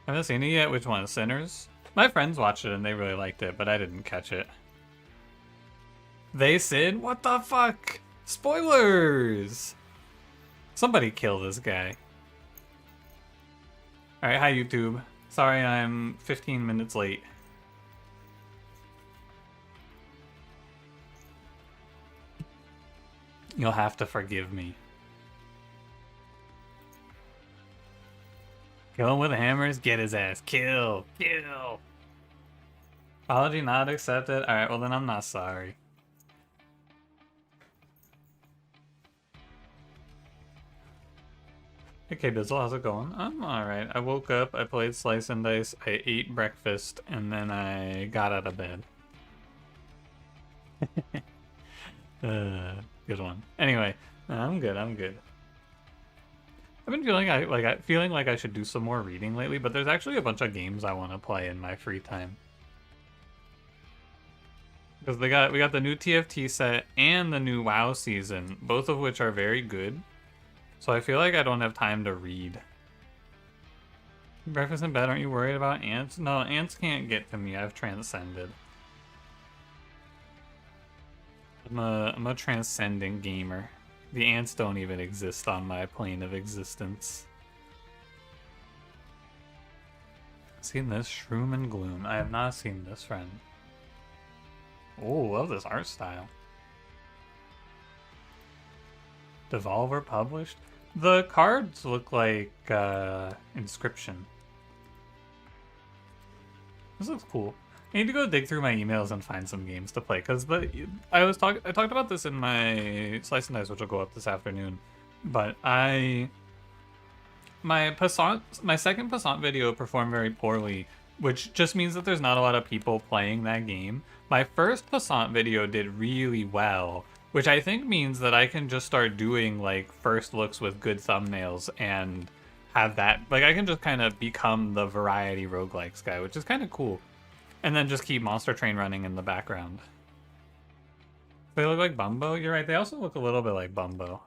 Haven't seen it yet. Which one? Sinners? My friends watched it and they really liked it, but I didn't catch it. They Sid? What the fuck? Spoilers! Somebody kill this guy. Alright, hi YouTube. Sorry I'm 15 minutes late. You'll have to forgive me. Kill him with hammers, get his ass. Kill! Kill! Apology not accepted? Alright, well then I'm not sorry. Okay, Bizzle, how's it going? I'm alright. I woke up, I played Slice and Dice, I ate breakfast, and then I got out of bed. Good one. Anyway, I'm good, I'm good. I've been feeling like I should do some more reading lately, but there's actually a bunch of games I want to play in my free time. Because we got the new TFT set and the new WoW season, both of which are very good. So I feel like I don't have time to read. Breakfast in bed, aren't you worried about ants? No, ants can't get to me. I've transcended. I'm a transcendent gamer. The ants don't even exist on my plane of existence. Seen this? Shroom and Gloom. I have not seen this, friend. Oh, love this art style. Devolver published? The cards look like Inscription. This looks cool. I need to go dig through my emails and find some games to play, because I talked about this in my Slice and Dice, which will go up this afternoon. But my second Passant video performed very poorly, which just means that there's not a lot of people playing that game. My first Passant video did really well, which I think means that I can just start doing like first looks with good thumbnails and have that, like I can just kind of become the variety roguelikes guy, which is kind of cool. And then just keep Monster Train running in the background. They look like Bumbo? You're right, they also look a little bit like Bumbo.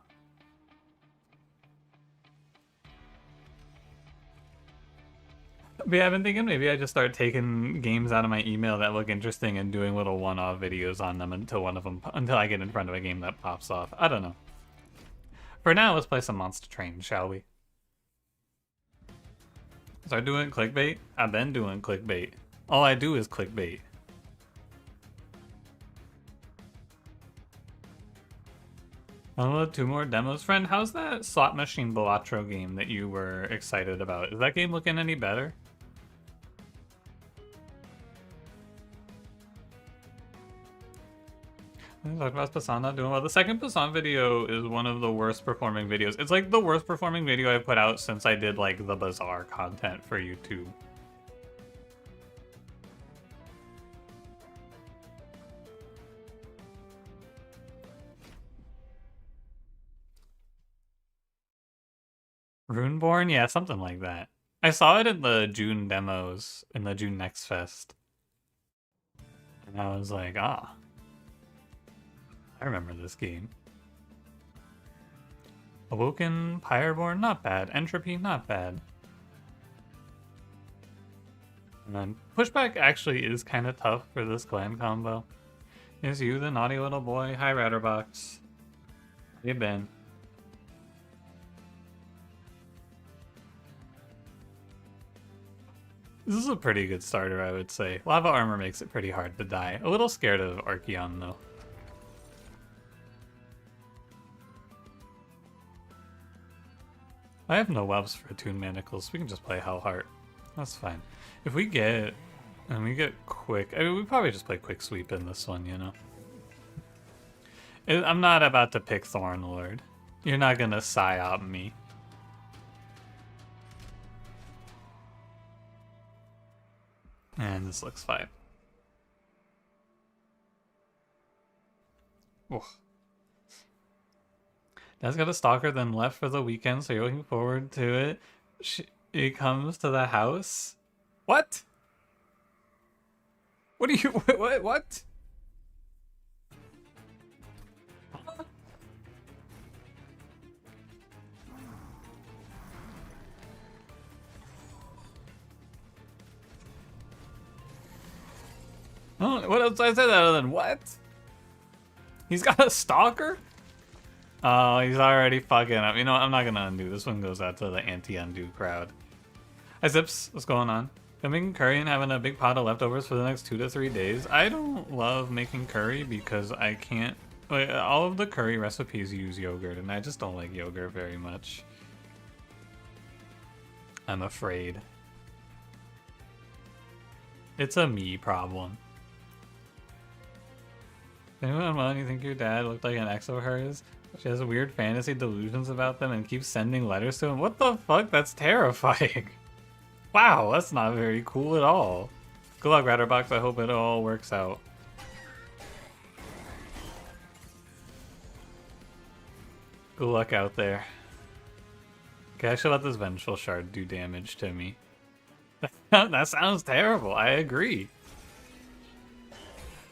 But yeah, I've been thinking maybe I just start taking games out of my email that look interesting and doing little one-off videos on them until I get in front of a game that pops off. I don't know. For now, let's play some Monster Train, shall we? Start doing clickbait? I've been doing clickbait. All I do is clickbait. Download 2 more demos. Friend, how's that Slot Machine Balatro game that you were excited about? Is that game looking any better? Talk about Passant not doing well. The second Passant video is one of the worst performing videos. It's like the worst performing video I've put out since I did like the Bazaar content for YouTube. Runeborn? Yeah, something like that. I saw it in the June demos, in the June Next Fest. And I was like, ah. I remember this game. Awoken, Pyreborn, not bad. Entropy, not bad. And then Pushback actually is kind of tough for this clan combo. Is you the naughty little boy? Hi, Ratterbox. How you been? This is a pretty good starter, I would say. Lava Armor makes it pretty hard to die. A little scared of Archeon, though. I have no webs for Attuned Manacles. We can just play Hellheart. That's fine. If we get... And we get quick... I mean, we probably just play Quick Sweep in this one, you know? I'm not about to pick Thornlord. You're not gonna psyop me. And this looks fine. Oof. Dad's got a stalker, then left for the weekend, so you're looking forward to it. She comes to the house. What? What are you? What? Oh, what else did I say that other than what? He's got a stalker? Oh, he's already fucking up. You know what? I'm not gonna undo. This one goes out to the anti-undo crowd. Hi Zips, what's going on? I'm making curry and having a big pot of leftovers for the next 2 to 3 days. I don't love making curry because I can't... Like, all of the curry recipes use yogurt, and I just don't like yogurt very much. I'm afraid. It's a me problem. Anyone want you think your dad looked like an ex of hers? She has weird fantasy delusions about them and keeps sending letters to him. What the fuck? That's terrifying. Wow, that's not very cool at all. Good luck, Ratterbox. I hope it all works out. Good luck out there. Okay, I should let this Vengeful Shard do damage to me. That sounds terrible. I agree.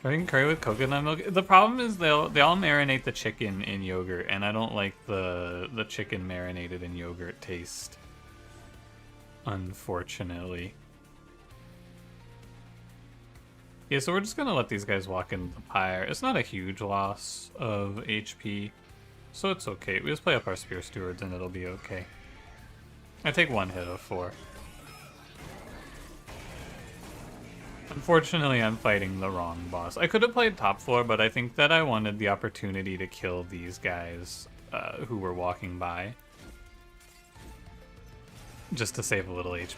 Drinking curry with coconut milk. The problem is they all marinate the chicken in yogurt, and I don't like the chicken marinated in yogurt taste. Unfortunately. Yeah, so we're just gonna let these guys walk into the pyre. It's not a huge loss of HP, so it's okay. We just play up our Spear Stewards and it'll be okay. I take 1 hit of 4. Unfortunately, I'm fighting the wrong boss. I could have played top floor, but I think that I wanted the opportunity to kill these guys who were walking by. Just to save a little HP.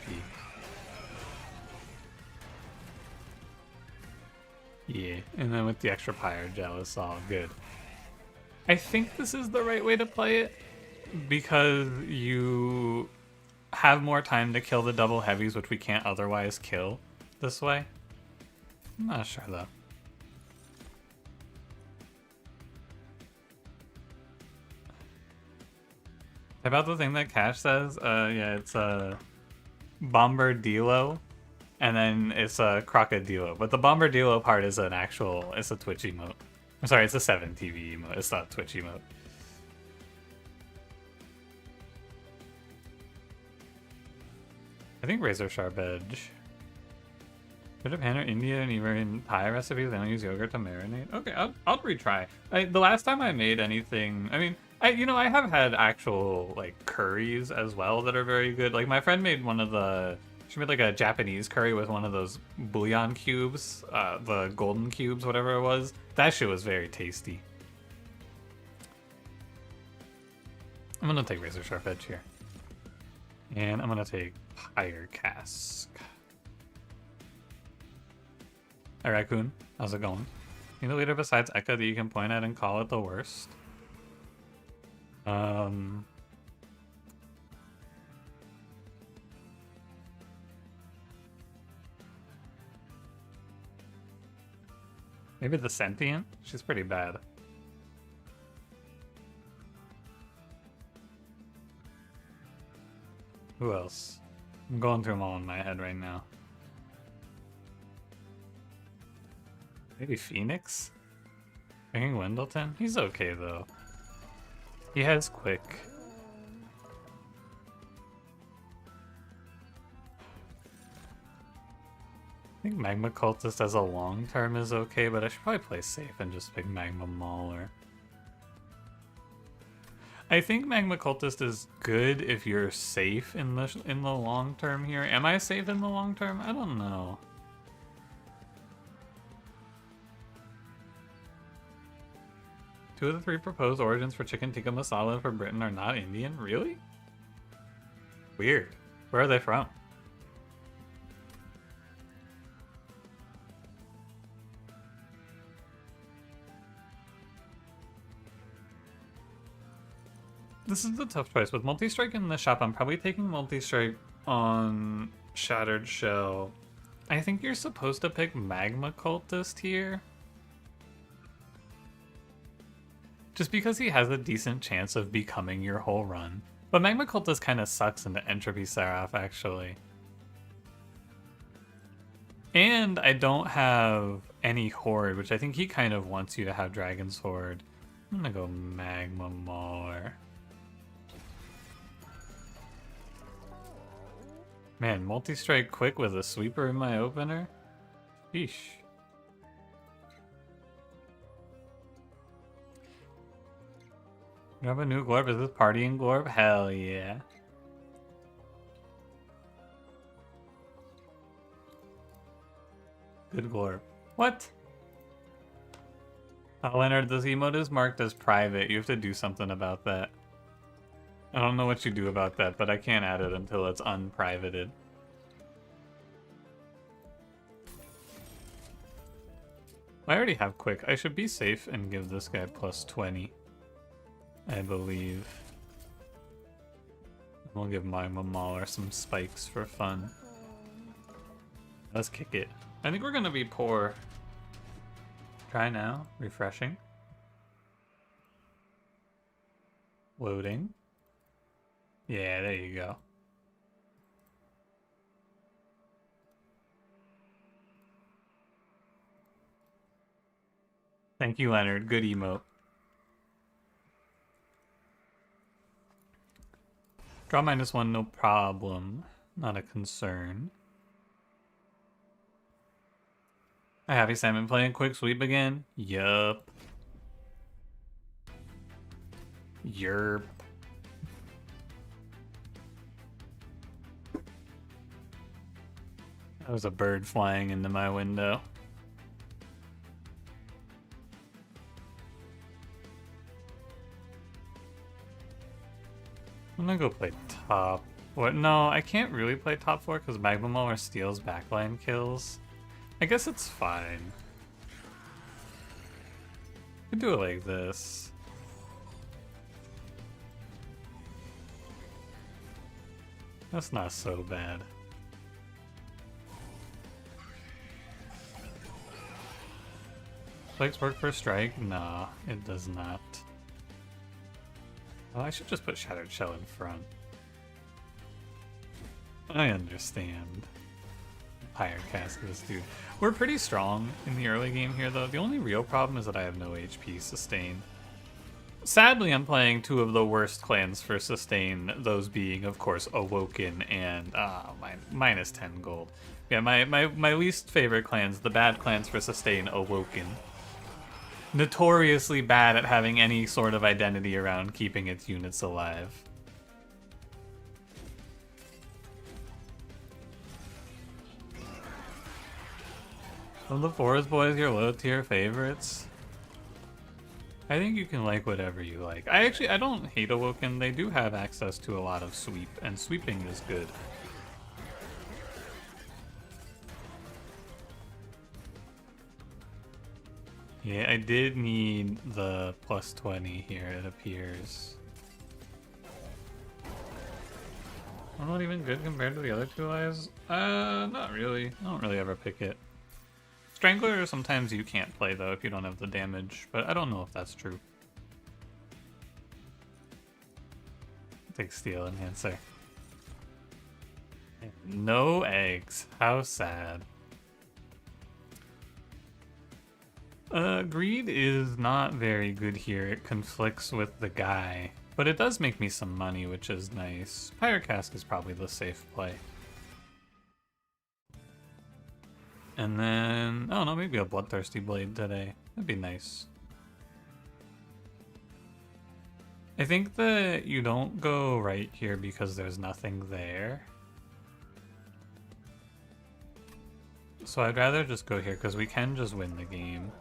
Yeah, and then with the extra Pyre Gel, it's all good. I think this is the right way to play it, because you have more time to kill the double heavies, which we can't otherwise kill this way. I'm not sure though. About the thing that Cash says, yeah, it's a Bombardilo, and then it's a Crocodilo. But the Bombardilo part is an actual, it's a Twitch emote. I'm sorry, it's a 7TV emote, it's not Twitch emote. I think Razor Sharp Edge. Japan or India and even Thai recipes, they don't use yogurt to marinate. Okay, I'll retry. The last time I made anything, I mean, I have had actual like curries as well that are very good. Like my friend made she made like a Japanese curry with one of those bouillon cubes, the golden cubes, whatever it was. That shit was very tasty. I'm gonna take Razor Sharp Edge here. And I'm gonna take Pyre Cask. Hey Raccoon, how's it going? Need a leader besides Eka that you can point at and call it the worst? Maybe the Sentient? She's pretty bad. Who else? I'm going through them all in my head right now. Maybe Phoenix? Thinking Wendleton? He's okay though. He has quick. I think Magma Cultist as a long term is okay, but I should probably play safe and just pick Magma Mauler. I think Magma Cultist is good if you're safe in the long term here. Am I safe in the long term? I don't know. Two of the 3 proposed origins for chicken tikka masala for Britain are not Indian? Really? Weird. Where are they from? This is a tough choice. With Multi-Strike in the shop, I'm probably taking Multi-Strike on Shattered Shell. I think you're supposed to pick Magma Cultist here. Just because he has a decent chance of becoming your whole run. But Magma Cultist kind of sucks into Entropy Seraph, actually. And I don't have any Horde, which I think he kind of wants you to have Dragon's Horde. I'm gonna go Magma Mauler. Man, multi-strike quick with a sweeper in my opener? Sheesh. You have a new Glorb? Is this partying Glorb? Hell yeah. Good Glorb. What? Leonard, this emote is marked as private. You have to do something about that. I don't know what you do about that, but I can't add it until it's unprivated. I already have quick. I should be safe and give this guy plus 20. I believe. We'll give my Mauler some spikes for fun. Let's kick it. I think we're gonna be poor. Try now. Refreshing. Loading. Yeah, there you go. Thank you, Leonard. Good emote. Draw -1, no problem. Not a concern. A happy salmon playing quick sweep again? Yup. Yerp. That was a bird flying into my window. I'm gonna go play top. What? No, I can't really play top 4 because Magma Mauler steals backline kills. I guess it's fine. I could do it like this. That's not so bad. Spikes work for strike? Nah, it does not. Oh, I should just put Shattered Shell in front. I understand. Pirate Cask this dude. We're pretty strong in the early game here, though. The only real problem is that I have no HP sustain. Sadly, I'm playing two of the worst clans for sustain, those being, of course, Awoken and minus 10 gold. Yeah, my least favorite clans, the bad clans for sustain, Awoken. Notoriously bad at having any sort of identity around keeping its units alive. Are the Forest Boys your low tier favorites? I think you can like whatever you like. I don't hate Awoken. They do have access to a lot of sweep, and sweeping is good. Yeah, I did need the plus 20 here, it appears. I'm not even good compared to the other two eyes. Not really. I don't really ever pick it. Strangler, sometimes you can't play though if you don't have the damage, but I don't know if that's true. Take Steel Enhancer. No eggs. How sad. Greed is not very good here. It conflicts with the guy, but it does make me some money, which is nice. Pirate Cask is probably the safe play. And then, I don't know, maybe a Bloodthirsty Blade today. That'd be nice. I think that you don't go right here because there's nothing there. So I'd rather just go here because we can just win the game.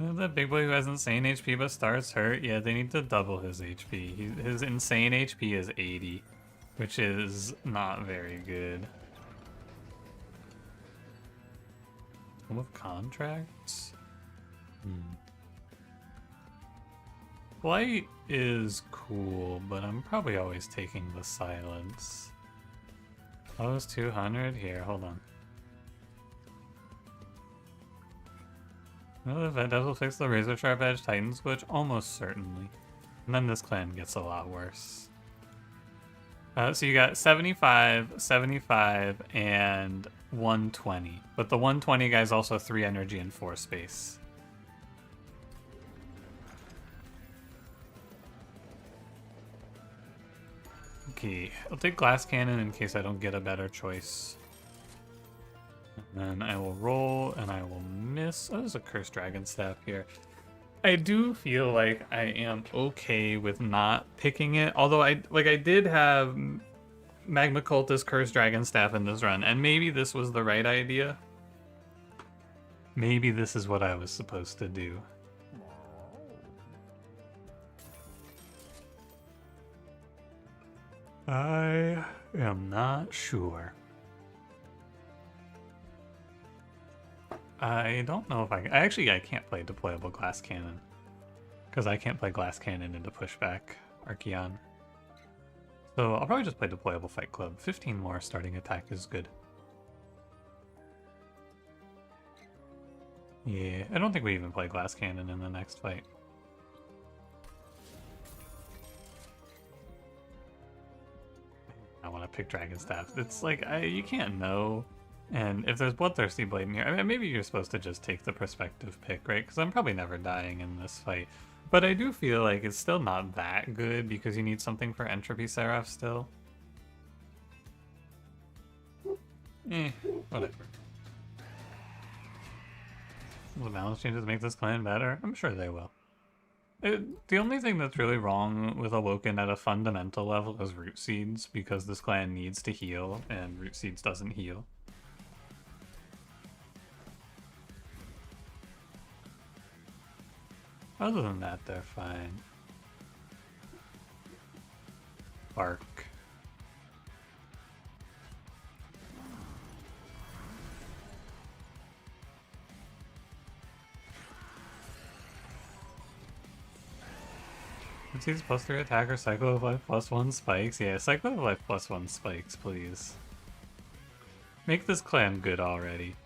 The big boy who has insane HP but starts hurt? Yeah, they need to double his HP. His insane HP is 80. Which is not very good. Home of Contracts? Blight is cool, but I'm probably always taking the Silence. Oh, it's 200? Here, hold on. Well, if that does will fix the Razor Sharp Edge Titan Switch, almost certainly. And then this clan gets a lot worse. So you got 75, 75, and 120. But the 120 guy's also 3 energy and 4 space. Okay, I'll take Glass Cannon in case I don't get a better choice. And then I will roll, and I will miss. Oh, there's a Cursed Dragon Staff here. I do feel like I am okay with not picking it. Although I did have Magma Cultist Cursed Dragon Staff in this run, and maybe this was the right idea. Maybe this is what I was supposed to do. I am not sure. I don't know if I can't play deployable Glass Cannon. Because I can't play Glass Cannon into pushback Archeon. So I'll probably just play deployable Fight Club. 15 more starting attack is good. Yeah, I don't think we even play Glass Cannon in the next fight. I want to pick Dragon Staff. It's like, you can't know. And if there's Bloodthirsty Blade in here, I mean, maybe you're supposed to just take the perspective pick, right? Because I'm probably never dying in this fight. But I do feel like it's still not that good because you need something for Entropy Seraph still. Whatever. Will the balance changes make this clan better? I'm sure they will. The only thing that's really wrong with Awoken at a fundamental level is Root Seeds, because this clan needs to heal, and Root Seeds doesn't heal. Other than that, they're fine. Bark. Seeds plus 3 attack or Cycle of Life plus 1 spikes. Yeah, Cycle of Life plus 1 spikes, please. Make this clan good already.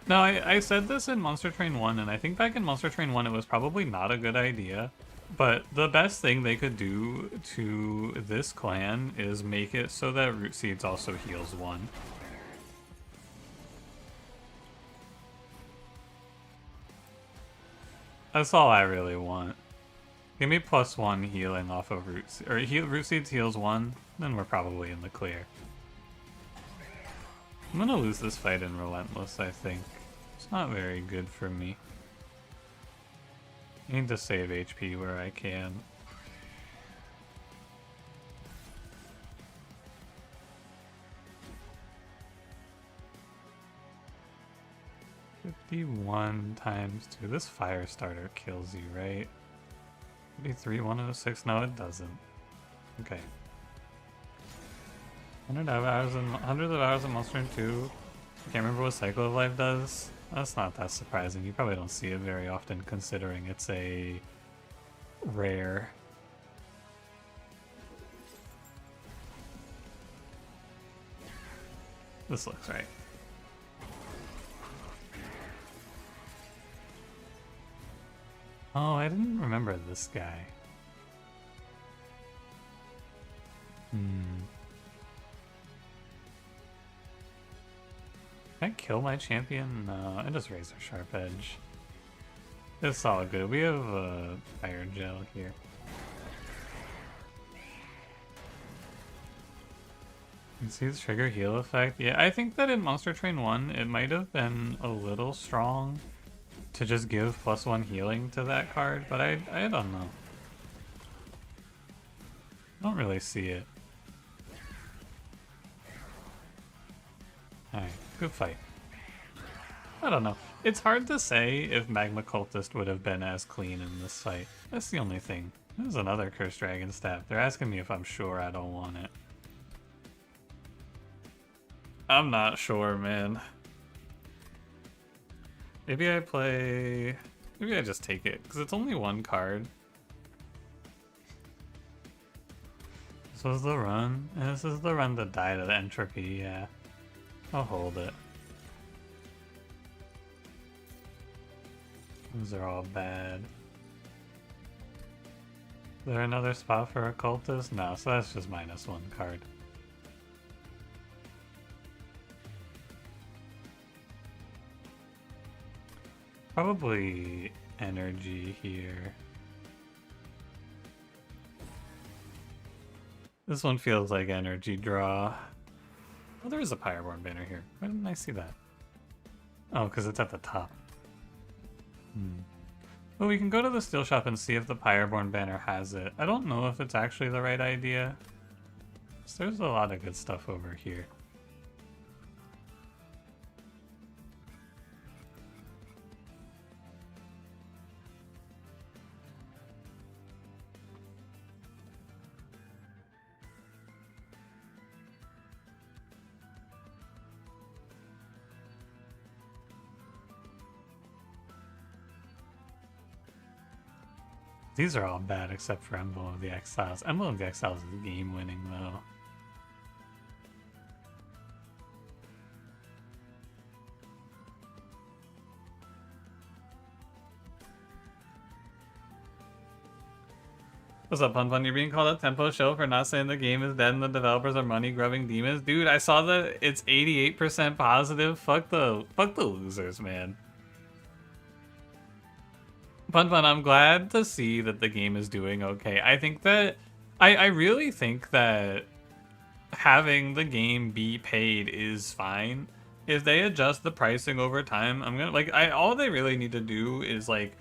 Now, I said this in Monster Train 1, and I think back in Monster Train 1 it was probably not a good idea. But the best thing they could do to this clan is make it so that Root Seeds also heals 1. That's all I really want. Give me plus 1 healing off of Root Seeds heals 1, then we're probably in the clear. I'm gonna lose this fight in Relentless, I think. It's not very good for me. I need to save HP where I can. $51 times 2. This fire starter kills you, right? 53, 106. No, it doesn't. Okay. 100 hours and hundreds of hours in Monster Hunter 2. I can't remember what Cycle of Life does. That's not that surprising. You probably don't see it very often considering it's a rare. This looks right. Oh, I didn't remember this guy. Can I kill my champion? No, I just raise our sharp edge. It's all good. We have a fire gel here. You see the trigger heal effect? Yeah, I think that in Monster Train 1 it might have been a little strong to just give plus 1 healing to that card, but I don't know. I don't really see it. Alright, good fight. I don't know. It's hard to say if Magma Cultist would have been as clean in this fight. That's the only thing. There's another Cursed Dragon Staff. They're asking me if I'm sure I don't want it. I'm not sure, man. Maybe I play... Maybe I just take it, because it's only one card. This was the run, and this is the run to die to the entropy, yeah. I'll hold it. Those are all bad. Is there another spot for Occultist? No, so that's just -1 card. Probably energy here. This one feels like energy draw. Oh, there is a Pyreborn banner here. Why didn't I see that? Oh, because it's at the top. Well, we can go to the steel shop and see if the Pyreborn banner has it. I don't know if it's actually the right idea. So there's a lot of good stuff over here. These are all bad except for Emblem of the Exiles. Emblem of the Exiles is game winning though. What's up, Pun Pun? You're being called a tempo show for not saying the game is dead and the developers are money grubbing demons? Dude, I saw that it's 88% positive. Fuck the losers, man. Pun Pun, I'm glad to see that the game is doing okay. I think that I really think that having the game be paid is fine. If they adjust the pricing over time, I'm gonna all they really need to do is like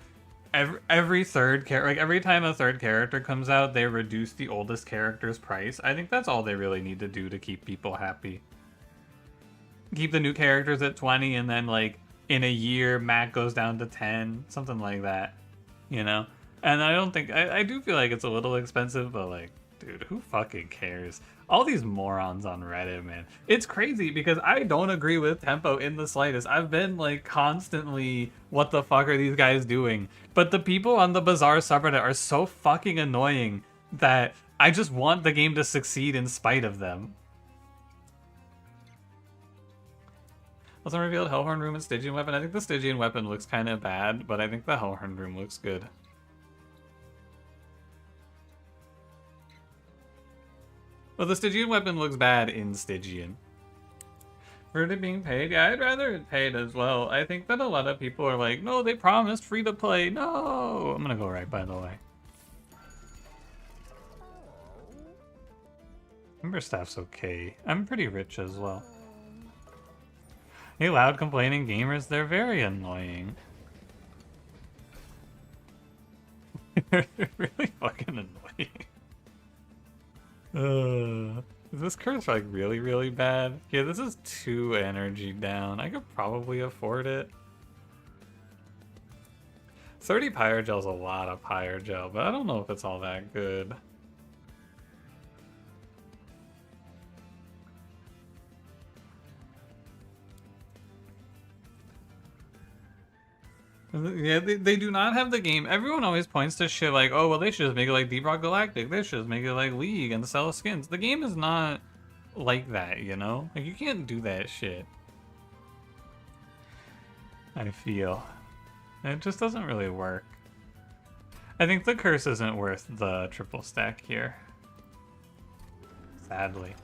every third character, like every time a third character comes out, they reduce the oldest character's price. I think that's all they really need to do to keep people happy. Keep the new characters at 20 and then like in a year Mac goes down to 10, something like that. You know? And I don't think I do feel like it's a little expensive, but like, dude, who fucking cares? All these morons on Reddit, man. It's crazy because I don't agree with Tempo in the slightest. I've been like constantly, what the fuck are these guys doing? But the people on the Bazaar subreddit are so fucking annoying that I just want the game to succeed in spite of them. Also revealed Hellhorn Room and Stygian Weapon. I think the Stygian Weapon looks kind of bad, but I think the Hellhorn Room looks good. Well, the Stygian Weapon looks bad in Stygian. For it being paid? Yeah, I'd rather it paid as well. I think that a lot of people are like, no, they promised free to play. No! I'm gonna go right, by the way. Member staff's okay. I'm pretty rich as well. Hey, loud complaining gamers, they're very annoying. They're really fucking annoying. Is this curse like really, really bad? Yeah, this is 2 energy down. I could probably afford it. 30 Pyrogel's a lot of Pyrogel, but I don't know if it's all that good. Yeah, they do not have the game. Everyone always points to shit like, oh, well, they should just make it like Deep Rock Galactic. They should just make it like League and sell skins. The game is not like that, you know? Like, you can't do that shit. I feel. It just doesn't really work. I think the curse isn't worth the triple stack here. Sadly.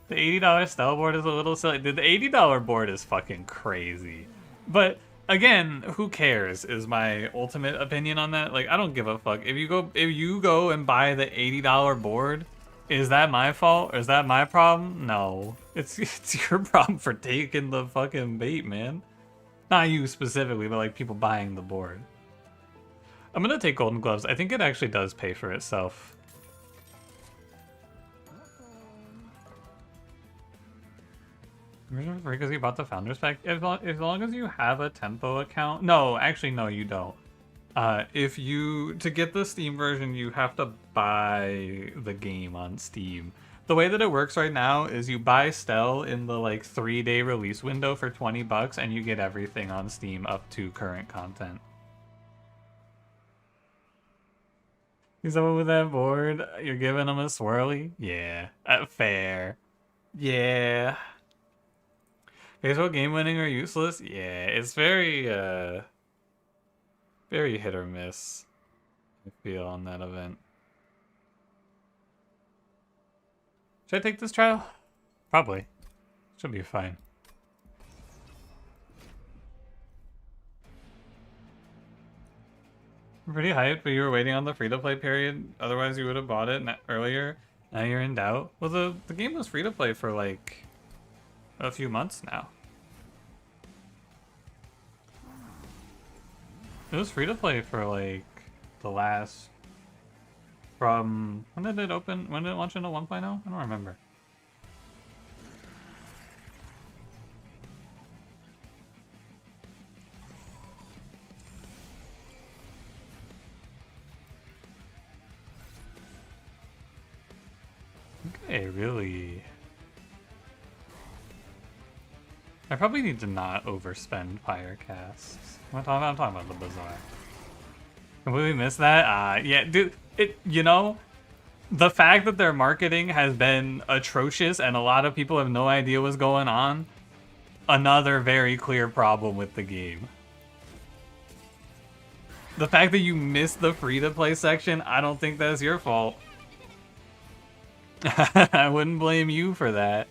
The $80 Stell board is a little silly. Dude, the $80 board is fucking crazy. But again, who cares is my ultimate opinion on that. Like, I don't give a fuck. If you go and buy the $80 board, is that my fault? Or is that my problem? No. It's your problem for taking the fucking bait, man. Not you specifically, but like people buying the board. I'm gonna take Golden Gloves. I think it actually does pay for itself. Because you bought the Founders Pack? As long as you have a Tempo account. No, actually, no, you don't. To get the Steam version, you have to buy the game on Steam. The way that it works right now is you buy Stell in the like 3-day release window for $20 and you get everything on Steam up to current content. Is someone with that board? You're giving them a swirly? Yeah. Fair. Yeah. Baseball game winning or useless? Yeah, it's very very hit or miss, I feel, on that event. Should I take this trial? Probably. Should be fine. I'm pretty hyped, but you were waiting on the free-to-play period. Otherwise, you would have bought it earlier. Now you're in doubt. Well, the game was free-to-play for, like, a few months now. It was free to play for like the last from when did it open? When did it launch into 1.0? I don't remember. Okay, really. I probably need to not overspend fire casts. I'm talking about the bazaar. Completely missed that? Yeah, dude, you know, the fact that their marketing has been atrocious and a lot of people have no idea what's going on, another very clear problem with the game. The fact that you missed the free-to-play section, I don't think that's your fault. I wouldn't blame you for that.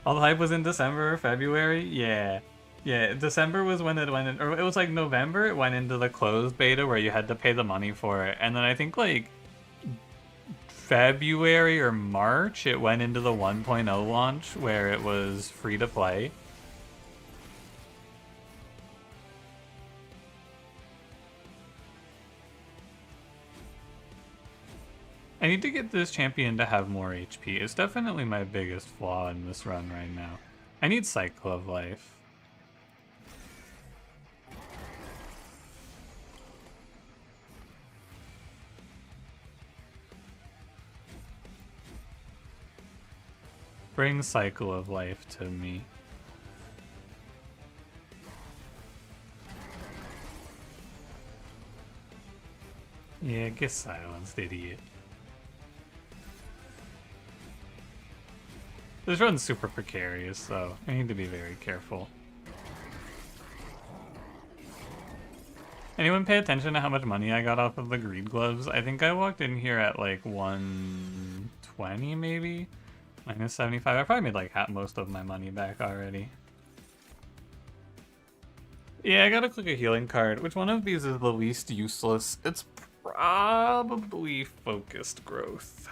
All the hype was in December or February? Yeah. Yeah, December was when it went in, or it was like November, it went into the closed beta where you had to pay the money for it. And then I think like February or March, it went into the 1.0 launch where it was free to play. I need to get this champion to have more HP. It's definitely my biggest flaw in this run right now. I need Cycle of Life. Bring Cycle of Life to me. Yeah, get silenced, idiot. This run's super precarious, so I need to be very careful. Anyone pay attention to how much money I got off of the greed gloves? I think I walked in here at like 120 maybe? Minus 75. I probably made like most of my money back already. Yeah, I gotta click a healing card. Which one of these is the least useless? It's probably focused growth.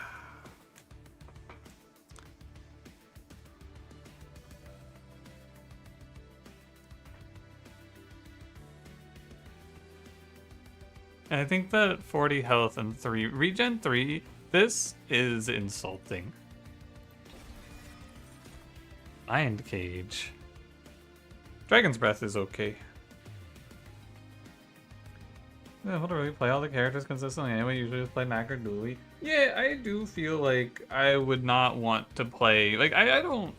And I think that 40 health and 3 regen 3, this is insulting. Mind Cage. Dragon's Breath is okay. Hold on, really play all the characters consistently anyway, usually just play Mac or Dooley. Yeah, I do feel like I would not want to play, like, I don't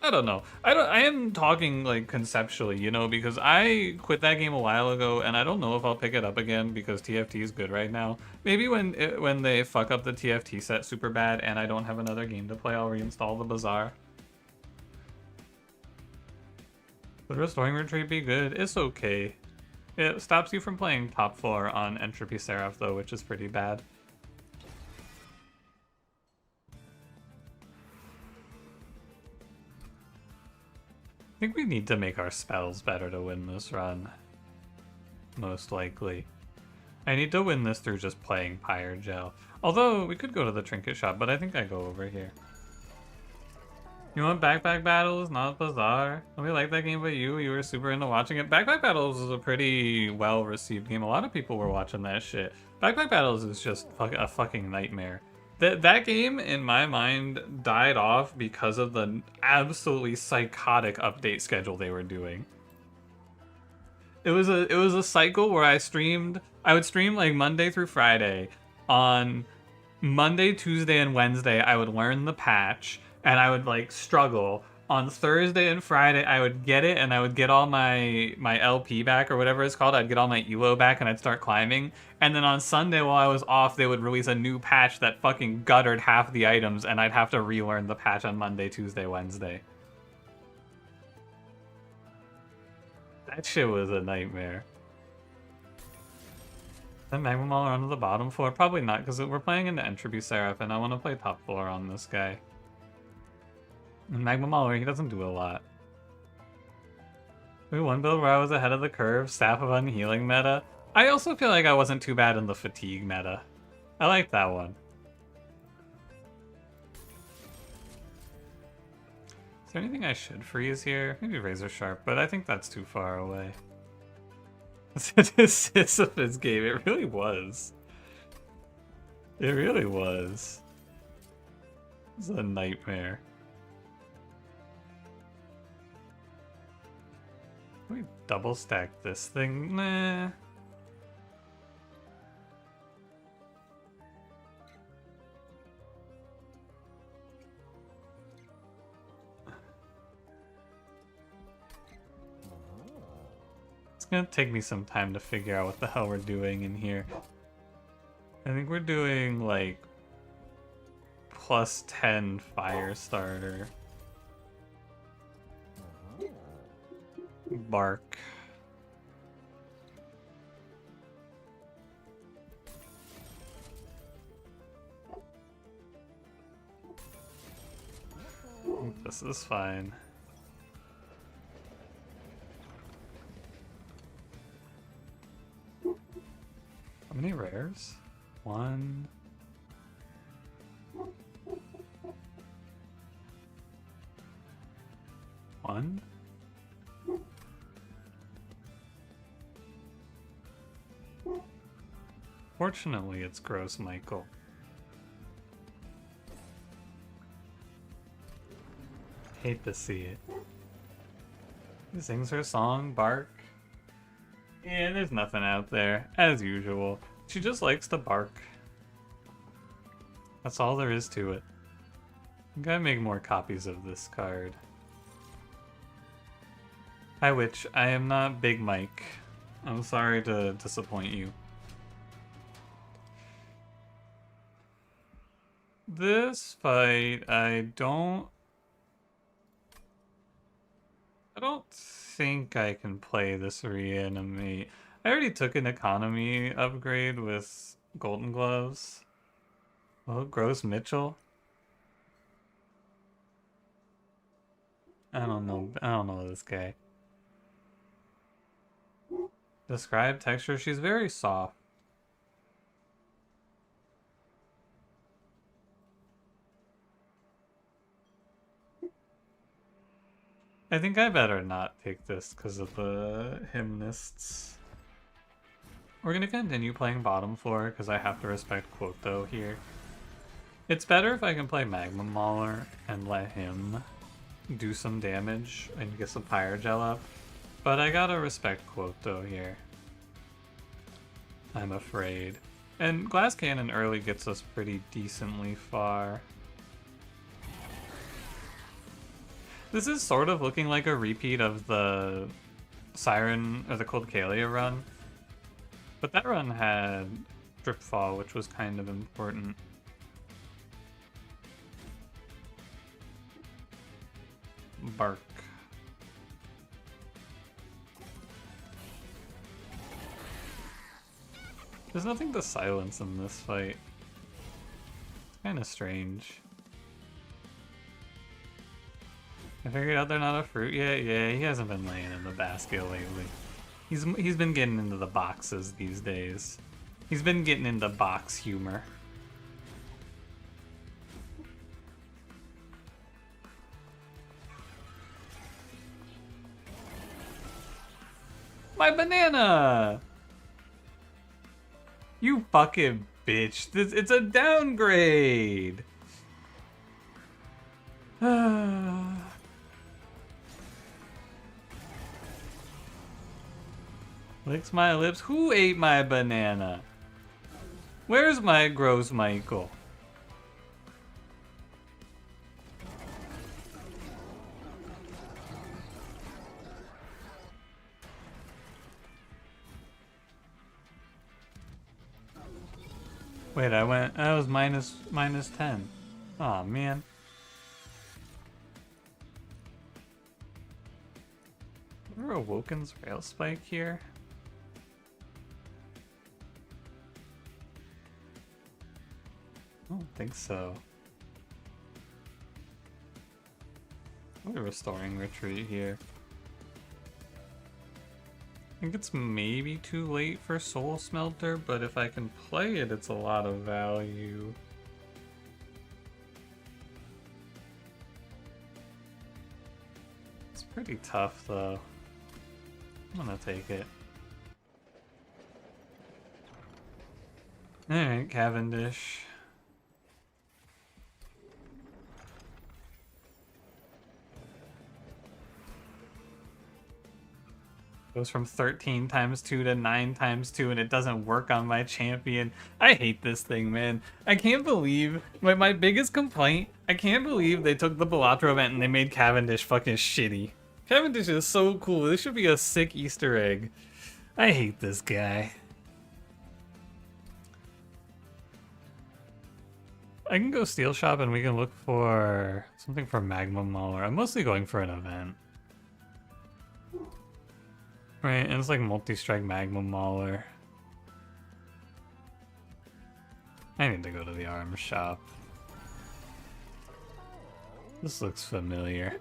know. I am talking like conceptually, you know, because I quit that game a while ago and I don't know if I'll pick it up again because TFT is good right now. Maybe when they fuck up the TFT set super bad and I don't have another game to play, I'll reinstall the Bazaar. Would Restoring Retreat be good? It's okay. It stops you from playing top 4 on Entropy Seraph though, which is pretty bad. I think we need to make our spells better to win this run. Most likely. I need to win this through just playing Pyre Gel. Although, we could go to the Trinket Shop, but I think I go over here. You want Backpack Battles, not Bazaar? Nobody liked that game but you. You were super into watching it. Backpack Battles is a pretty well-received game. A lot of people were watching that shit. Backpack Battles is just a fucking nightmare. That game, in my mind, died off because of the absolutely psychotic update schedule they were doing. It was a cycle where I would stream like Monday through Friday. On Monday, Tuesday, and Wednesday, I would learn the patch, and I would like struggle. On Thursday and Friday, I would get it, and I would get all my LP back, or whatever it's called. I'd get all my ELO back, and I'd start climbing. And then on Sunday, while I was off, they would release a new patch that fucking guttered half the items, and I'd have to relearn the patch on Monday, Tuesday, Wednesday. That shit was a nightmare. Is that Magma Mauler onto the bottom floor? Probably not, because we're playing into Entropy Seraph, and I want to play top floor on this guy. And Magma Mauler, he doesn't do a lot. Maybe one build where I was ahead of the curve, Staff of Unhealing meta. I also feel like I wasn't too bad in the Fatigue meta. I like that one. Is there anything I should freeze here? Maybe Razor Sharp, but I think that's too far away. Sisyphus game, it really was. It really was. It's a nightmare. Can we double stack this thing? Nah. It's gonna take me some time to figure out what the hell we're doing in here. I think we're doing like +10 fire starter. Bark. This is fine. How many rares? 1. One? Fortunately, it's Gross Michael. Hate to see it. He sings her song, Bark. Yeah, there's nothing out there, as usual. She just likes to bark. That's all there is to it. I'm gonna make more copies of this card. Hi, Witch. I am not Big Mike. I'm sorry to disappoint you. This fight, I don't think I can play this reanimate. I already took an economy upgrade with Golden Gloves. Oh, Gross Mitchell. I don't know this guy. Describe texture. She's very soft. I think I better not take this because of the hymnists. We're gonna continue playing bottom floor because I have to respect Quoto here. It's better if I can play Magma Mauler and let him do some damage and get some Pyre Gel up. But I gotta respect Quoto here. I'm afraid. And Glass Cannon early gets us pretty decently far. This is sort of looking like a repeat of the Siren or the Cold Kalia run. But that run had Dripfall, which was kind of important. Bark. There's nothing to silence in this fight. It's kind of strange. I figured out they're not a fruit yet. Yeah, he hasn't been laying in the basket lately. He's been getting into the boxes these days. He's been getting into box humor. My banana! You fucking bitch. It's a downgrade! Licks my lips. Who ate my banana? Where's my Gross Michael? Wait, I was minus 10. Aw, man. Is there a Woken's Rail Spike here? I don't think so. We're restoring retreat here. I think it's maybe too late for Soul Smelter, but if I can play it, it's a lot of value. pretty tough, though. I'm gonna take it. Alright, Cavendish. Goes from 13 times 2 to 9 times 2, and it doesn't work on my champion. I hate this thing, man. I can't believe, my biggest complaint, I can't believe they took the Balatro event and they made Cavendish fucking shitty. Cavendish is so cool. This should be a sick Easter egg. I hate this guy. I can go Steel Shop and we can look for something for Magma Mauler. I'm mostly going for an event. Right, and it's like multi-strike Magma Mauler. I need to go to the arms shop. This looks familiar.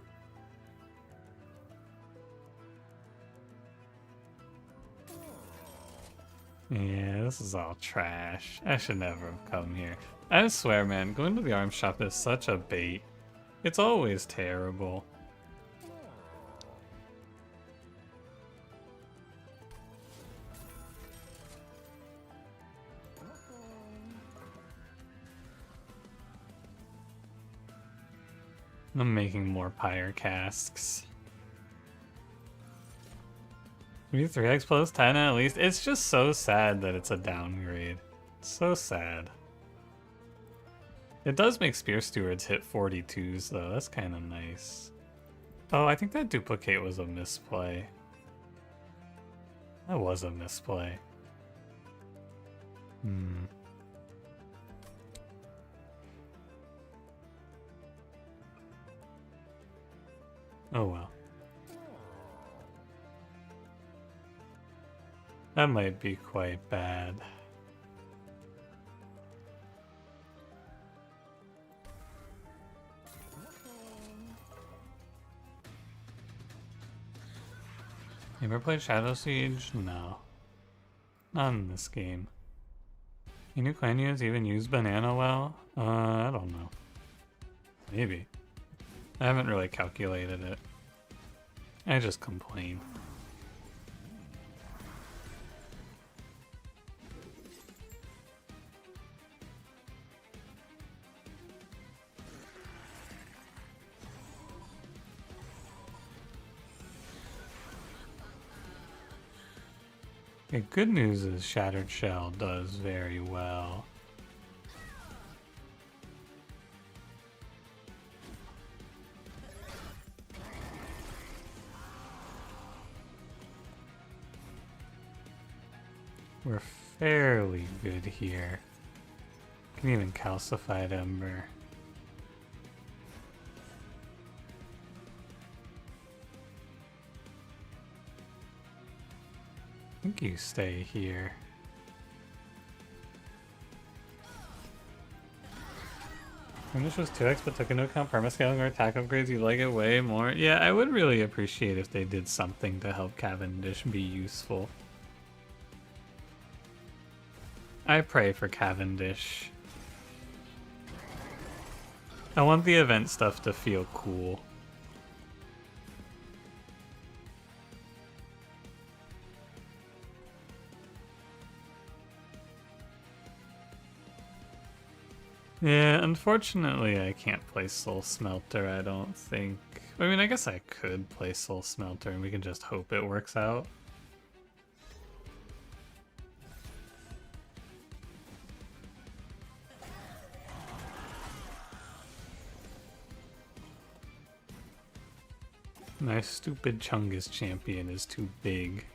Yeah, this is all trash. I should never have come here. I swear, man, going to the arms shop is such a bait. It's always terrible. I'm making more pyre casks. Maybe 3x plus 10 at least. It's just so sad that it's a downgrade. It's so sad. It does make Spear Stewards hit 42s though. That's kind of nice. Oh, I think that duplicate was a misplay. That was a misplay. Oh well. That might be quite bad. You ever played Shadow Siege? No. Not in this game. You new clan units even use banana well? I don't know. Maybe. I haven't really calculated it. I just complain. The good news is Shattered Shell does very well. We're fairly good here. Can even Calcified Ember. I think you stay here. And this was 2x but took into account permascaling or attack upgrades, you like it way more? Yeah, I would really appreciate if they did something to help Cavendish be useful. I pray for Cavendish. I want the event stuff to feel cool. Yeah, unfortunately I can't play Soul Smelter, I don't think. I mean, I guess I could play Soul Smelter and we can just hope it works out. My stupid Chungus champion is too big.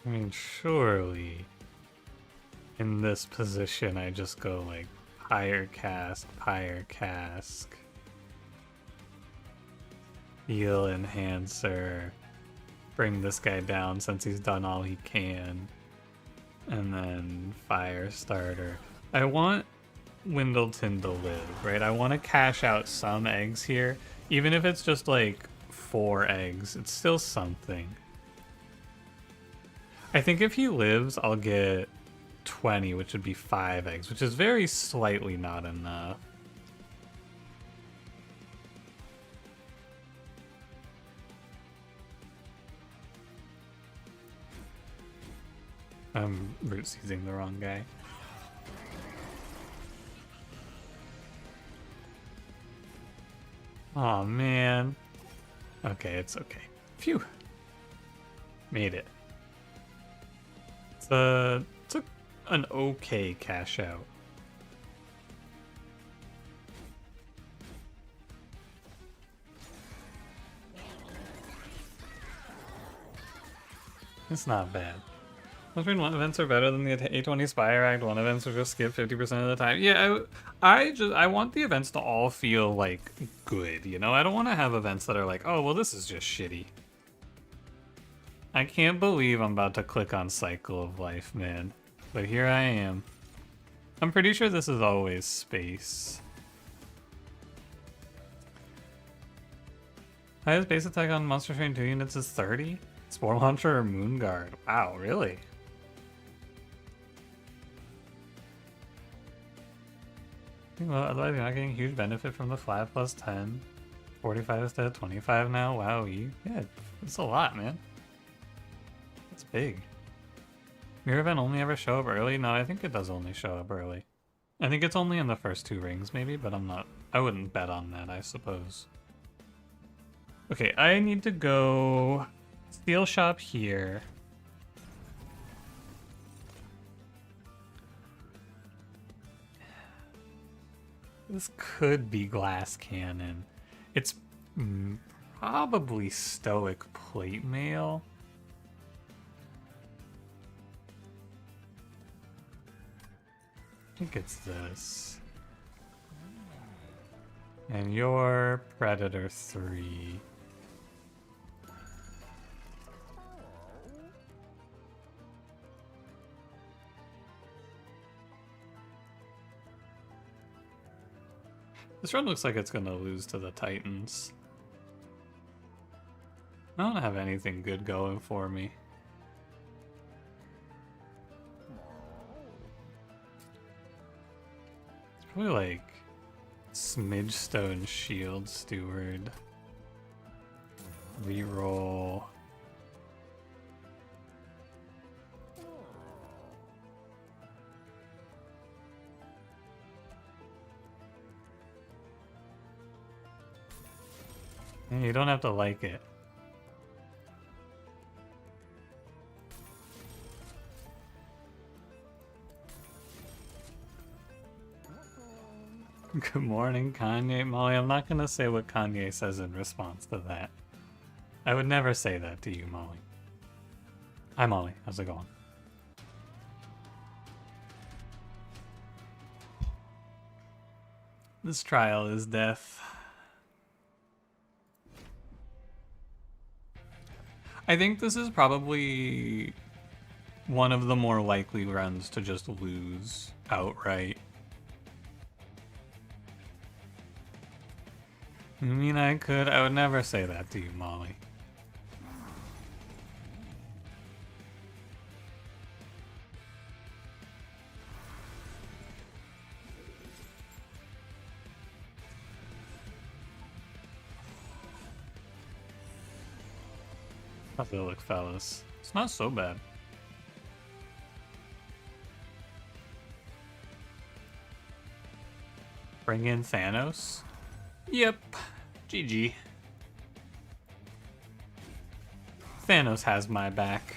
I mean, surely in this position I just go like Pyre Cask, Heal Enhancer, bring this guy down since he's done all he can, and then Fire Starter. I want Windleton to live, right? I want to cash out some eggs here, even if it's just like 4 eggs, it's still something. I think if he lives, I'll get 20, which would be 5 eggs, which is very slightly not enough. I'm root seizing the wrong guy. Oh man. Okay, it's okay. Phew. Made it. It's an okay cash out. It's not bad. Between one events are better than the A20 Spire Act. One events are just skip 50% of the time. Yeah, I want the events to all feel like good, you know? I don't want to have events that are like, oh, well, this is just shitty. I can't believe I'm about to click on Cycle of Life, man. But here I am. I'm pretty sure this is always space. Highest base attack on Monster Train 2 units is 30? Spore Launcher or Moon Guard? Wow, really? Well, otherwise you're not getting huge benefit from the flat plus 10. 45 instead of 25 now? Wow, yeah, it's a lot, man. It's big. Mirror event only ever show up early? No, I think it does only show up early. I think it's only in the first 2 rings maybe, but I wouldn't bet on that, I suppose. Okay, I need to go steel shop here. This could be glass cannon. It's probably stoic plate mail. I think it's this. And you're Predator 3. This run looks like it's gonna lose to the Titans. I don't have anything good going for me. It's probably like Smidgestone Shield Steward. Reroll. You don't have to like it. Good morning, Kanye. Molly, I'm not gonna say what Kanye says in response to that. I would never say that to you, Molly. Hi, Molly. How's it going? This trial is death. I think this is probably one of the more likely runs to just lose outright. I mean, I would never say that to you, Molly. How's it look, fellas? It's not so bad. Bring in Thanos? Yep. GG. Thanos has my back.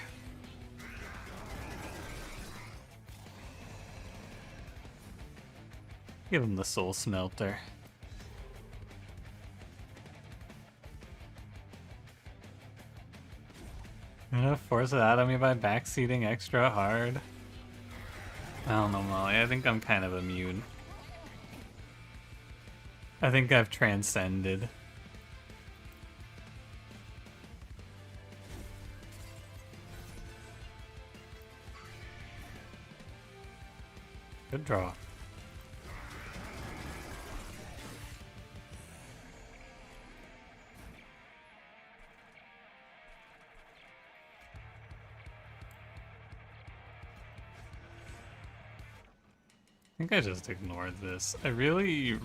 Give him the soul smelter. I'm gonna force it out of me by backseating extra hard. I don't know, Molly. I think I'm kind of immune. I think I've transcended. Good draw. think I just ignored this. I really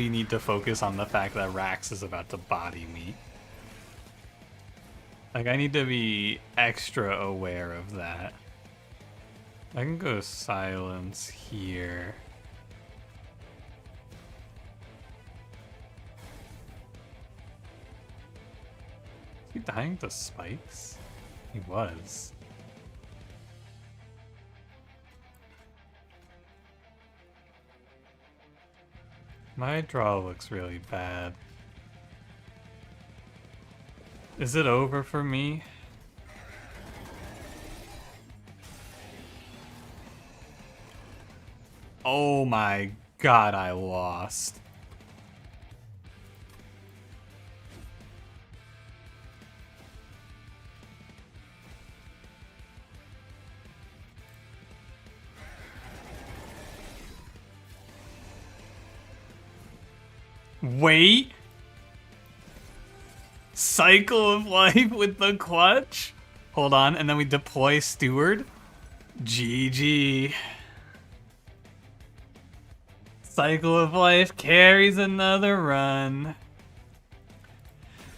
need to focus on the fact that Rax is about to body me. Like, I need to be extra aware of that. I can go silence here. Is he dying to spikes? He was. My draw looks really bad. Is it over for me? Oh my god, I lost. Wait. Cycle of life with the clutch. Hold on, and then we deploy Steward. GG. Cycle of life carries another run.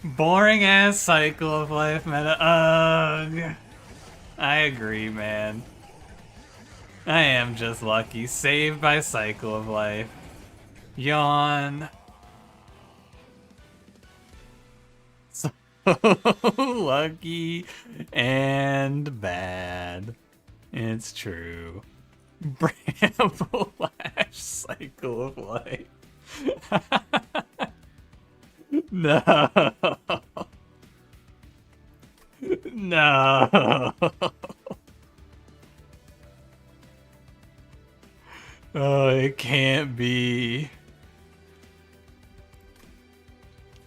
Boring ass cycle of life meta. Ugh. I agree, man. I am just lucky. Saved by cycle of life. Yawn. So lucky and bad. It's true. Bramble Lash cycle of life. No. No. Oh, it can't be.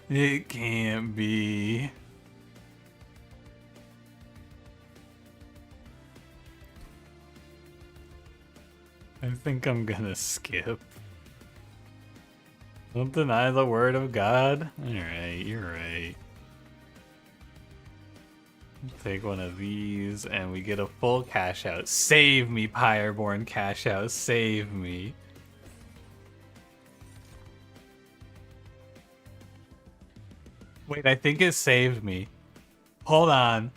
It can't be. I think I'm gonna skip. Don't deny the word of God. Alright, you're right. Take one of these and we get a full cash out. Save me, Pyreborn cash out. Save me. Wait, I think it saved me. Hold on.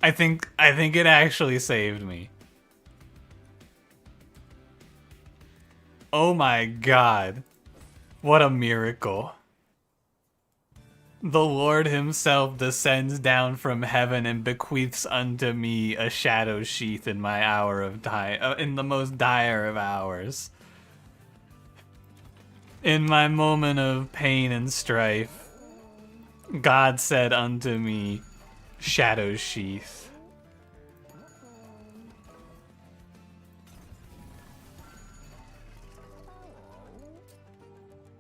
I think it actually saved me. Oh my god. What a miracle. The Lord himself descends down from heaven and bequeaths unto me a shadow sheath in my hour of in the most dire of hours. In my moment of pain and strife, God said unto me, shadow sheath.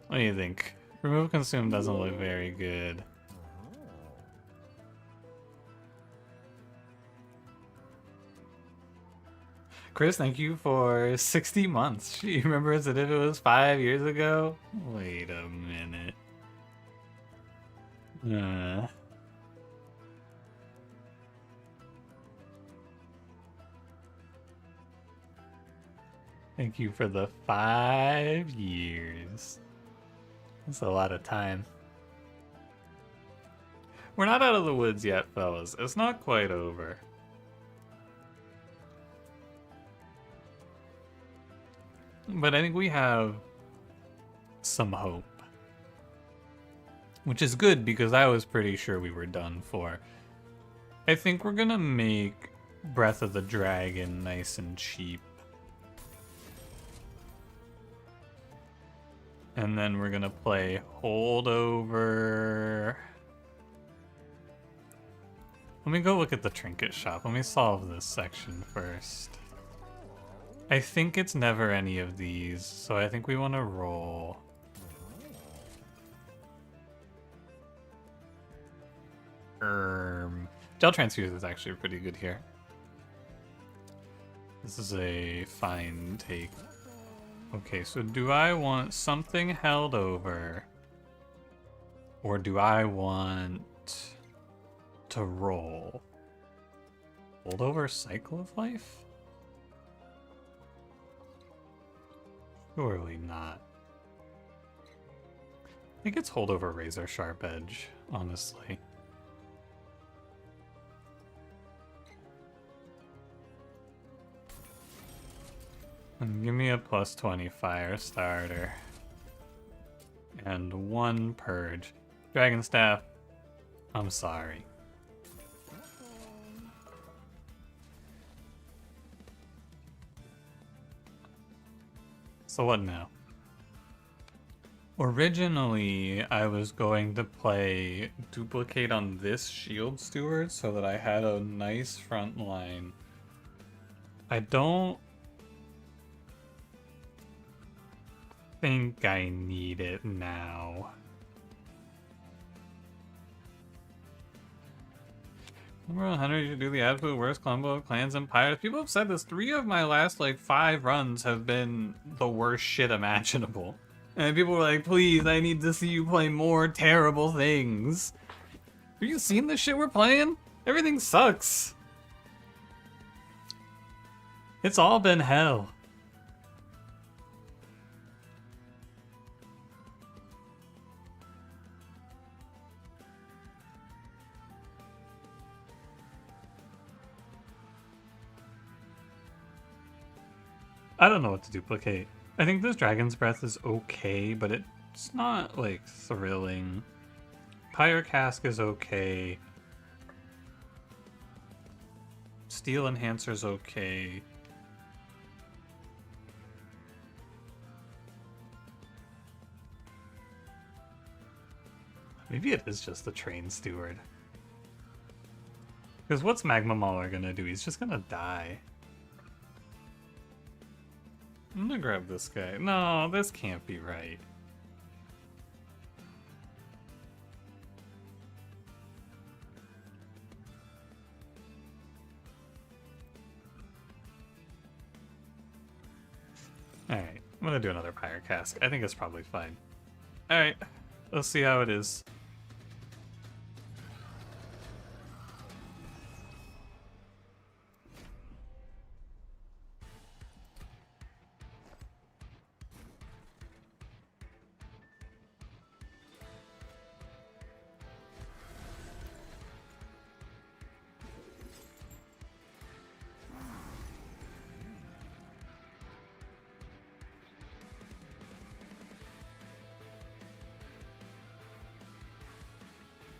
What do you think? Remove consume doesn't look very good. Chris, thank you for 60 months. She remembers it if it was 5 years ago. Wait a minute. Thank you for the 5 years. That's a lot of time. We're not out of the woods yet, fellas. It's not quite over. But I think we have some hope. Which is good because I was pretty sure we were done for. I think we're gonna make Breath of the Dragon nice and cheap. And then we're gonna play Holdover. Let me go look at the trinket shop. Let me solve this section first. I think it's never any of these, so I think we want to roll. Gel Transfuse is actually pretty good here. This is a fine take. Okay, so do I want something held over? Or do I want to roll? Hold over Cycle of Life? Surely not. I think it's holdover razor sharp edge, honestly. And give me a plus 20 fire starter. And 1 purge. Dragon staff. I'm sorry. So what now? Originally, I was going to play duplicate on this shield steward so that I had a nice front line. I don't think I need it now. Number 100, you do the absolute worst combo of clans and pirates. People have said this. 3 of my last, like, 5 runs have been the worst shit imaginable. And people were like, please, I need to see you play more terrible things. Have you seen the shit we're playing? Everything sucks. It's all been hell. I don't know what to duplicate. I think this Dragon's Breath is okay, but it's not, like, thrilling. Pyre Cask is okay. Steel Enhancer's okay. Maybe it is just the Train Steward. Because what's Magma Mauler gonna do? He's just gonna die. I'm gonna grab this guy. No, this can't be right. Alright, I'm gonna do another Pyre Cask. I think it's probably fine. Alright, let's see how it is.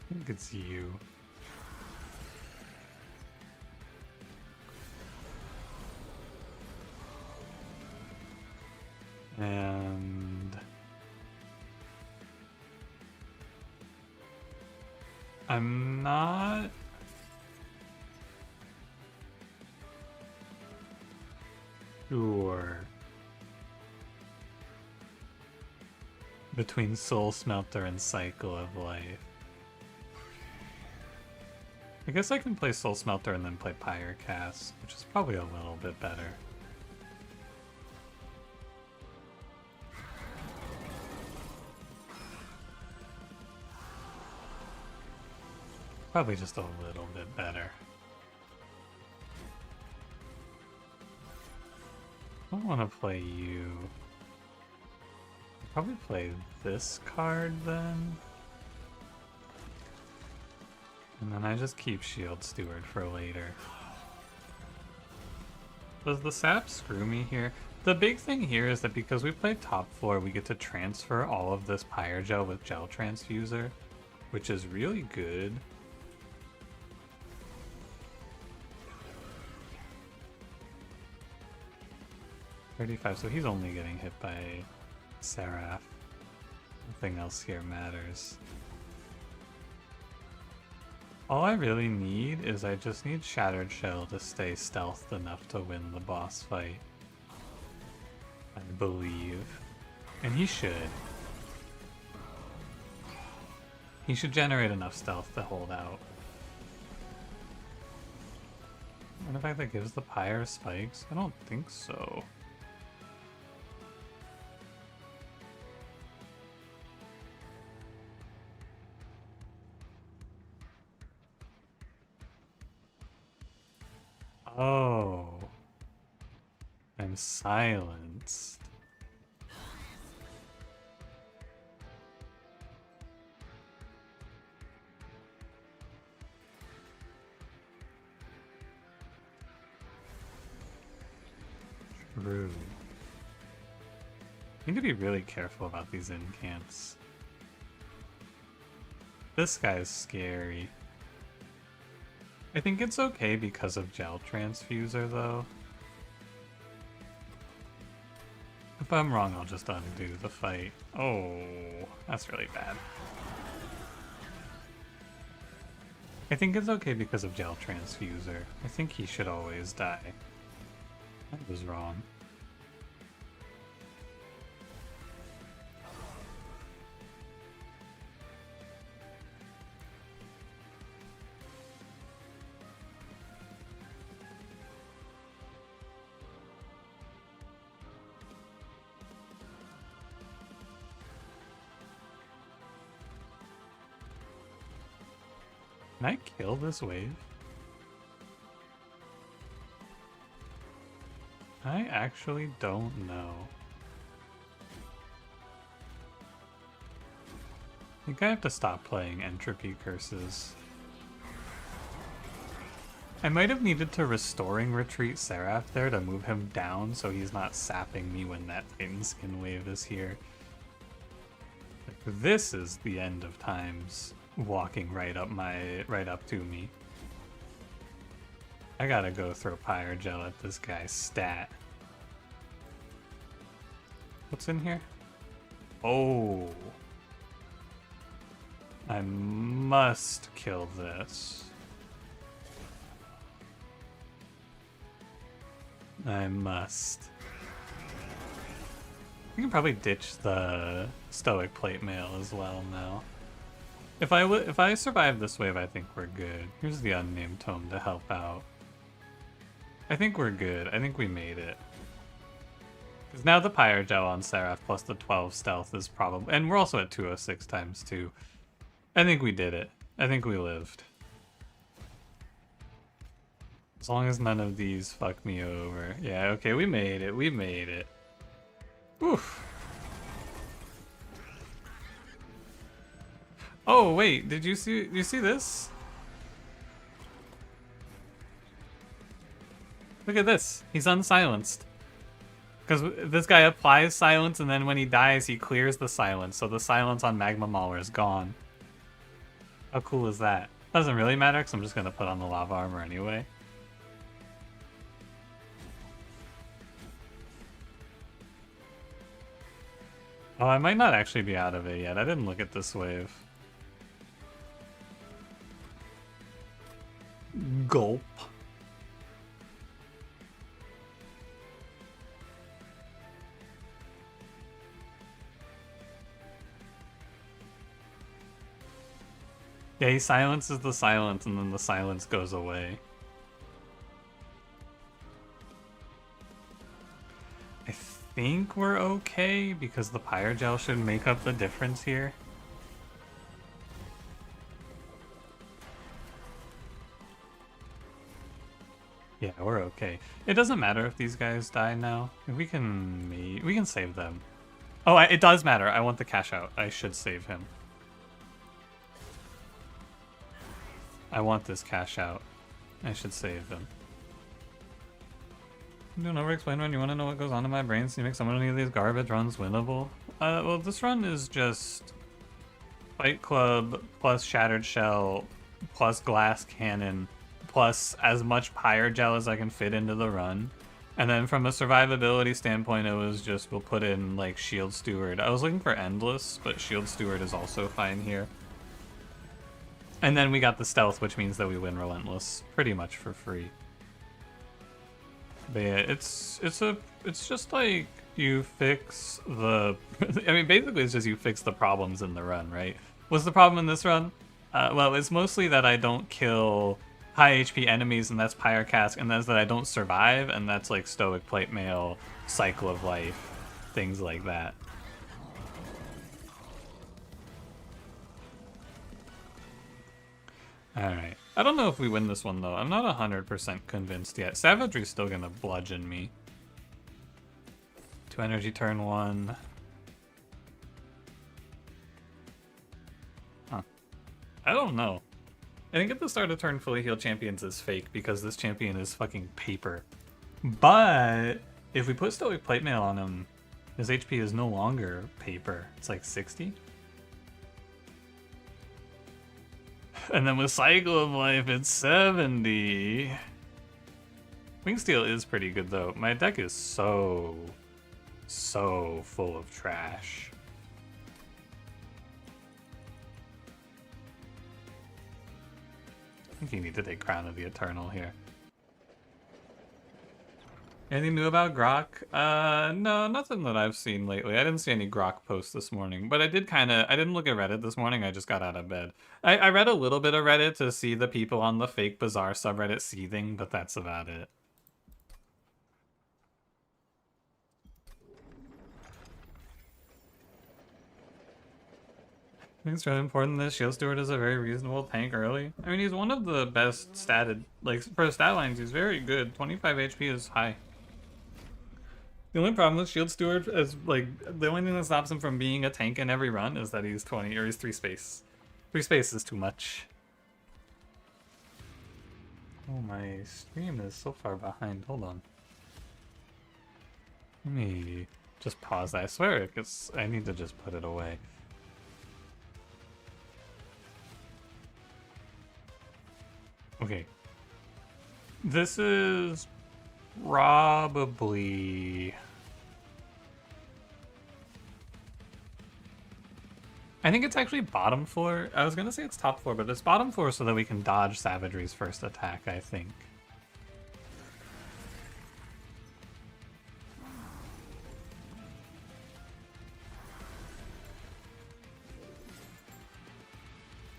I think it's you. And I'm not sure between Soul Smelter and Cycle of Life. I guess I can play Soul Smelter and then play Pyre Cask, which is probably a little bit better. Probably just a little bit better. I don't want to play you. I'll probably play this card then. And then I just keep Shield Steward for later. Does the sap screw me here? The big thing here is that because we play top floor, we get to transfer all of this Pyre Gel with Gel Transfuser, which is really good. $35, so he's only getting hit by Seraph. Nothing else here matters. All I really need is I just need Shattered Shell to stay stealthed enough to win the boss fight. I believe. And he should. He should generate enough stealth to hold out. And the fact that gives the Pyre spikes? I don't think so. Oh. I'm silenced. through. Need to be really careful about these incants. This guy's scary. I think it's okay because of Gel Transfuser, though. If I'm wrong, I'll just undo the fight. Oh, that's really bad. I think it's okay because of Gel Transfuser. I think he should always die. I was wrong. Can I kill this wave? I actually don't know. I think I have to stop playing Entropy Curses. I might have needed to Restoring Retreat Seraph there to move him down so he's not sapping me when that Titan Skin wave is here. Like, this is the end of times walking right up to me. I gotta go throw Pyre Gel at this guy's stat. What's in here? Oh. I must kill this. I must. We can probably ditch the Stoic Plate Mail as well now. If I survive this wave, I think we're good. Here's the Unnamed Tome to help out. I think we're good. I think we made it. Because now the Pyre Gel on Seraph plus the 12 stealth is probably... And we're also at 206 times 2. I think we did it. I think we lived. As long as none of these fuck me over. Yeah, okay, we made it. We made it. Oof. Oh, wait, did you see this? Look at this. He's unsilenced. Because this guy applies silence, and then when he dies, he clears the silence. So the silence on Magma Mauler is gone. How cool is that? Doesn't really matter, because I'm just going to put on the Lava Armor anyway. Oh, I might not actually be out of it yet. I didn't look at this wave. Gulp. Yeah, he silences the silence and then the silence goes away. I think we're okay because the Pyre Gel should make up the difference here. Yeah, we're okay. It doesn't matter if these guys die now. We can save them. Oh, it does matter. I want the cash out. I should save him. I want this cash out. I should save them. Don't over-explain when you want to know what goes on in my brain so you make some of any of these garbage runs winnable. Well, this run is just Fight Club plus Shattered Shell plus Glass Cannon plus as much Pyre Gel as I can fit into the run. And then from a survivability standpoint, it was just we'll put in like Shield Steward. I was looking for Endless, but Shield Steward is also fine here. And then we got the stealth, which means that we win Relentless pretty much for free. But yeah, it's just like you fix the... I mean, basically it's just you fix the problems in the run, right? What's the problem in this run? Well, it's mostly that I don't kill high HP enemies, and that's Pyre Cask, and that's that I don't survive, and that's like Stoic Plate Mail, Cycle of Life, things like that. Alright. I don't know if we win this one, though. I'm not 100% convinced yet. Savagery's still gonna bludgeon me. 2 energy turn 1. Huh. I don't know. I think at the start of turn fully healed champions is fake because this champion is fucking paper. But If we put Stoic Plate Mail on him, his HP is no longer paper. It's like 60. And then with Cycle of Life, it's 70. Wingsteel is pretty good though. My deck is so full of trash. I think you need to take Crown of the Eternal here. Anything new about Grok? No, nothing that I've seen lately. I didn't see any Grok posts this morning, but I didn't look at Reddit this morning, I just got out of bed. I read a little bit of Reddit to see the people on the fake Bazaar subreddit seething, but that's about it. I think it's really important that Shield Steward is a very reasonable tank early. I mean, he's one of the best statted, like, for stat lines, he's very good. 25 HP is high. The only problem with Shield Steward is, like, the only thing that stops him from being a tank in every run is that he's 20, or he's 3 space. 3 space is too much. Oh, my stream is so far behind. Hold on. Let me just pause that. I swear, because I need to just put it away. Okay. This is probably... I think it's actually bottom floor. I was gonna say it's top floor, but it's bottom floor so that we can dodge Savagery's first attack, I think.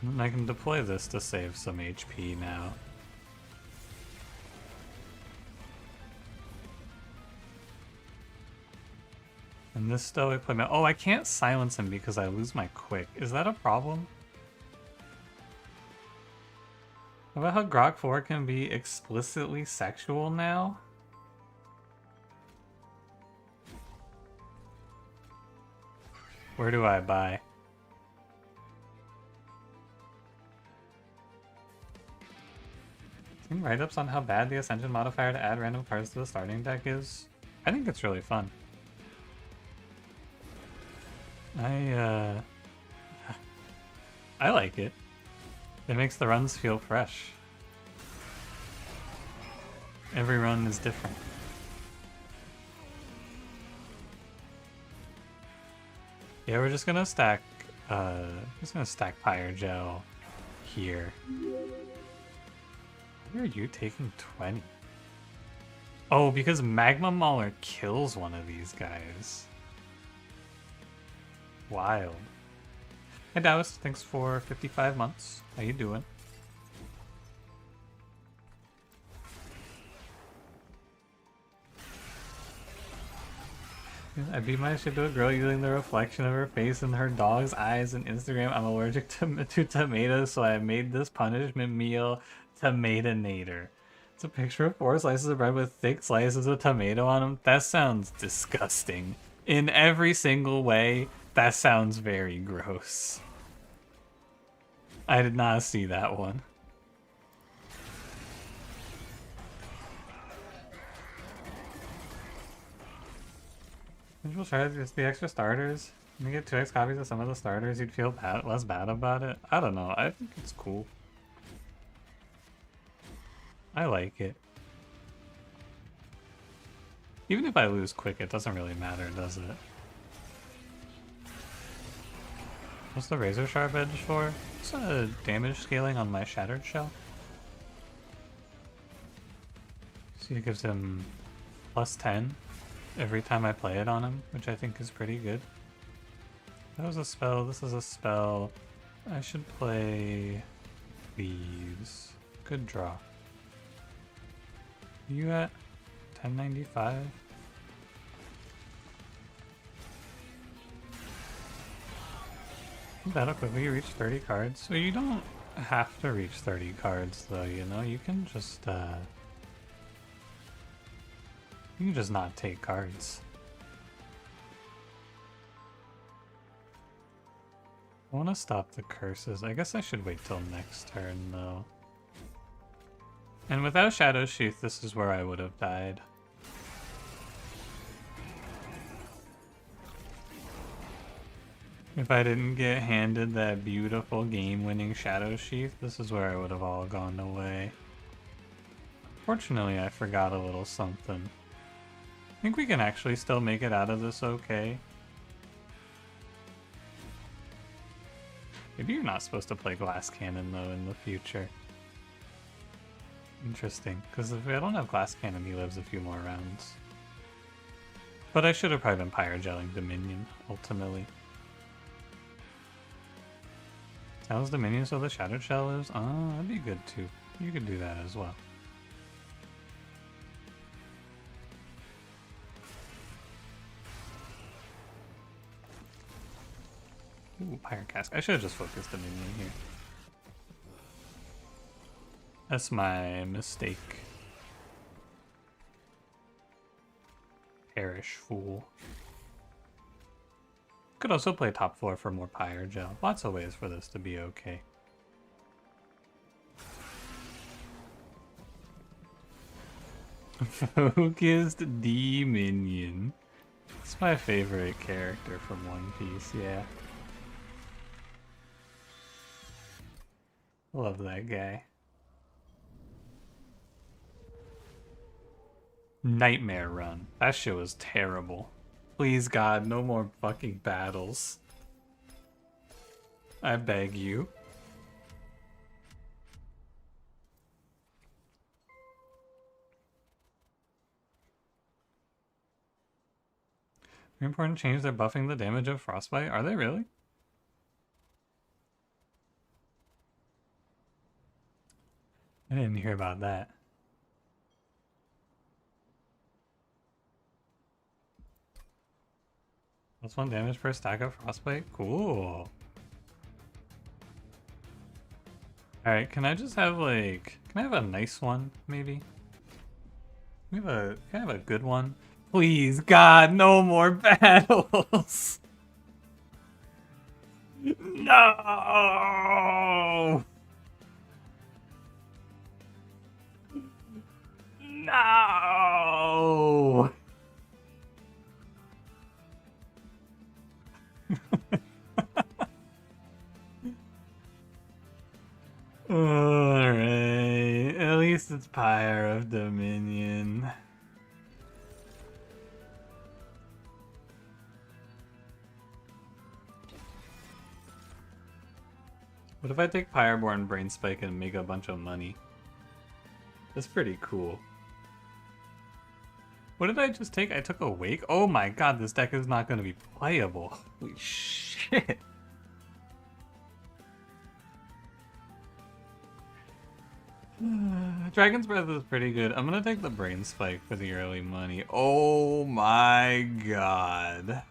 And I can deploy this to save some HP now. And this Stoic Plate Mail. Oh, I can't silence him because I lose my quick. Is that a problem? How about how Grok 4 can be explicitly sexual now? Where do I buy? Seen write-ups on how bad the Ascension modifier to add random cards to the starting deck is? I think it's really fun. I like it. It makes the runs feel fresh. Every run is different. Yeah, we're just gonna stack Pyre Gel here. Why are you taking 20? Oh, because Magma Mauler kills one of these guys. Wild. Hey Dallas, thanks for 55 months. How you doing? I beat my shit to a girl using the reflection of her face in her dog's eyes on Instagram. I'm allergic to tomatoes, so I made this punishment meal, Tomatonator. It's a picture of 4 slices of bread with thick slices of tomato on them. That sounds disgusting. In every single way, that sounds very gross. I did not see that one. Individual shards, the extra starters. When you get 2x copies of some of the starters, you'd feel less bad about it. I don't know. I think it's cool. I like it. Even if I lose quick, it doesn't really matter, does it? What's the Razor Sharp Edge for? It's a damage scaling on my Shattered Shell. See, it gives him plus 10 every time I play it on him, which I think is pretty good. That was a spell, this is a spell. I should play these. Good draw. You at 1095? That'll quickly reach 30 cards. So you don't have to reach 30 cards though, you know? You can just not take cards. I want to stop the curses. I guess I should wait till next turn though. And without Shadow Sheath, this is where I would have died. If I didn't get handed that beautiful game-winning Shadow Sheath, this is where I would have all gone away. Fortunately, I forgot a little something. I think we can actually still make it out of this okay. Maybe you're not supposed to play Glass Cannon, though, in the future. Interesting, because if I don't have Glass Cannon, he lives a few more rounds. But I should have probably been Pyre Gelling Dominion, ultimately. Tells Dominion so the Shattered Shell lives? Oh, that'd be good too. You could do that as well. Ooh, Pyre Cask. I should have just focused Dominion here. That's my mistake. Perish, fool. Could also play top 4 for more Pyre Gel. Lots of ways for this to be okay. Focused D-Minion. It's my favorite character from One Piece, yeah. Love that guy. Nightmare Run. That shit was terrible. Please, God, no more fucking battles. I beg you. Very important change, they're buffing the damage of Frostbite. Are they really? I didn't hear about that. Plus 1 damage per stack of Frostbite? Cool. Alright, can I just have like... Can I have a nice one, maybe? Can I have a good one? Please, God, no more battles! No! No! Alright, at least it's Pyre of Dominion. What if I take Pyreborn Brain Spike and make a bunch of money? That's pretty cool. What did I just take? I took a Wake? Oh my god, this deck is not going to be playable. Holy shit. Dragon's Breath is pretty good. I'm going to take the Brain Spike for the early money. Oh my god.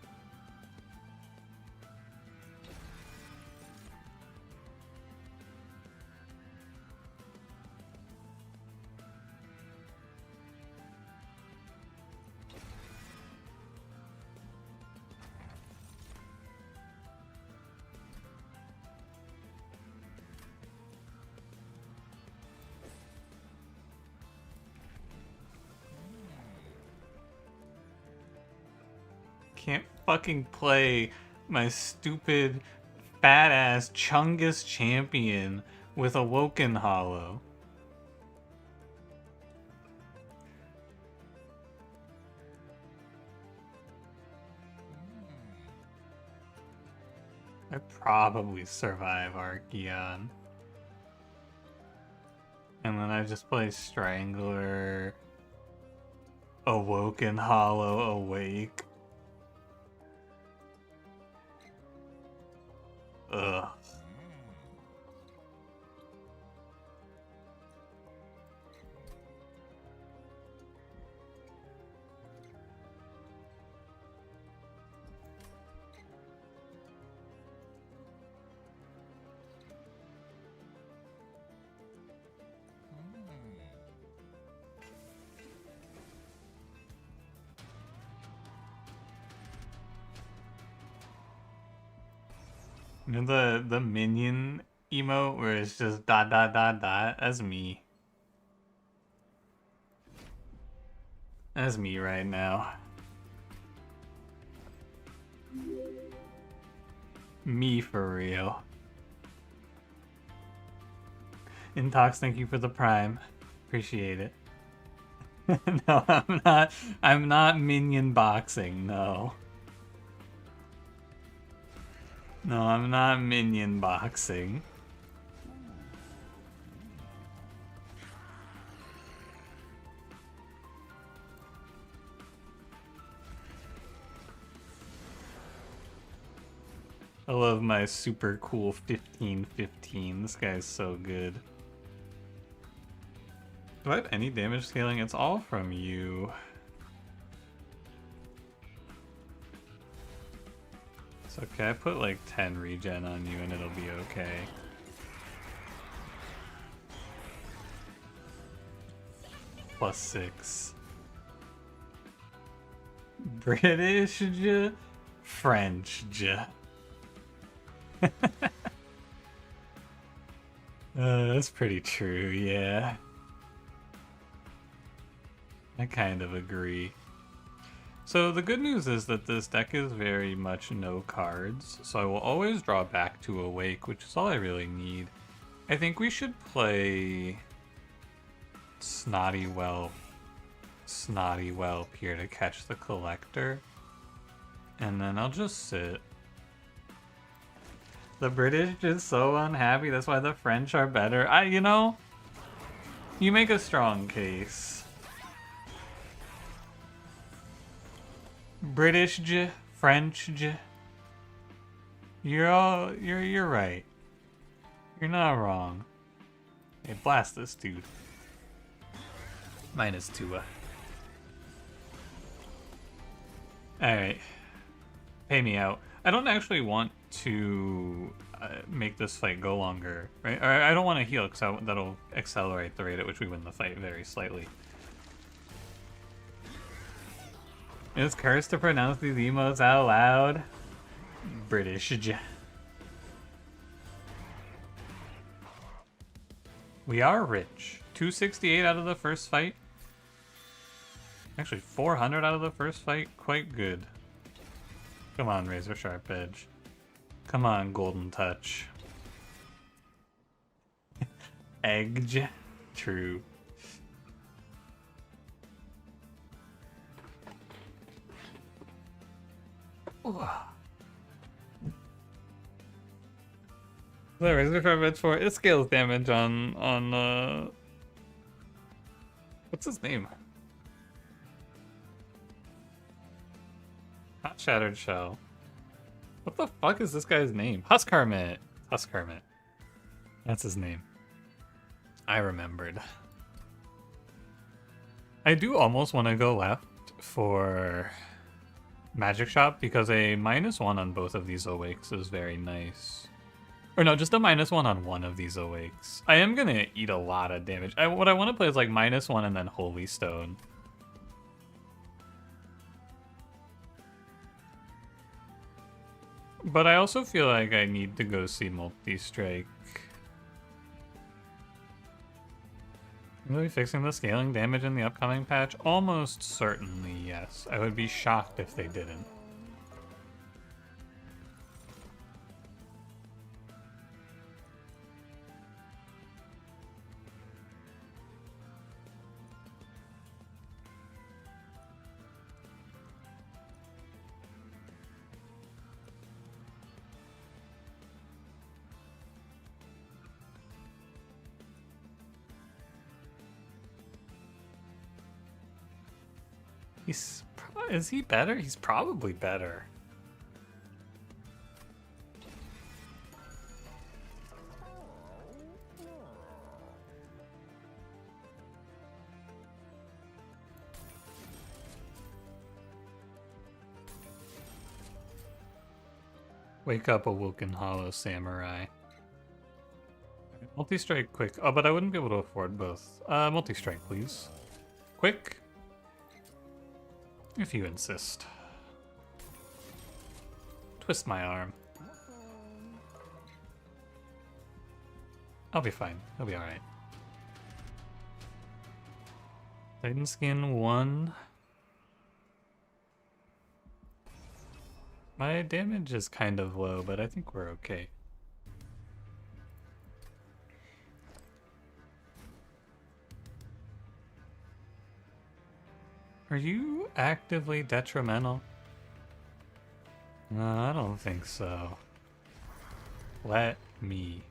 Can't fucking play my stupid badass Chungus champion with Awoken Hollow. I probably survive Archeon. And then I just play Strangler, Awoken Hollow, Awake. Ugh. You know the minion emote where it's just dot dot dot dot? That's me. That's me right now. Me for real. Intox, thank you for the prime. Appreciate it. No, I'm not. I'm not minion boxing, no. No, I'm not minion boxing. I love my super cool 15-15. This guy's so good. Do I have any damage scaling? It's all from you. It's okay, I put like 10 regen on you and it'll be okay. +6. British, French. That's pretty true, yeah. I kind of agree. So the good news is that this deck is very much no cards, so I will always draw back to Awake, which is all I really need. I think we should play Snotty Whelp here to catch the Collector, and then I'll just sit. The British is so unhappy, that's why the French are better. You know, you make a strong case. British, French, you're right. You're not wrong. Hey, blast this dude. -2. Alright. Pay me out. I don't actually want to make this fight go longer, right? Or I don't want to heal, because that'll accelerate the rate at which we win the fight very slightly. It's cursed to pronounce these emotes out loud. British. We are rich. 268 out of the first fight. Actually, 400 out of the first fight. Quite good. Come on, Razor Sharp Edge. Come on, Golden Touch. Edge. True. The Razor Sharp Edge 4, it scales damage on what's his name? Not Shattered Shell. What the fuck is this guy's name? Husk Hermit. Husk Hermit. That's his name. I remembered. I do almost want to go left for Magic Shop because a -1 on both of these Awakes is very nice. Or no, just a -1 on one of these Awakes. I am gonna eat a lot of damage. What I want to play is like -1 and then Holy Stone. But I also feel like I need to go see Multi-Strike. Will we be fixing the scaling damage in the upcoming patch? Almost certainly, yes. I would be shocked if they didn't. Is he better? He's probably better. Wake up, awoken hollow samurai. Multi-strike quick. Oh, but I wouldn't be able to afford both. Multi-strike, please. Quick. If you insist. Twist my arm. I'll be fine. I'll be alright. Titan skin 1. My damage is kind of low, but I think we're okay. Are you actively detrimental? No, I don't think so. Let me.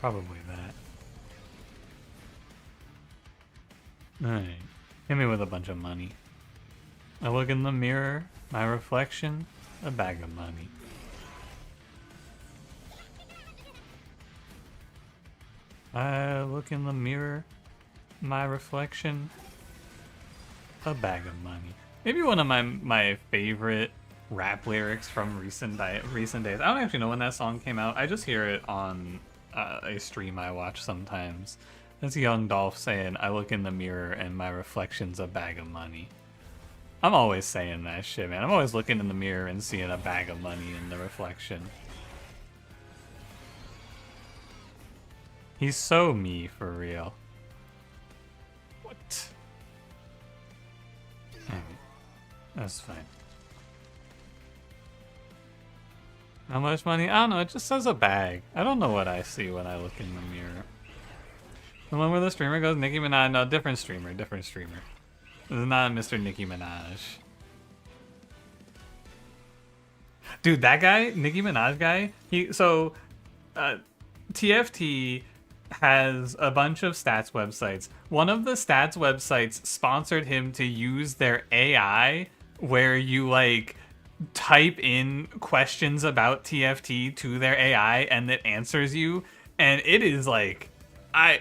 Probably that. Alright. Hit me with a bunch of money. I look in the mirror, my reflection, a bag of money. I look in the mirror, my reflection, a bag of money. Maybe one of my favorite rap lyrics from recent days. I don't actually know when that song came out. I just hear it on a stream I watch sometimes. That's Young Dolph saying, "I look in the mirror and my reflection's a bag of money." I'm always saying that shit, man. I'm always looking in the mirror and seeing a bag of money in the reflection. He's so me, for real. What? That's fine. How much money? I don't know, it just says a bag. I don't know what I see when I look in the mirror. The one where the streamer goes, Nicki Minaj? No, different streamer. This is not Mr. Nicki Minaj. Dude, that guy, Nicki Minaj guy, TFT has a bunch of stats websites. One of the stats websites sponsored him to use their AI where you like type in questions about TFT to their AI and it answers you, and it is like I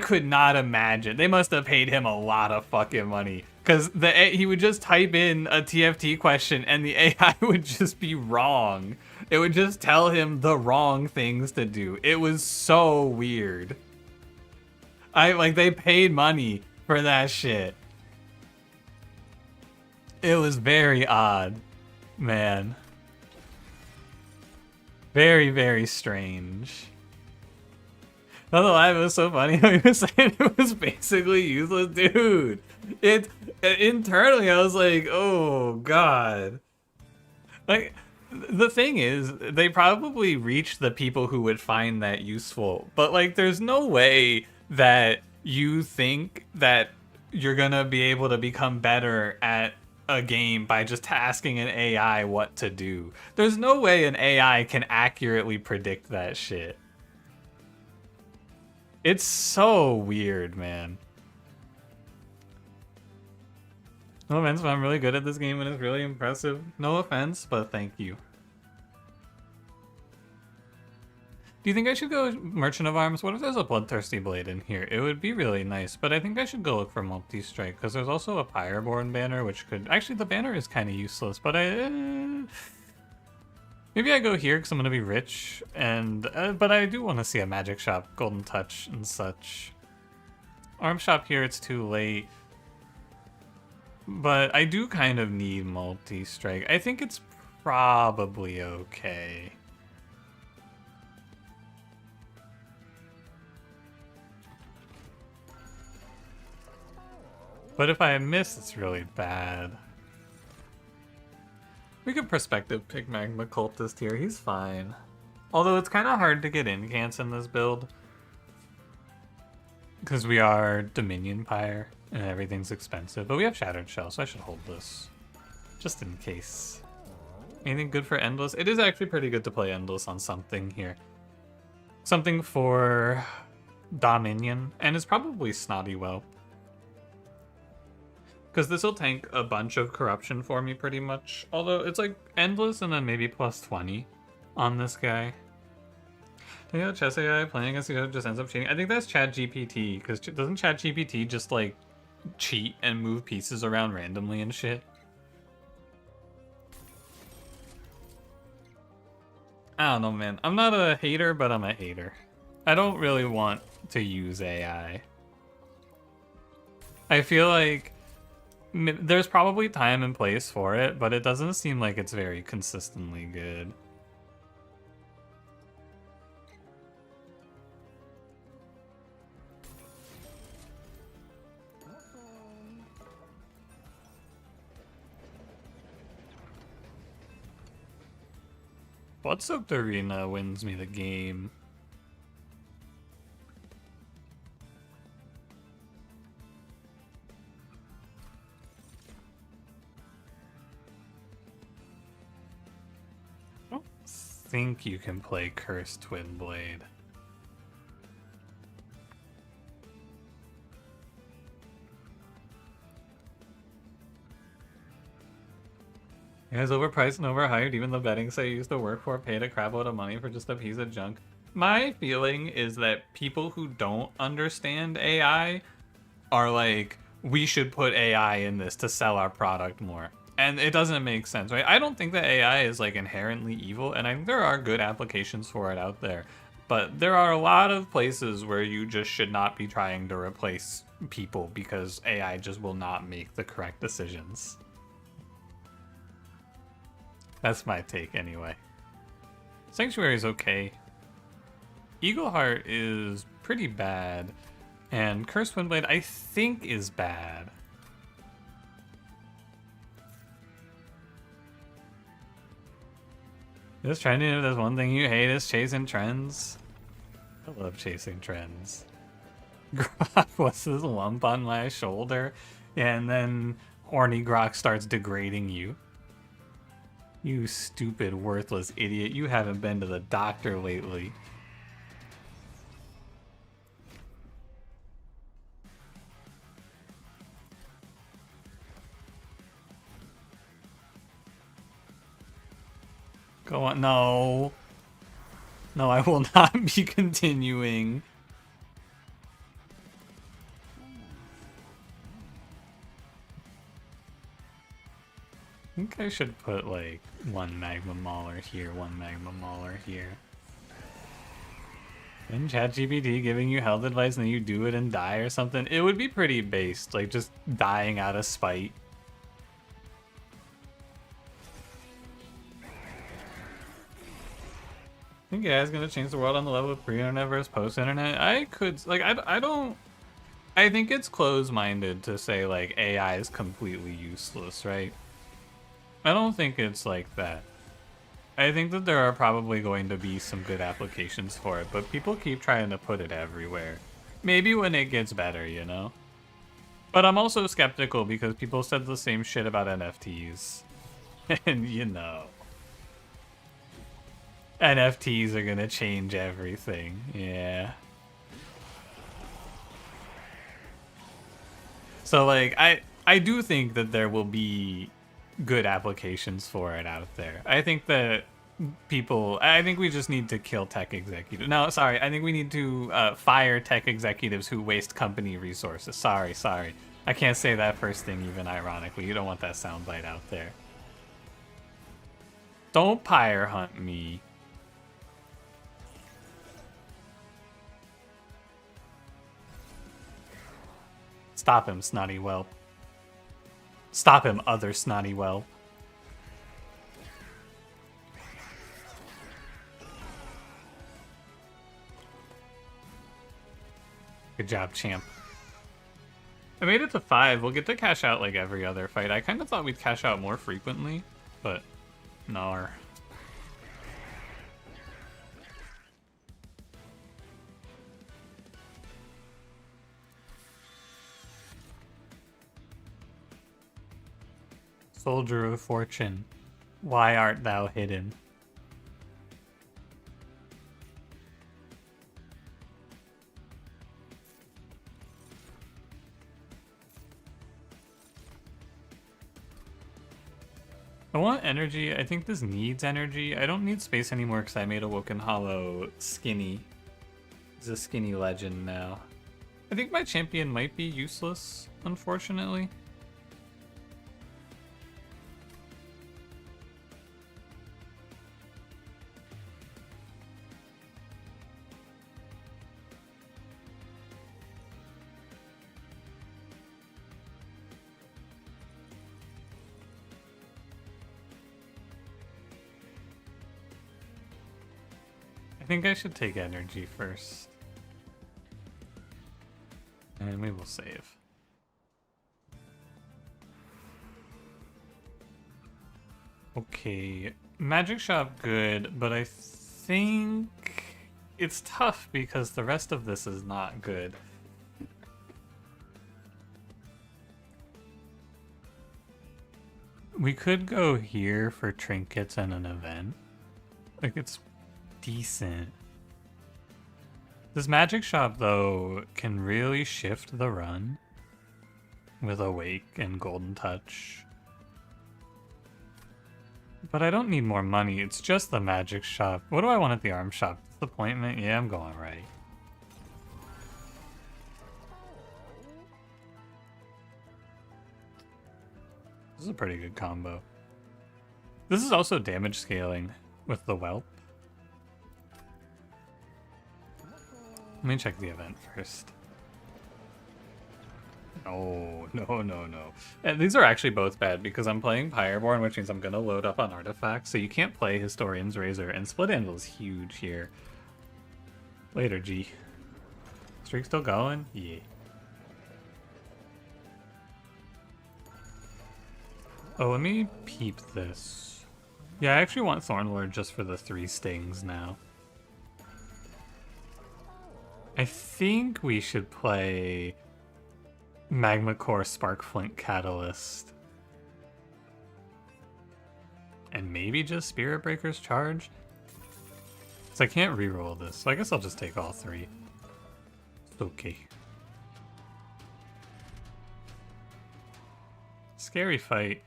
could not imagine. They must have paid him a lot of fucking money because he would just type in a TFT question and the AI would just be wrong. It would just tell him the wrong things to do. It was so weird. They paid money for that shit. It was very odd, man. Very, very strange. Otherwise, it was so funny how he was saying it was basically useless, dude. Internally, I was like, oh god. Like, the thing is, they probably reached the people who would find that useful, but like, there's no way that you think that you're gonna be able to become better at a game by just asking an AI what to do. There's no way an AI can accurately predict that shit. It's so weird, man. No offense, but I'm really good at this game and it's really impressive. No offense, but thank you. Do you think I should go Merchant of Arms? What if there's a Bloodthirsty Blade in here? It would be really nice, but I think I should go look for Multi-Strike, because there's also a Pyreborn banner, which could... Actually, the banner is kind of useless, but maybe I go here because I'm going to be rich, and but I do want to see a magic shop, Golden Touch and such. Arm shop here, it's too late. But I do kind of need multi-strike. I think it's probably okay. But if I miss, it's really bad. We could perspective pick Magma Cultist here. He's fine. Although it's kind of hard to get incants in this build. Because we are Dominion Pyre and everything's expensive. But we have Shattered Shell, so I should hold this. Just in case. Anything good for Endless? It is actually pretty good to play Endless on something here. Something for Dominion. And it's probably Snotty Well. Because this will tank a bunch of corruption for me pretty much. Although it's like Endless and then maybe plus 20 on this guy. Do you know chess AI playing against you just ends up cheating? I think that's ChatGPT, because doesn't ChatGPT just like cheat and move pieces around randomly and shit? I don't know, man. I'm not a hater, but I'm a hater. I don't really want to use AI. I feel like there's probably time and place for it, but it doesn't seem like it's very consistently good. Blood-Soaked Arena wins me the game. I don't think you can play Cursed Twin Blade. It was overpriced and overhired. Even the betting site you used to work for paid a crap load of money for just a piece of junk. My feeling is that people who don't understand AI are like, we should put AI in this to sell our product more. And it doesn't make sense, right? I don't think that AI is like inherently evil, and I think there are good applications for it out there. But there are a lot of places where you just should not be trying to replace people because AI just will not make the correct decisions. That's my take anyway. Sanctuary is okay. Eagleheart is pretty bad. And Cursed Windblade, I think, is bad. Just trending, if there's one thing you hate, is chasing trends. I love chasing trends. Grok, what's this lump on my shoulder? And then horny Grok starts degrading you. You stupid, worthless idiot. You haven't been to the doctor lately. Go on. No. No, I will not be continuing. I think I should put like one Magma Mauler here, one Magma Mauler here. And ChatGPT giving you health advice and then you do it and die or something. It would be pretty based, like just dying out of spite. Think AI's gonna change the world on the level of pre-internet versus post-internet? I could, like, I don't... I think it's closed-minded to say, like, AI is completely useless, right? I don't think it's like that. I think that there are probably going to be some good applications for it, but people keep trying to put it everywhere. Maybe when it gets better, you know? But I'm also skeptical because people said the same shit about NFTs. And, you know... NFTs are gonna change everything, yeah. So, like, I do think that there will be good applications for it out there. I think that I think we just need to kill tech executives. No, sorry, I think we need to fire tech executives who waste company resources. Sorry. I can't say that first thing even ironically. You don't want that soundbite out there. Don't pyre hunt me. Stop him, snotty whelp. Stop him, other snotty whelp. Good job, champ. I made it to 5. We'll get to cash out like every other fight. I kind of thought we'd cash out more frequently, but no. Soldier of Fortune, why art thou hidden? I want energy. I think this needs energy. I don't need space anymore because I made Awoken Hollow skinny. He's a skinny legend now. I think my champion might be useless, unfortunately. think I should take energy first. And we will save. Okay, magic shop good, but I think it's tough because the rest of this is not good. We could go here for trinkets and an event. Like, it's decent. This magic shop, though, can really shift the run with Awake and Golden Touch. But I don't need more money, it's just the magic shop. What do I want at the arm shop? Disappointment? Yeah, I'm going right. This is a pretty good combo. This is also damage scaling with the Whelp. Let me check the event first. Oh, no. And these are actually both bad because I'm playing Pyreborn, which means I'm going to load up on artifacts, so you can't play Historian's Razor, and Split Anvil is huge here. Later, G. Streak still going? Yeah. Oh, let me peep this. Yeah, I actually want Thornlord just for the 3 stings now. I think we should play Magma Core Sparkflint Catalyst. And maybe just Spirit Breaker's Charge? So I can't reroll this, so I guess I'll just take all 3. It's okay. Scary fight.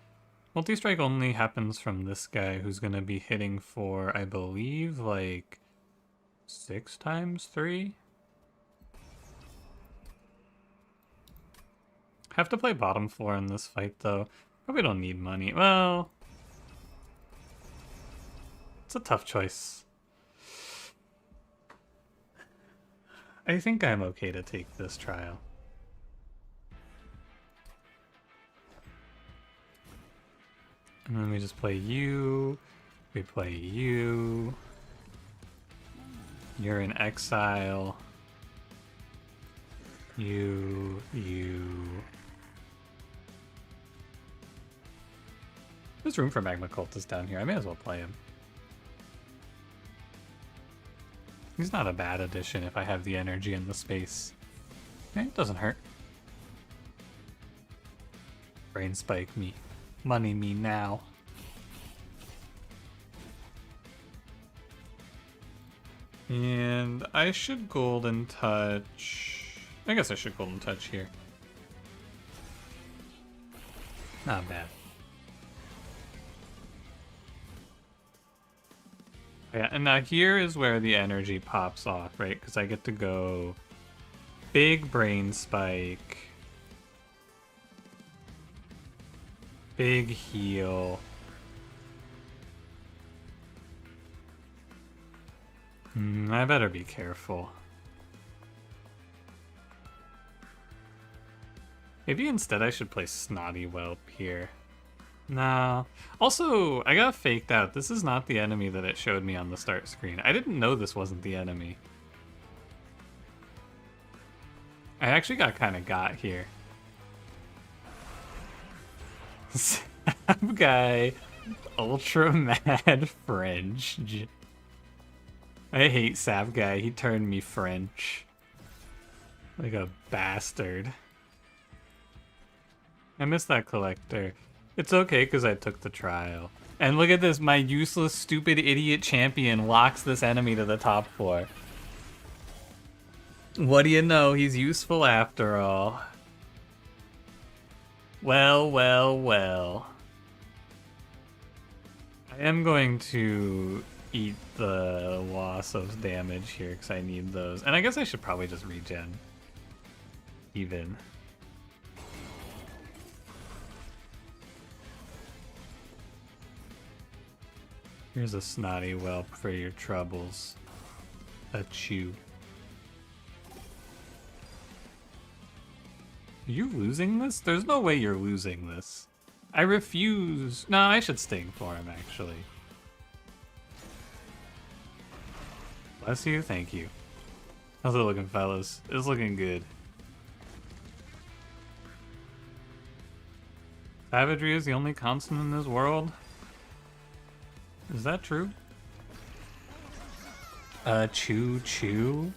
Multi-strike only happens from this guy who's gonna be hitting for, I believe, like 6 times 3? Have to play bottom floor in this fight, though. Probably don't need money. Well, it's a tough choice. I think I'm okay to take this trial. And then we just play you. We play you. You're in exile. You. There's room for Magma Cultist down here. I may as well play him. He's not a bad addition if I have the energy and the space. Okay, it doesn't hurt. Brain spike me. Money me now. And I should Golden Touch. I guess I should Golden Touch here. Not bad. Yeah, and now here is where the energy pops off, right? Because I get to go big Brain Spike, big heal. I better be careful. Maybe instead I should play Snotty Whelp here. Nah. Also, I got faked out. This is not the enemy that it showed me on the start screen. I didn't know this wasn't the enemy. I actually kind of got here. Sab guy, ultra mad French. I hate Sab guy. He turned me French. Like a bastard. I missed that collector. It's okay because I took the trial. And look at this, my useless, stupid, idiot champion locks this enemy to the top 4. What do you know? He's useful after all. Well. I am going to eat the loss of damage here because I need those. And I guess I should probably just regen. Even. Here's a Snotty Whelp for your troubles. A chew. Are you losing this? There's no way you're losing this. I refuse. No, I should sting for him, actually. Bless you, thank you. How's it looking, fellas? It's looking good. Savagery is the only constant in this world? Is that true? Choo choo?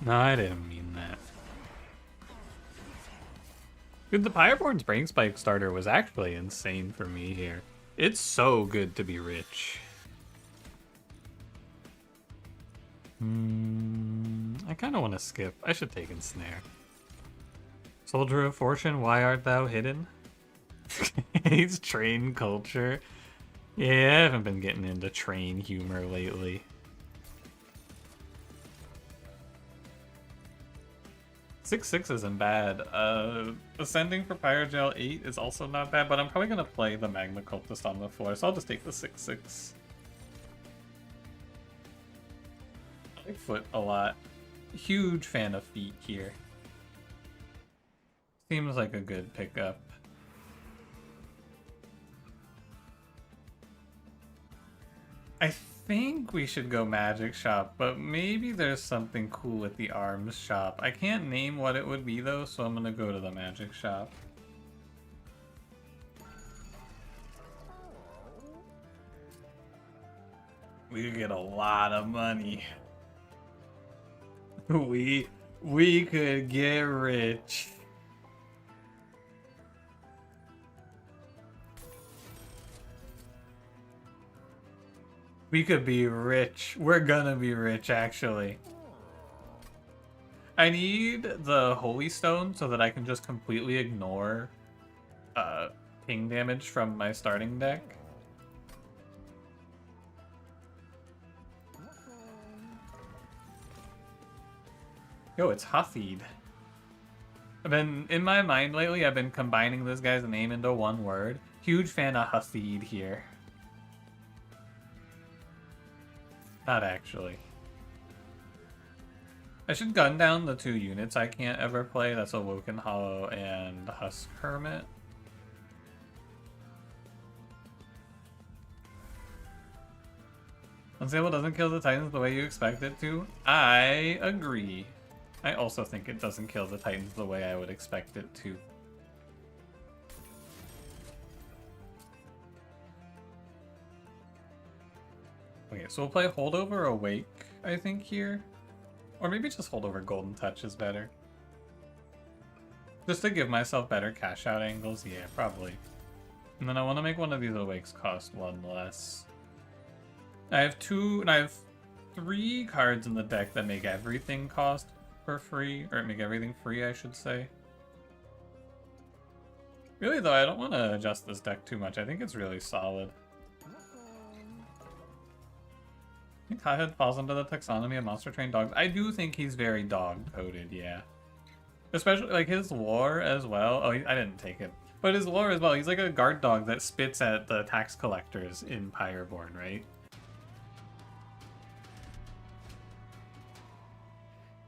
No, I didn't mean that. Dude, the Pyreborn's Brain Spike starter was actually insane for me here. It's so good to be rich. I kind of want to skip. I should take Ensnare. Soldier of Fortune, why art thou hidden? He's train culture. Yeah, I haven't been getting into train humor lately. 6/6 isn't bad. Ascending for Pyrogel 8 is also not bad, but I'm probably going to play the Magma Cultist on the floor, so I'll just take the 6/6. I like Foot a lot. Huge fan of Feet here. Seems like a good pickup. I think we should go Magic Shop, but maybe there's something cool at the Arms Shop. I can't name what it would be though, so I'm gonna go to the Magic Shop. We could get a lot of money. We could get rich. We could be rich. We're gonna be rich, actually. I need the Holy Stone so that I can just completely ignore ping damage from my starting deck. Yo, it's Huffied. In my mind lately, I've been combining this guy's name into one word. Huge fan of Huffied here. Not actually. I should gun down the 2 units I can't ever play. That's Awoken Hollow and Husk Hermit. Unstable doesn't kill the Titans the way you expect it to. I agree. I also think it doesn't kill the Titans the way I would expect it to. Okay, so we'll play Holdover Awake, I think, here. Or maybe just Holdover Golden Touch is better. Just to give myself better cash out angles, yeah, probably. And then I want to make one of these Awakes cost 1 less. I have 3 cards in the deck that make everything cost for free, or make everything free, I should say. Really though, I don't want to adjust this deck too much. I think it's really solid. I think Hothead falls under the taxonomy of monster trained dogs. I do think he's very dog-coded, yeah. Especially, like, his lore as well. Oh, I didn't take it. But his lore as well. He's like a guard dog that spits at the tax collectors in Pyreborn, right?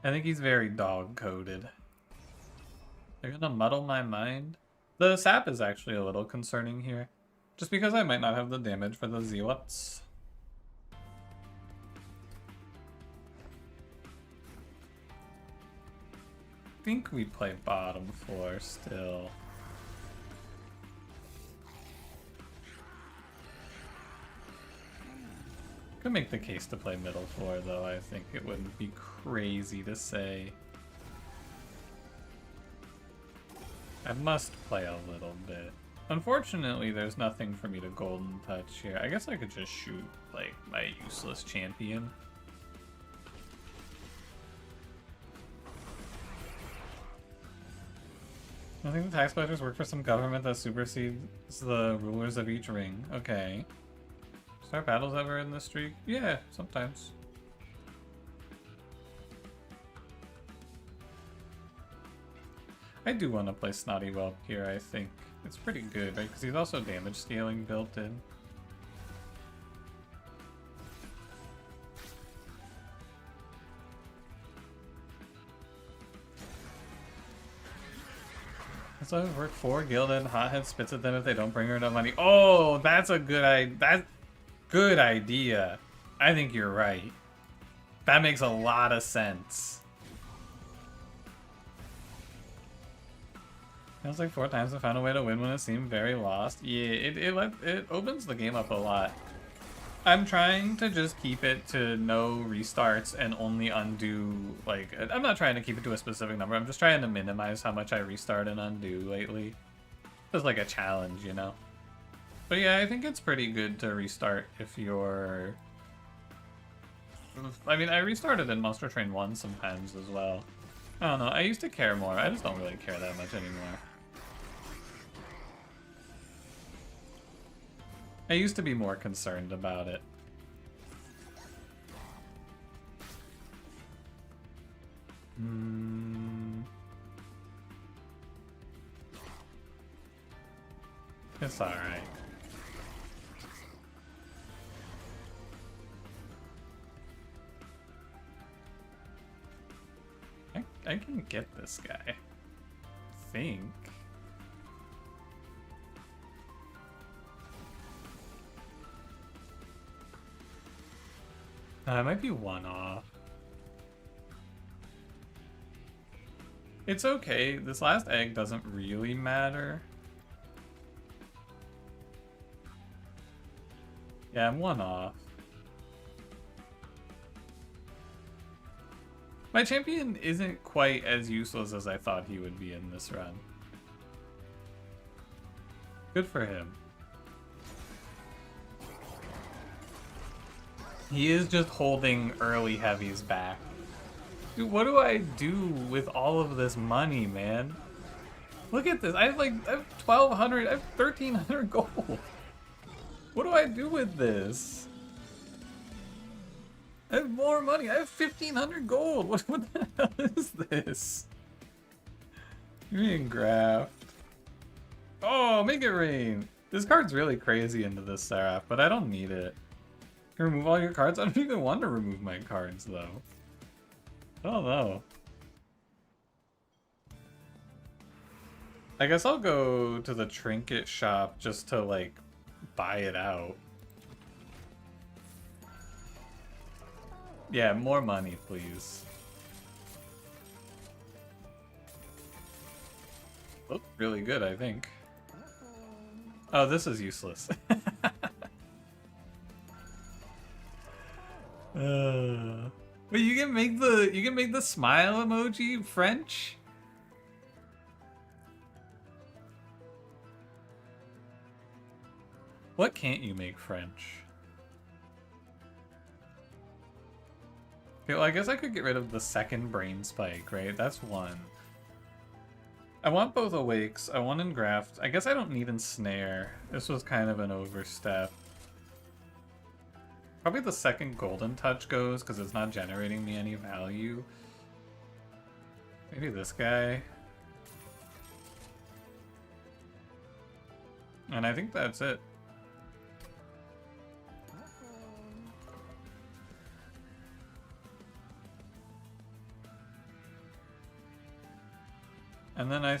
I think he's very dog-coded. They're gonna muddle my mind. The sap is actually a little concerning here. Just because I might not have the damage for the Zealots. I think we play bottom floor still. Could make the case to play middle floor though. I think it wouldn't be crazy to say. I must play a little bit. Unfortunately, there's nothing for me to golden touch here. I guess I could just shoot like my useless champion. I think the tax collectors work for some government that supersedes the rulers of each ring. Okay. Start battles ever in this streak? Yeah, sometimes. I do want to play Snotty Whelp here, I think. It's pretty good, right? Because he's also damage scaling built in. So work 4 Gilded Hothead spits at them if they don't bring her enough money. Oh, that's a good idea. I think you're right. That makes a lot of sense. It was like 4 times and found a way to win when it seemed very lost. Yeah, it opens the game up a lot. I'm trying to just keep it to no restarts and only undo, like, I'm not trying to keep it to a specific number. I'm just trying to minimize how much I restart and undo lately. It's like a challenge, you know? But yeah, I think it's pretty good to restart if you're... I mean, I restarted in Monster Train 1 sometimes as well. I don't know, I used to care more. I just don't really care that much anymore. I used to be more concerned about it. It's alright. I can get this guy. I think. It might be one off. It's okay. This last egg doesn't really matter. Yeah, I'm one off. My champion isn't quite as useless as I thought he would be in this run. Good for him. He is just holding early heavies back. Dude, what do I do with all of this money, man? Look at this. I have 1,200, I have 1,300 gold. What do I do with this? I have more money. I have 1,500 gold. What the hell is this? Give me a graft. Oh, make it rain. This card's really crazy into this Seraph, but I don't need it. Remove all your cards? I don't even want to remove my cards, though. I don't know. I guess I'll go to the trinket shop just to, like, buy it out. Yeah, more money, please. Looked really good, I think. Oh, this is useless. But you can make the smile emoji French? What can't you make French? Okay, well, I guess I could get rid of the second brain spike, right? That's one. I want both awakes. I want engraft. I guess I don't need ensnare. This was kind of an overstep. Probably the second golden touch goes because it's not generating me any value. Maybe this guy. And I think that's it. And then I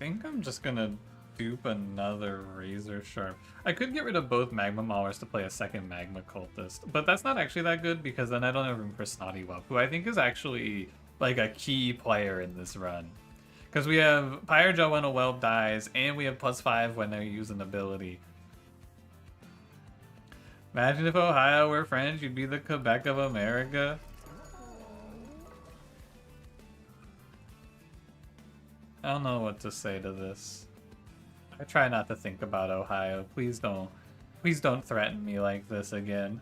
think I'm just gonna dupe another Razor Sharp. I could get rid of both Magma Maulers to play a second Magma Cultist, but that's not actually that good because then I don't have room for Snotty Whelp, who I think is actually like a key player in this run. Because we have Pyre when a Whelp dies, and we have +5 when they use an ability. Imagine if Ohio were French, you'd be the Quebec of America. I don't know what to say to this. I try not to think about Ohio. Please don't threaten me like this again.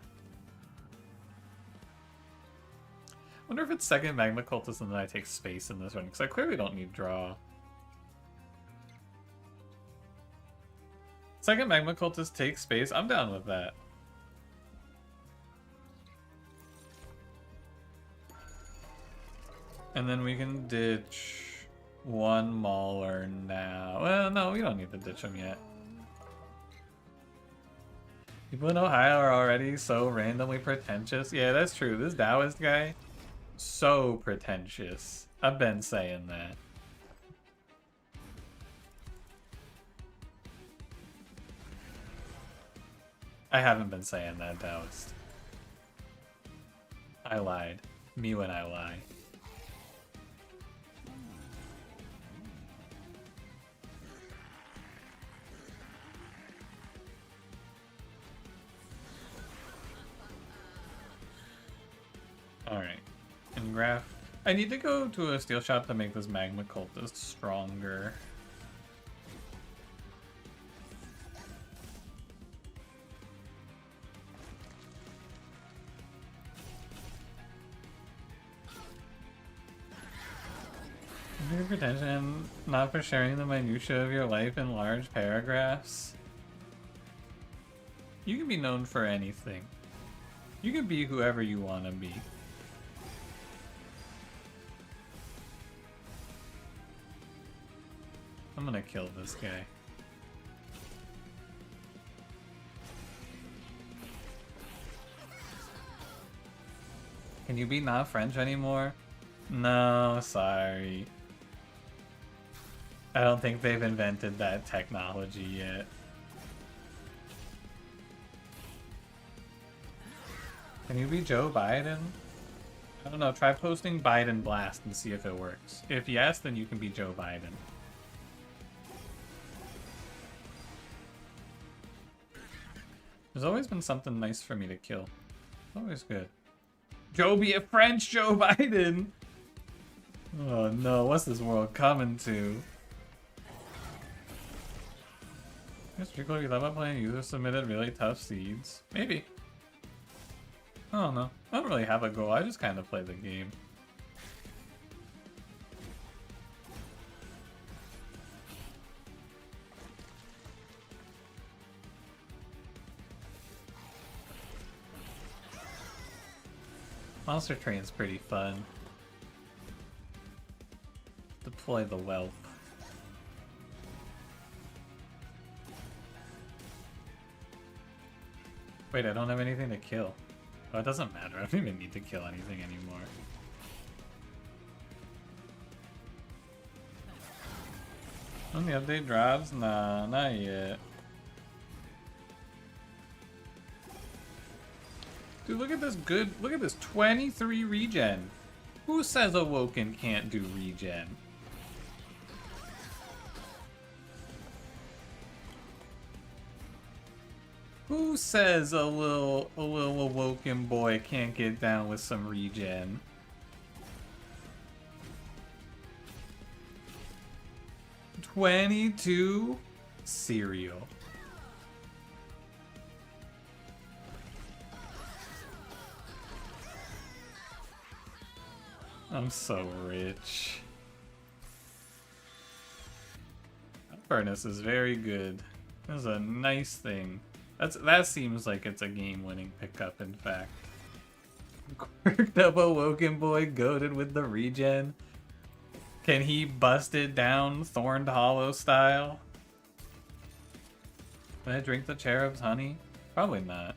Wonder if it's second Magma Cultist and then I take space in this one, because I clearly don't need draw. Second Magma Cultist takes space. I'm down with that. And then we can ditch one Mauler now. Well, no, we don't need to ditch him yet. People in Ohio are already so randomly pretentious. Yeah, that's true. This Taoist guy, so pretentious. I've been saying that. I haven't been saying that, Taoist. I lied. Me when I lie. Alright. And graph. I need to go to a steel shop to make this magma cultist stronger. Thank you for attention, not for sharing the minutiae of your life in large paragraphs. You can be known for anything. You can be whoever you want to be. I'm gonna kill this guy. Can you be not French anymore? No, sorry. I don't think they've invented that technology yet. Can you be Joe Biden? I don't know, try posting Biden Blast and see if it works. If yes, then you can be Joe Biden. There's always been something nice for me to kill. Always good. Joe be a French Joe Biden! Oh no, what's this world coming to? It's pretty cool. You thought about playing user submitted really tough seeds? Maybe. I don't know. I don't really have a goal. I just kind of play the game. Monster Train's pretty fun. Deploy the wealth. Wait, I don't have anything to kill. Oh, it doesn't matter. I don't even need to kill anything anymore. When the update drops? Nah, not yet. Dude, look at this good. Look at this 23 regen. Who says Awoken can't do regen? Who says a little Awoken boy can't get down with some regen? $22 cereal. I'm so rich. Furnace is very good. That's a nice thing. That seems like it's a game-winning pickup, in fact. Quirked up Awoken boy goated with the regen. Can he bust it down Thorned Hollow style? Can I drink the cherub's honey? Probably not.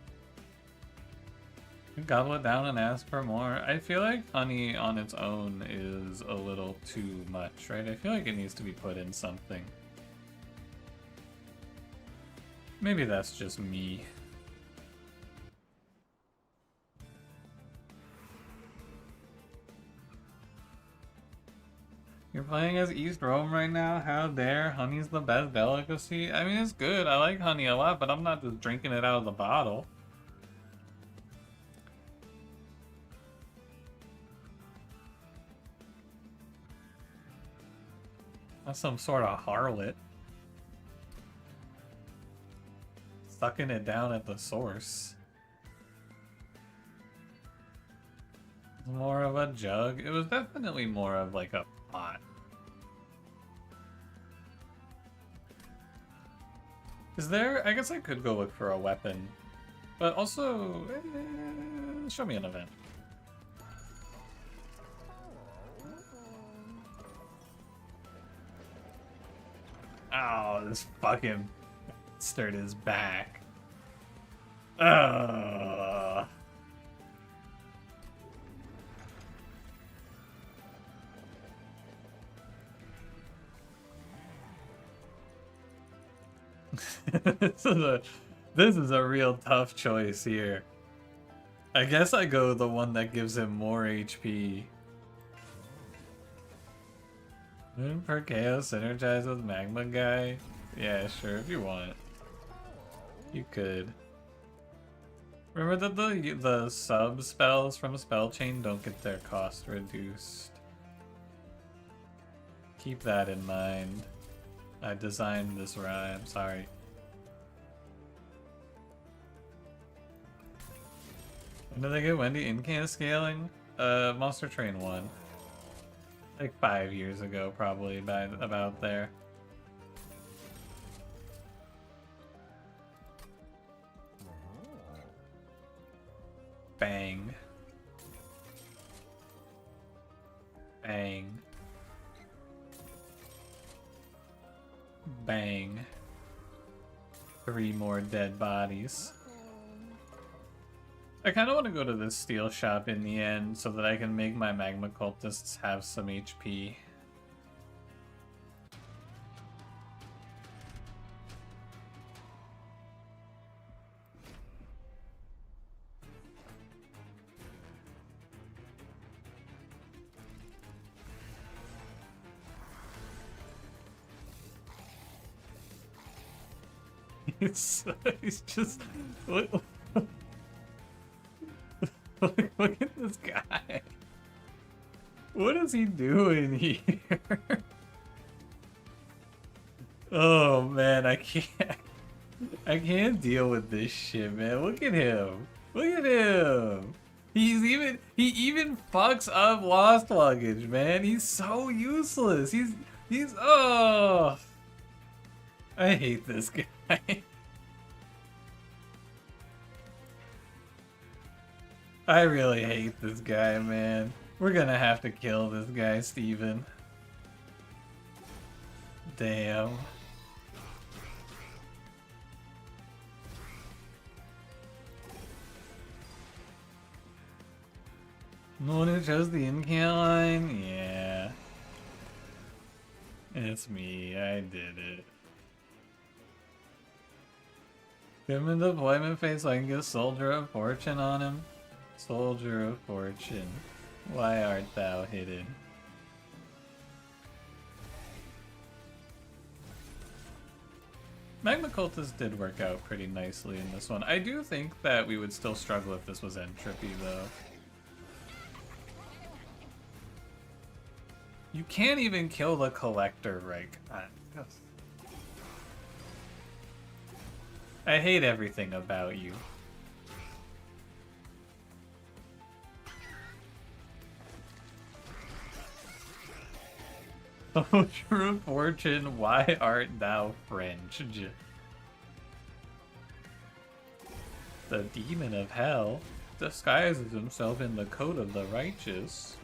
Gobble it down and ask for more. I feel like honey on its own is a little too much, right? I feel like it needs to be put in something. Maybe that's just me. You're playing as East Rome right now? How dare? Honey's the best delicacy? I mean, it's good. I like honey a lot, but I'm not just drinking it out of the bottle. That's some sort of harlot. Sucking it down at the source. More of a jug. It was definitely more of like a pot. Is there? I guess I could go look for a weapon. But also, show me an event. Oh, this fucking bastard is back. This is a real tough choice here. I guess I go the one that gives him more HP. Moon per KO synergize with Magma Guy? Yeah, sure, if you want. You could. Remember that the sub spells from Spell Chain don't get their cost reduced. Keep that in mind. I designed this rhyme, sorry. When did they get Wendy in-can scaling? Monster Train 1. Like 5 years ago, probably, about there. Bang. Bang. Bang. 3 more dead bodies. I kind of want to go to this steel shop in the end so that I can make my magma cultists have some HP. He's just look at this guy. What is he doing here? Oh man, I can't deal with this shit, man. Look at him. Look at him. He even fucks up Lost Luggage, man. He's so useless. He's oh, I hate this guy. I really hate this guy, man. We're gonna have to kill this guy, Steven. Damn. No one who chose the in-can line? Yeah. It's me, I did it. Give him in deployment phase so I can get Soldier of Fortune on him. Soldier of Fortune, why art thou hidden? Magma Cultist did work out pretty nicely in this one. I do think that we would still struggle if this was Entropy, though. You can't even kill the Collector, right? I hate everything about you. Soldier of Fortune, why art thou French? The demon of hell disguises himself in the coat of the righteous.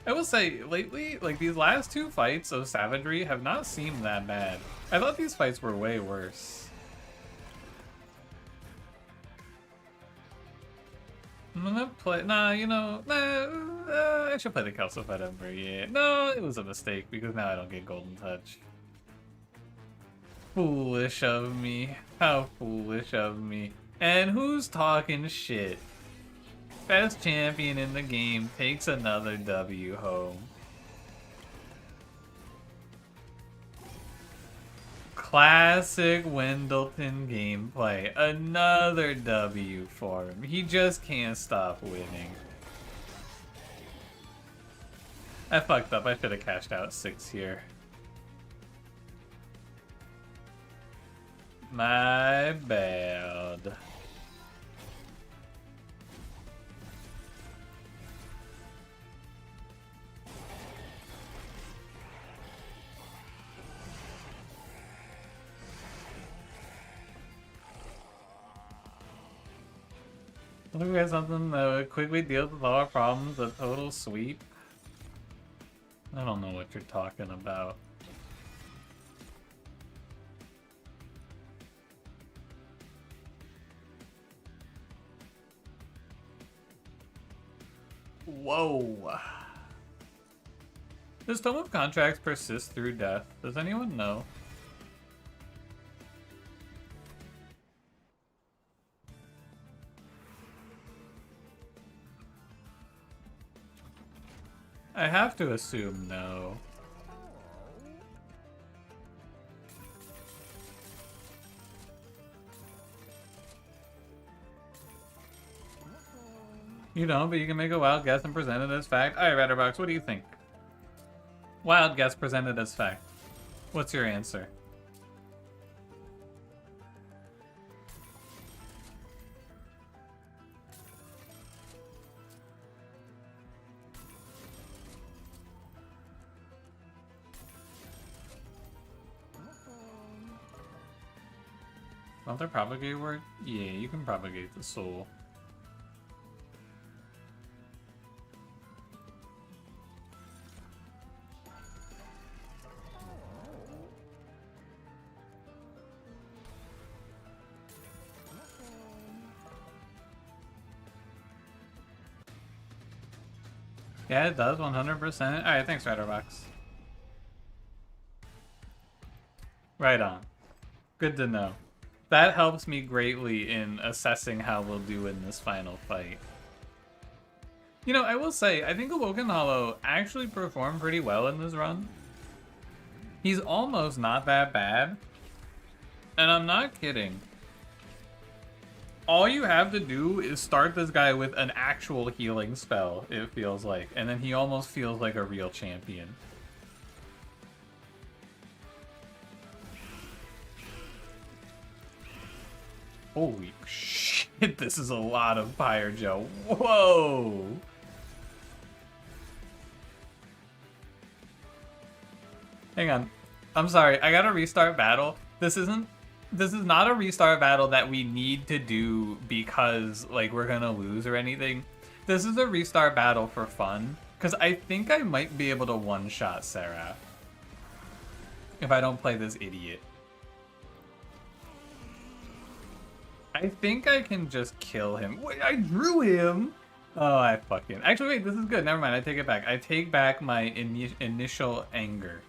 I will say, lately, like, these last 2 fights of Savagery have not seemed that bad. I thought these fights were way worse. I'm gonna play, I should play the Calcified Ember, yeah. No, it was a mistake, because now I don't get Golden Touch. Foolish of me. How foolish of me. And who's talking shit? Best champion in the game takes another W home. Classic Wendleton gameplay. Another W for him. He just can't stop winning. I fucked up. I should have cashed out 6 here. My bad. I think we have something that would quickly deal with all our problems, a total sweep. I don't know what you're talking about. Whoa. Does Tome of Contracts persist through death? Does anyone know? I have to assume no. You don't, but you can make a wild guess and present it as fact. Alright, Ratterbox, what do you think? Wild guess presented as fact. What's your answer? Don't there propagate work? Yeah, you can propagate the soul. Yeah, it does, 100%. Alright, thanks, Ratterbox. Right on. Good to know. That helps me greatly in assessing how we'll do in this final fight. You know, I will say, I think Awoken Hollow actually performed pretty well in this run. He's almost not that bad. And I'm not kidding. All you have to do is start this guy with an actual healing spell, it feels like. And then he almost feels like a real champion. Holy shit, this is a lot of Fire Gel. Whoa! Hang on. I'm sorry, I gotta restart battle. This is not a restart battle that we need to do because, like, we're gonna lose or anything. This is a restart battle for fun. Because I think I might be able to one-shot Seraph. If I don't play this idiot. I think I can just kill him. Wait, I drew him! Oh, I fucking... Actually, wait, this is good. Never mind, I take it back. I take back my initial anger.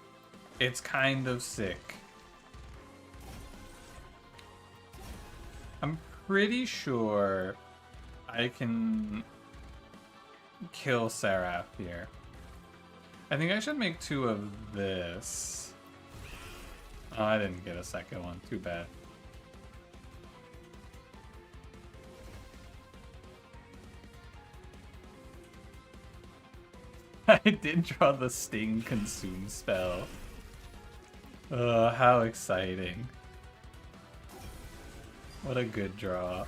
It's kind of sick. I'm pretty sure I can kill Seraph here. I think I should make 2 of this. Oh, I didn't get a second one. Too bad. I did draw the Sting Consume spell. How exciting. What a good draw.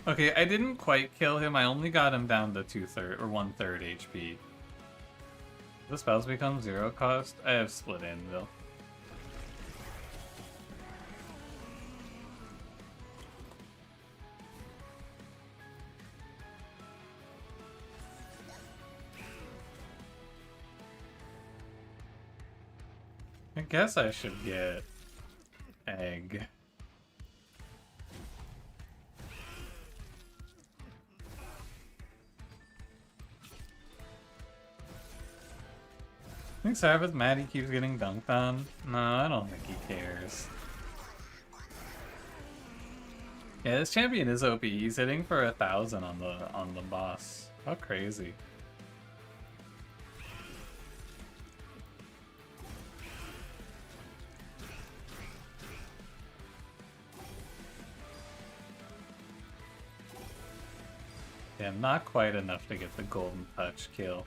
Okay, I didn't quite kill him. I only got him down to 2/3 or 1/3 HP. The spells become 0 cost. I have Split Anvil. I guess I should get egg. I think Sabbath mad he keeps getting dunked on. No, I don't think he cares. Yeah, this champion is OP. He's hitting for 1,000 on the boss. How crazy. Yeah, not quite enough to get the golden touch kill.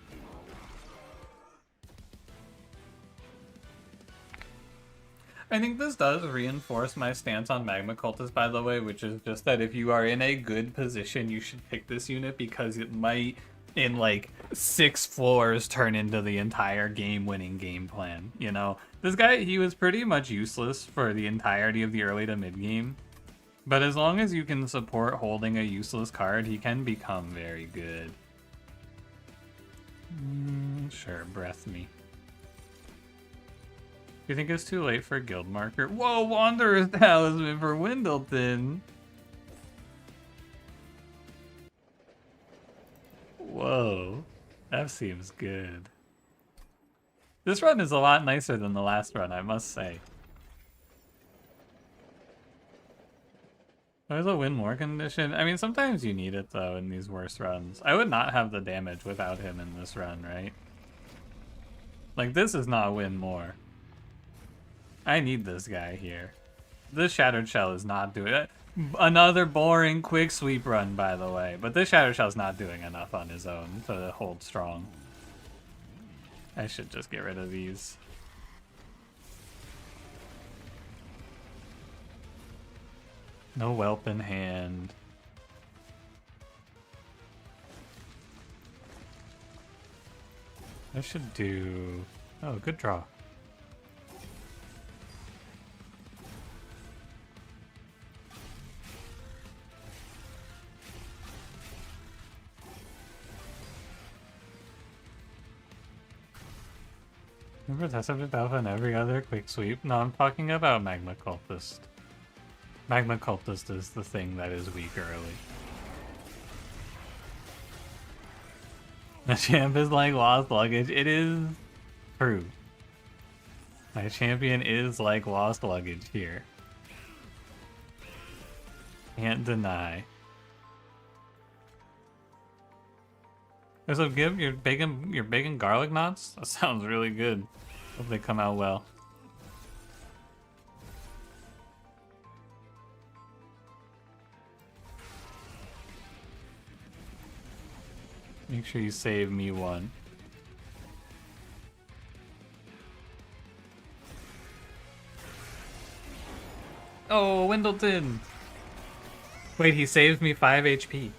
I think this does reinforce my stance on Magma Cultist, by the way, which is just that if you are in a good position, you should pick this unit because it might, in like 6 floors, turn into the entire game-winning game plan, you know? This guy, he was pretty much useless for the entirety of the early to mid-game. But as long as you can support holding a useless card, he can become very good. Sure, breath me. You think it's too late for a guild marker? Whoa, Wanderer's Talisman for Windleton! Whoa, that seems good. This run is a lot nicer than the last run, I must say. There's a win more condition. I mean, sometimes you need it, though, in these worst runs. I would not have the damage without him in this run, right? Like, this is not win more. I need this guy here. This Shattered Shell is not doing it. Another boring quick sweep run, by the way. But this Shattered Shell's not doing enough on his own to hold strong. I should just get rid of these. No whelp in hand. I should do... Oh, good draw. Remember that's up to alpha and every other quick sweep? No, I'm talking about Magma Cultist. Magma Cultist is the thing that is weak early. The champ is like lost luggage. It is true. My champion is like lost luggage here. Can't deny. There's a give your bacon garlic knots? That sounds really good. Hope they come out well. Make sure you save me one. Oh, Wendleton! Wait, he saved me 5 HP.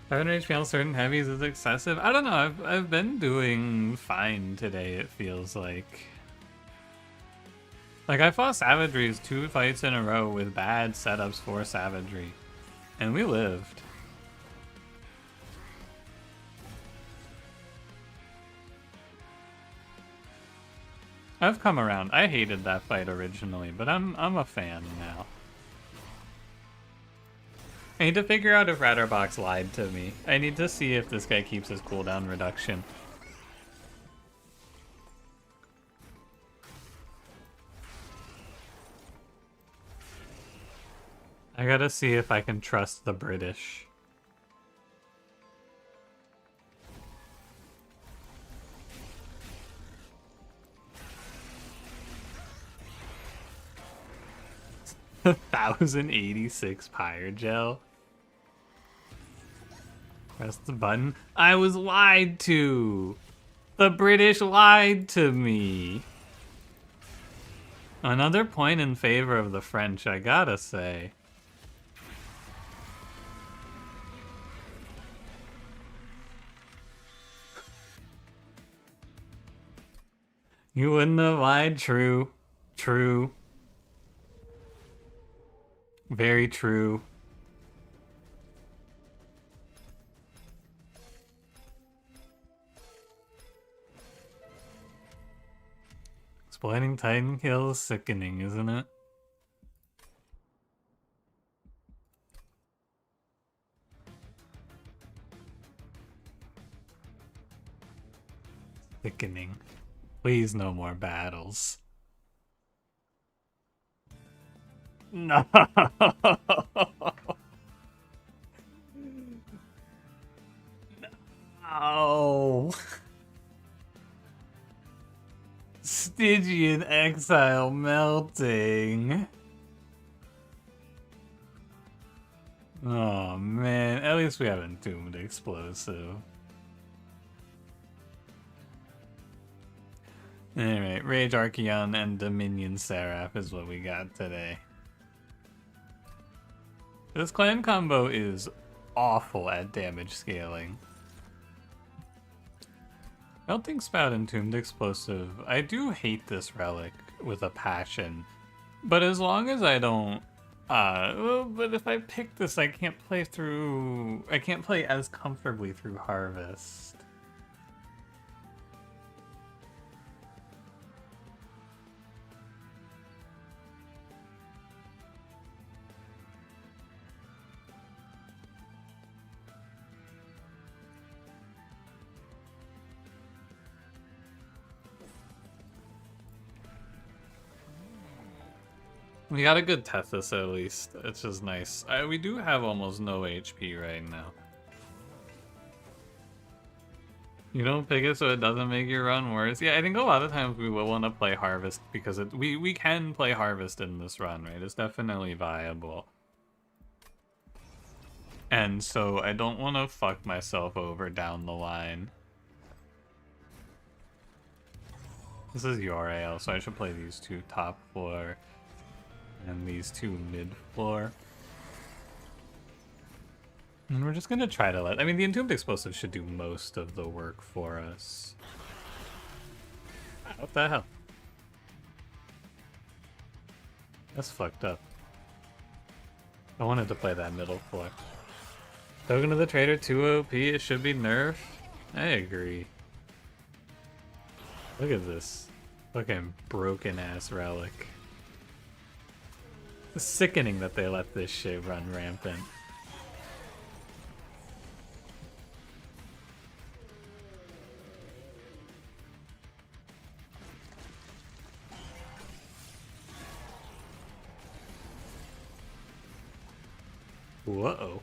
500 HP on certain heavies is excessive? I don't know, I've been doing fine today, it feels like. Like, I fought Savageries 2 fights in a row with bad setups for Savagery. And we lived. I've come around. I hated that fight originally, but I'm a fan now. I need to figure out if Ratterbox lied to me. I need to see if this guy keeps his cooldown reduction. I gotta see if I can trust the British. $1,086 Pyrogel. Press the button. I was lied to! The British lied to me! Another point in favor of the French, I gotta say. You wouldn't have lied, true. True. Very true. Exploiting Titan kill is sickening, isn't it? Sickening. Please, no more battles. No. No. Stygian exile melting. Oh man, at least we haven't doomed explosive. Alright, Rage Archeon and Dominion Seraph is what we got today. This clan combo is awful at damage scaling. Melting Spout and Entombed Explosive. I do hate this relic with a passion. But as long as I don't... but if I pick this, I can't play as comfortably through Harvest. We got a good Tethys at least. It's just nice. We do have almost no HP right now. You don't pick it so it doesn't make your run worse. Yeah, I think a lot of times we will want to play Harvest because we can play Harvest in this run, right? It's definitely viable. And so I don't want to fuck myself over down the line. This is Uriel, so I should play these two top floor and these two mid floor. And we're just gonna try to I mean, the Entombed Explosive should do most of the work for us. What the hell? That's fucked up. I wanted to play that middle floor. Token of the Trader 2 OP, it should be nerfed. I agree. Look at this. Fucking broken ass relic. It's sickening that they let this shit run rampant. Whoa.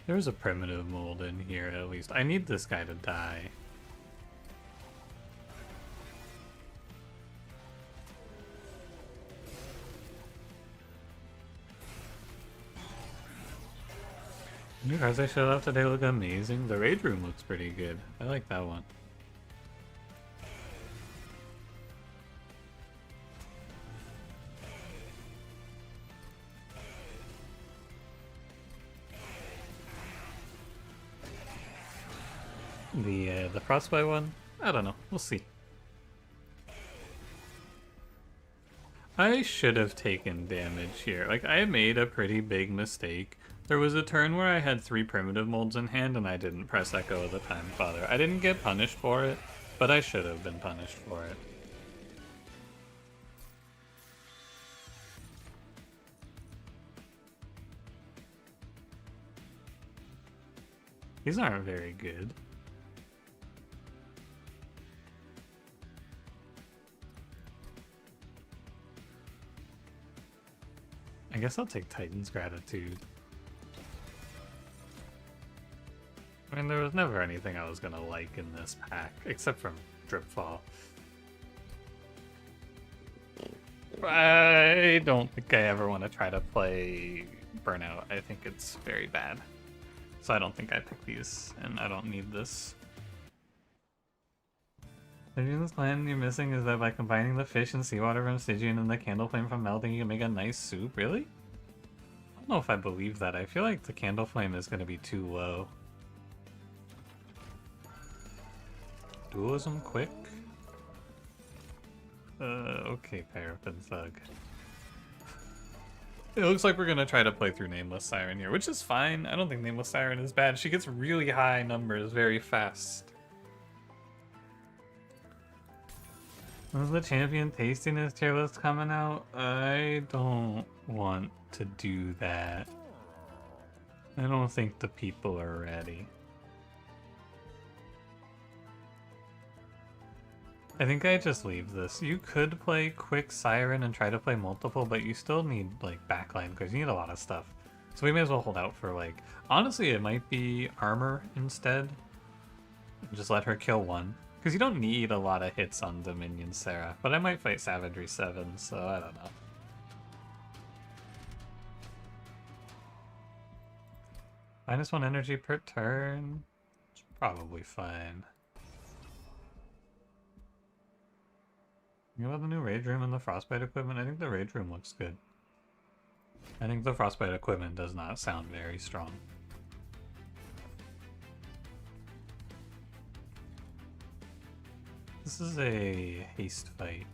There's a primitive mold in here at least. I need this guy to die. New cards I showed off today look amazing. The Rage Room looks pretty good. I like that one. The Frostbite one? I don't know. We'll see. I should have taken damage here. Like, I made a pretty big mistake. There was a turn where I had 3 primitive molds in hand and I didn't press Echo of the Time Father. I didn't get punished for it, but I should have been punished for it. These aren't very good. I guess I'll take Titan's Gratitude. I mean, there was never anything I was gonna like in this pack, except from Dripfall. I don't think I ever want to try to play Burnout. I think it's very bad. So I don't think I pick these, and I don't need this. The reason this plan you're missing is that by combining the fish and seawater from Stygian and the candle flame from melting, you can make a nice soup. Really? I don't know if I believe that. I feel like the candle flame is going to be too low. Dualism quick? Okay, Paraffin Thug. It looks like we're going to try to play through Nameless Siren here, which is fine. I don't think Nameless Siren is bad. She gets really high numbers very fast. When's the champion tastiness tier list coming out? I don't want to do that. I don't think the people are ready. I think I just leave this. You could play Quick Siren and try to play multiple, but you still need like backline because you need a lot of stuff. So we may as well hold out for like, honestly it might be armor instead. Just let her kill one. Because you don't need a lot of hits on Dominion Sarah, but I might fight Savagery 7, so I don't know. -1 energy per turn? It's probably fine. You know about the new Rage Room and the Frostbite equipment? I think the Rage Room looks good. I think the Frostbite equipment does not sound very strong. This is a haste fight.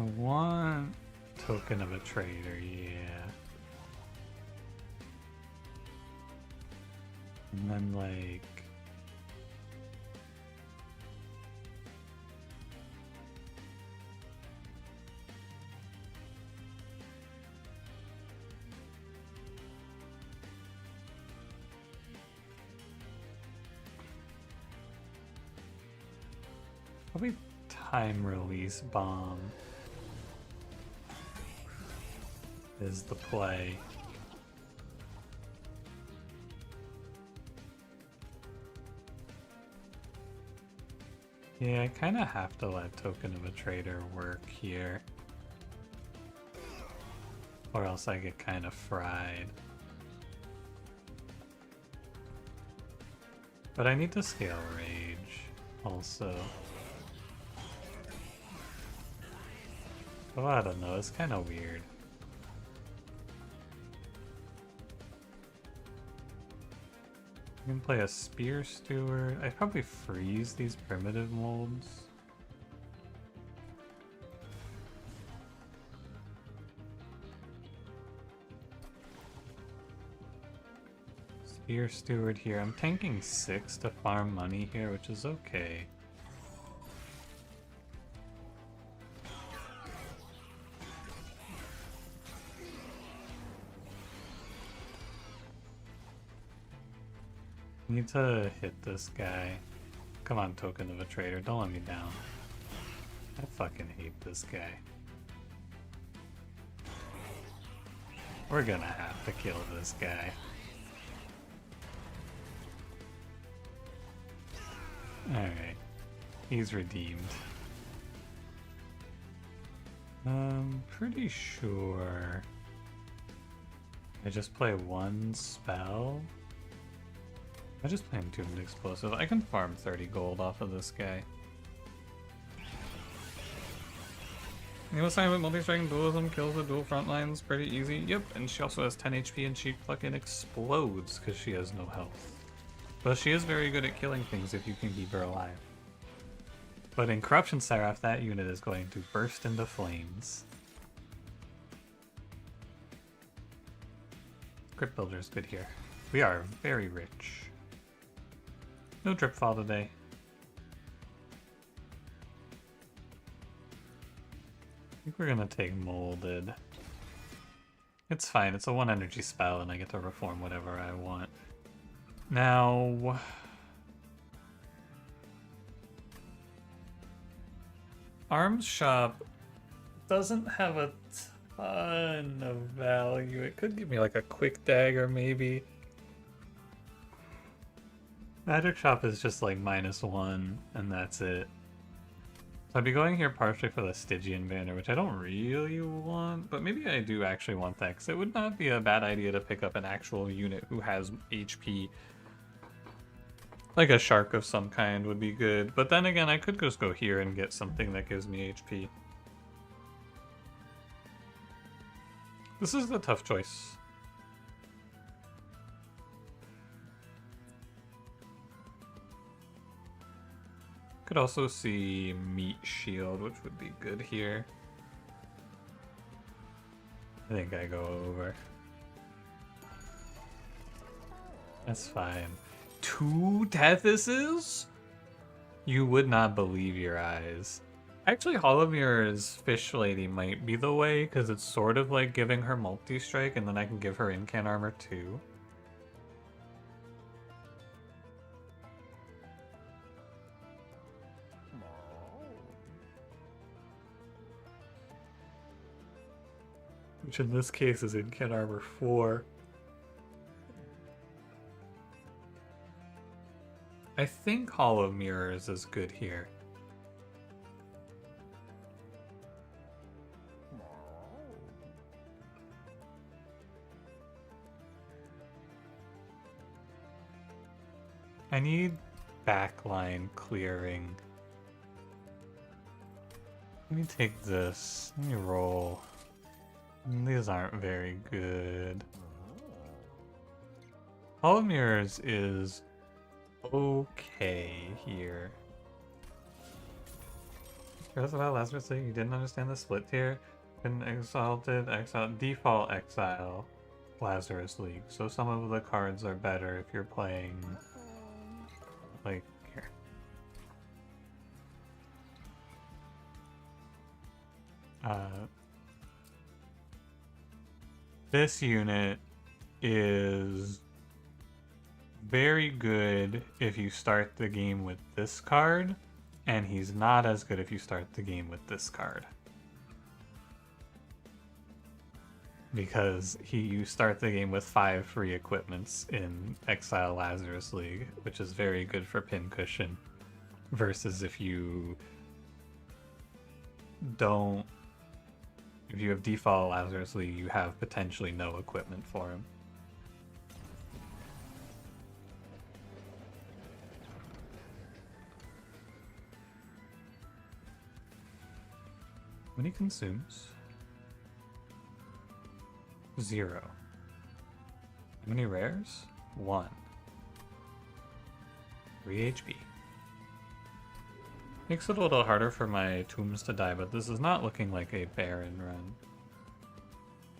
I want token of a trader, yeah. And then like... probably time release bomb is the play. Yeah, I kind of have to let token of a trader work here, or else I get kind of fried. But I need to scale rage also. Oh, I don't know, it's kind of weird. I can play a Spear Steward. I'd probably freeze these primitive molds. Spear Steward here. I'm tanking 6 to farm money here, which is okay. Need to hit this guy. Come on, token of a trader, don't let me down. I fucking hate this guy. We're gonna have to kill this guy. Alright. He's redeemed. I'm pretty sure I just play one spell. I just play Entombed Explosive. I can farm 30 gold off of this guy. New assignment, multi-striking dualism, kills the dual front lines, pretty easy. Yep, and she also has 10 HP and she fucking explodes because she has no health. But she is very good at killing things if you can keep her alive. But in Corruption Seraph, that unit is going to burst into flames. Crypt Builder is good here. We are very rich. No drip fall today. I think we're gonna take Molded. It's fine, it's a 1 energy spell and I get to reform whatever I want. Now... Arms Shop doesn't have a ton of value. It could give me like a quick dagger maybe. Magic Shop is just like -1 and that's it. So I'd be going here partially for the Stygian banner, which I don't really want, but maybe I do actually want that, because it would not be a bad idea to pick up an actual unit who has HP. Like a shark of some kind would be good, but then again I could just go here and get something that gives me HP. This is the tough choice. Could also see Meat Shield, which would be good here. I think I go over. That's fine. 2 Tethyses? You would not believe your eyes. Actually, Holomir's Fish Lady might be the way, because it's sort of like giving her multi-strike, and then I can give her Incan Armor too. Which in this case is Incan Armor 4. I think Hollow Mirrors is good here. I need backline clearing. Let me take this. Let me roll. These aren't very good. Hollow Mirrors is okay here. First of all, Lazarus League, you didn't understand the split tier. Been exalted, exile, default exile, Lazarus League. So some of the cards are better if you're playing, like, here. This unit is very good if you start the game with this card, and he's not as good if you start the game with this card. Because you start the game with 5 free equipments in Exile Lazarus League, which is very good for pincushion, versus if you don't... If you have default Lazarus League, you have potentially no equipment for him. When he consumes... 0. How many rares? 1. 3 HP. Makes it a little harder for my tombs to die, but this is not looking like a Baron run.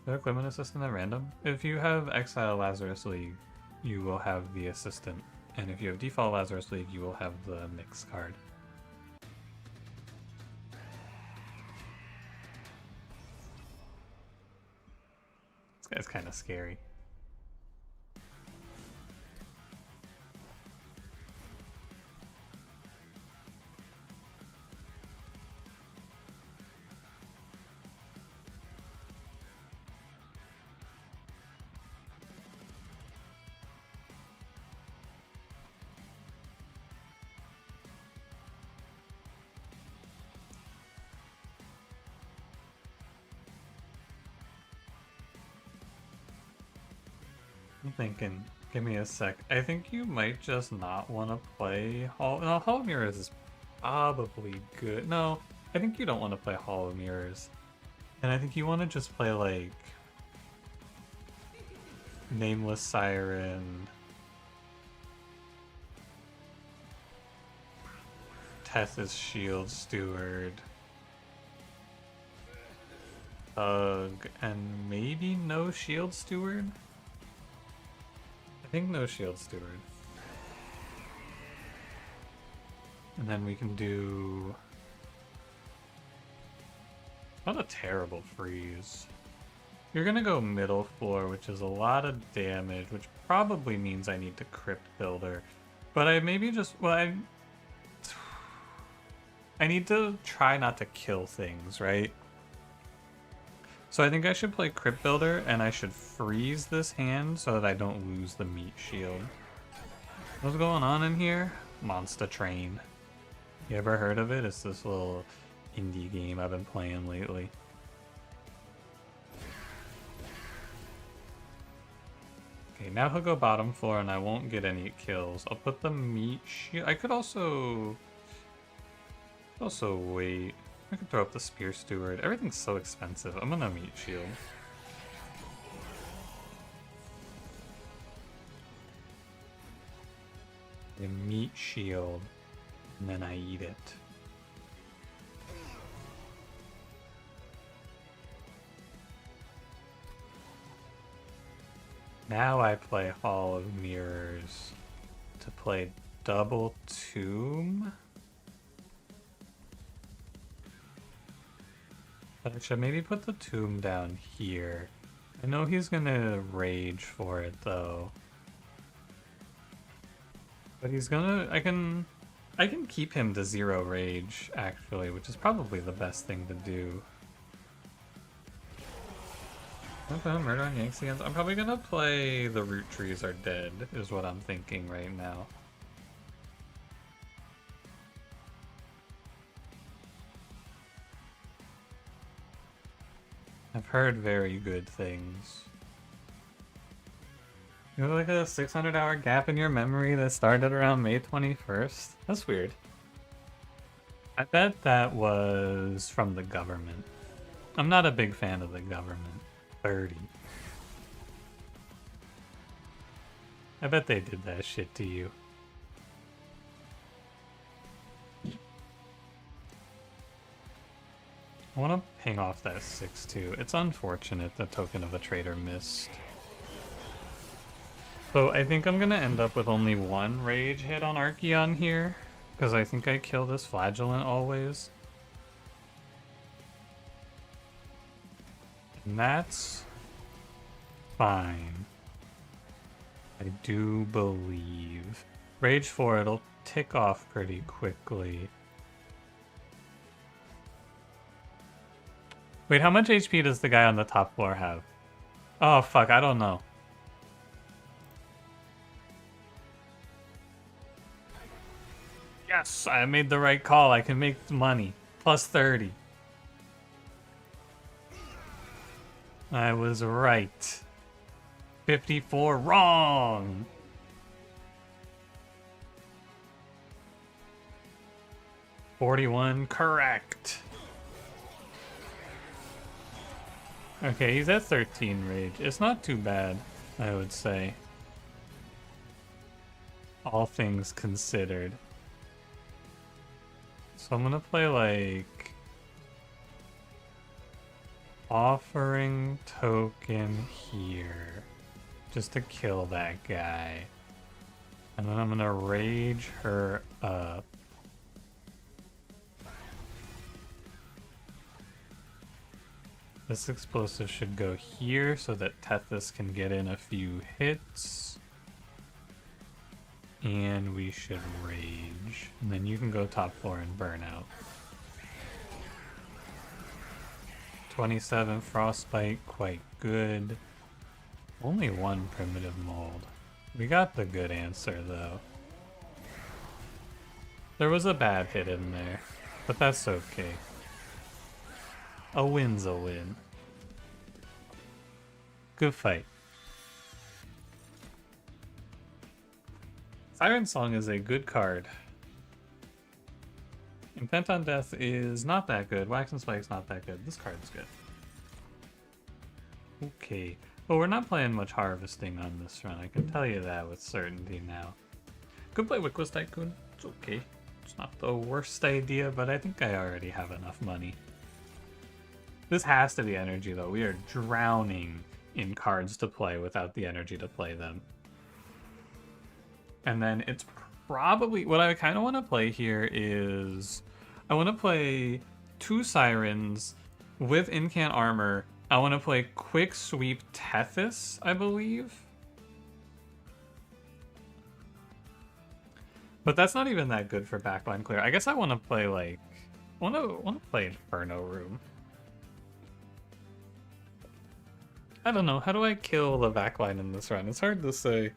The equipment assistant at random? If you have Exile Lazarus League, you will have the assistant. And if you have default Lazarus League, you will have the mix card. This guy's kind of scary. I'm thinking, give me a sec. I think you might just not want to play Hall. No, Hall of Mirrors is probably good. No, I think you don't want to play Hall of Mirrors. And I think you want to just play like Nameless Siren, Teth's Shield Steward, and maybe no Shield Steward? I think no Shield Steward. And then we can do... Not a terrible freeze. You're gonna go middle floor, which is a lot of damage, which probably means I need to Crypt Builder. But I maybe just... Well, I need to try not to kill things, right? So I think I should play Crypt Builder, and I should freeze this hand so that I don't lose the meat shield. What's going on in here? Monster Train. You ever heard of it? It's this little indie game I've been playing lately. Okay, now he'll go bottom floor and I won't get any kills. I'll put the meat shield. I could also wait. I could throw up the Spear Steward. Everything's so expensive. I'm gonna meat shield. The meat shield, and then I eat it. Now I play Hall of Mirrors to play double tomb. But I should maybe put the tomb down here. I know he's gonna rage for it though. But he's gonna... I can keep him to 0 rage, actually, which is probably the best thing to do. Okay, Murder on Yanks against... I'm probably gonna play The Root Trees Are Dead, is what I'm thinking right now. I've heard very good things. You have like a 600-hour gap in your memory that started around May 21st? That's weird. I bet that was from the government. I'm not a big fan of the government. 30. I bet they did that shit to you. I want to ping off that 6-2. It's unfortunate the Token of the Traitor missed. So I think I'm gonna end up with only one rage hit on Archeon here, because I think I kill this Flagellant always. And that's fine. I do believe. Rage 4, it'll tick off pretty quickly. Wait, how much HP does the guy on the top floor have? Oh, fuck, I don't know. Yes, I made the right call. I can make money. Plus 30. I was right. 54 wrong. $41 correct. Okay, he's at 13 rage. It's not too bad, I would say. All things considered. So I'm gonna play like offering token here just to kill that guy. And then I'm gonna rage her up. This explosive should go here so that Tethys can get in a few hits. And we should rage. And then you can go top floor and burn out. 27 frostbite, quite good. Only one primitive mold. We got the good answer though. There was a bad hit in there, but that's okay. A win's a win. Good fight. Siren Song is a good card. Intent on Death is not that good. Wax and Spike's not that good. This card's good. Okay. Well, we're not playing much harvesting on this run. I can tell you that with certainty now. Could play Wickless Tycoon. It's okay. It's not the worst idea, but I think I already have enough money. This has to be energy, though. We are drowning in cards to play without the energy to play them. And then it's probably... What I kind of want to play here is... I want to play 2 Sirens with Incant Armor. I want to play Quick Sweep Tethys, I believe. But that's not even that good for backline clear. I guess I want to play, like... I want to play Inferno Room. I don't know. How do I kill the backline in this run? It's hard to say.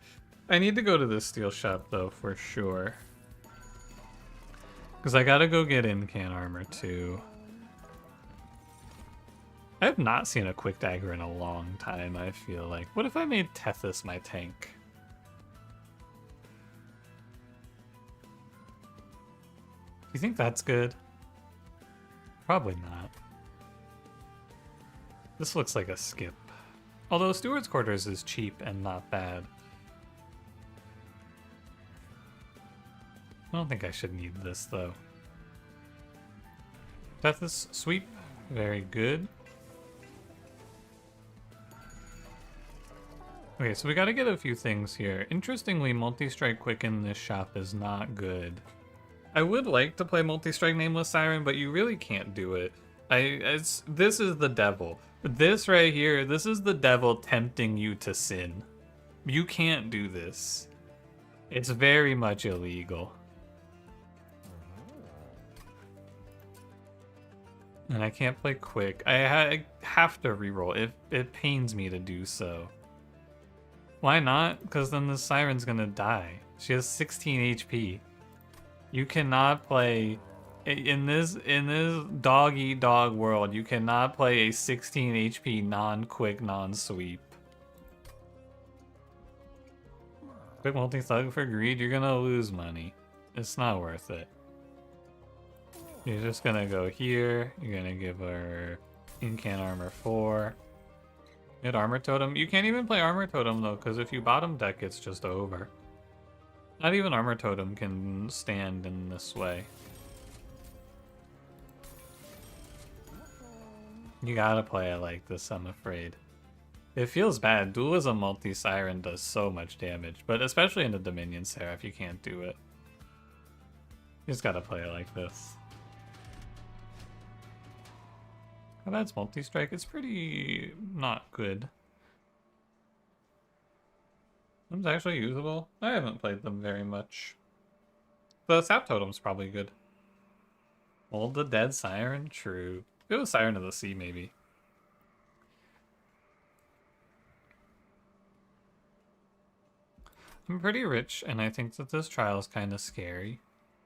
I need to go to this steel shop, though, for sure. Because I gotta go get Incant Armor, too. I have not seen a Quick Dagger in a long time, I feel like. What if I made Tethys my tank? Do you think that's good? Probably not. This looks like a skip. Although Steward's Quarters is cheap and not bad. I don't think I should need this, though. Tethys Sweep. Very good. Okay, so we gotta get a few things here. Interestingly, Multi-Strike Quick in this shop is not good. I would like to play Multi-Strike Nameless Siren, but you really can't do it. This is the devil. This right here, this is the devil tempting you to sin. You can't do this. It's very much illegal. And I can't play quick. I have to reroll. It pains me to do so. Why not? Because then the Siren's gonna die. She has 16 HP. You cannot play... In this dog-eat-dog world, you cannot play a 16 HP non-quick, non-sweep. Quick multi-thug for greed, you're gonna lose money. It's not worth it. You're just gonna go here, you're gonna give her Incant Armor 4. Hit Armor Totem. You can't even play Armor Totem though, because if you bottom deck, it's just over. Not even Armor Totem can stand in this way. You gotta play it like this, I'm afraid. It feels bad. Dualism multi-siren does so much damage, but especially in the Dominion Seraph, you can't do it. You just gotta play it like this. How bad's multi-strike? It's pretty not good. Them's actually usable. I haven't played them very much. The Sap Totem's probably good. Hold the Dead Siren? True. If it was Siren of the Sea, maybe. I'm pretty rich, and I think that this trial is kind of scary.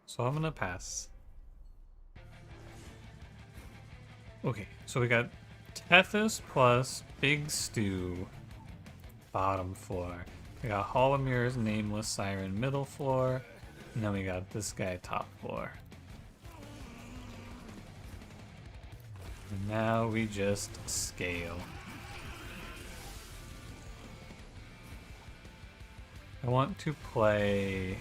So I'm gonna pass. Okay, so we got Tethys plus Big Stew, bottom floor. We got Hall of Mirrors, Nameless Siren, middle floor. And then we got this guy, top floor. And now we just scale. I want to play...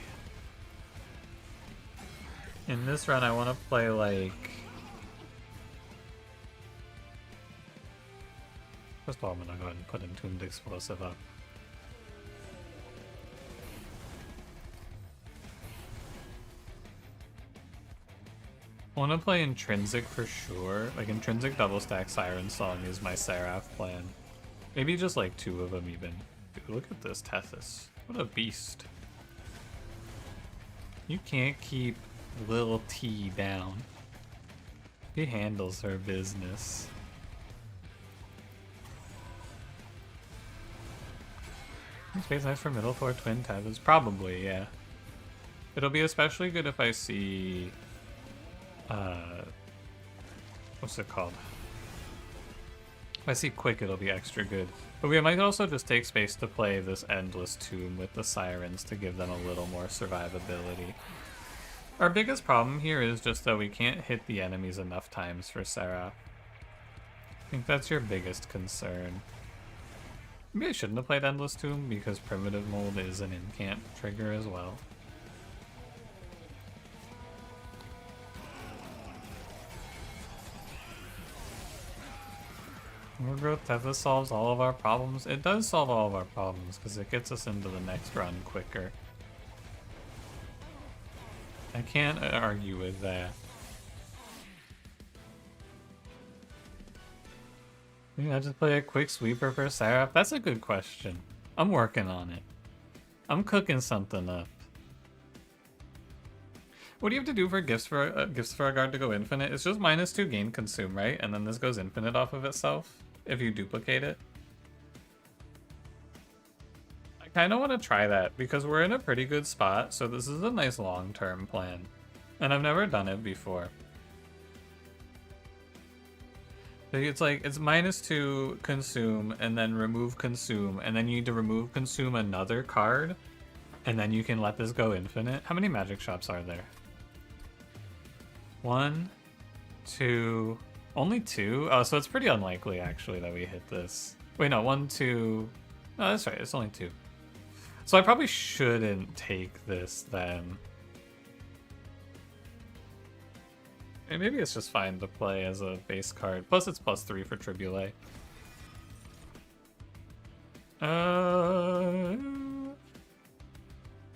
In this run, I want to play, like... First of all, I'm going to go ahead and put Entombed Explosive up. I want to play Intrinsic for sure. Like, Intrinsic double stack Siren Song is my Seraph plan. Maybe just, like, 2 of them even. Dude, look at this Tethys. What a beast. You can't keep Lil T down. He handles her business. Space nice for middle floor twin Tethys? Probably, yeah. It'll be especially good if I see... what's it called? If I see Quick, it'll be extra good. But we might also just take space to play this Endless Tomb with the Sirens to give them a little more survivability. Our biggest problem here is just that we can't hit the enemies enough times for Seraph. I think that's your biggest concern. Maybe I shouldn't have played Endless Tomb because Primitive Mold is an incant trigger as well. Overgrowth Tethys solves all of our problems. It does solve all of our problems because it gets us into the next run quicker. I can't argue with that. Maybe I just play a quick sweeper for Seraph? That's a good question. I'm working on it. I'm cooking something up. What do you have to do for gifts for a guard to go infinite? It's just -2 gain consume, right? And then this goes infinite off of itself if you duplicate it. I kind of want to try that because we're in a pretty good spot, so this is a nice long-term plan. And I've never done it before. It's like, it's -2 consume and then remove consume, and then you need to remove consume another card, and then you can let this go infinite. How many magic shops are there? 1, 2, only 2? Oh, so it's pretty unlikely actually that we hit this. Wait, no, 1, 2, no, that's right, it's only 2. So I probably shouldn't take this then. Maybe it's just fine to play as a base card. Plus it's +3 for Tribulate.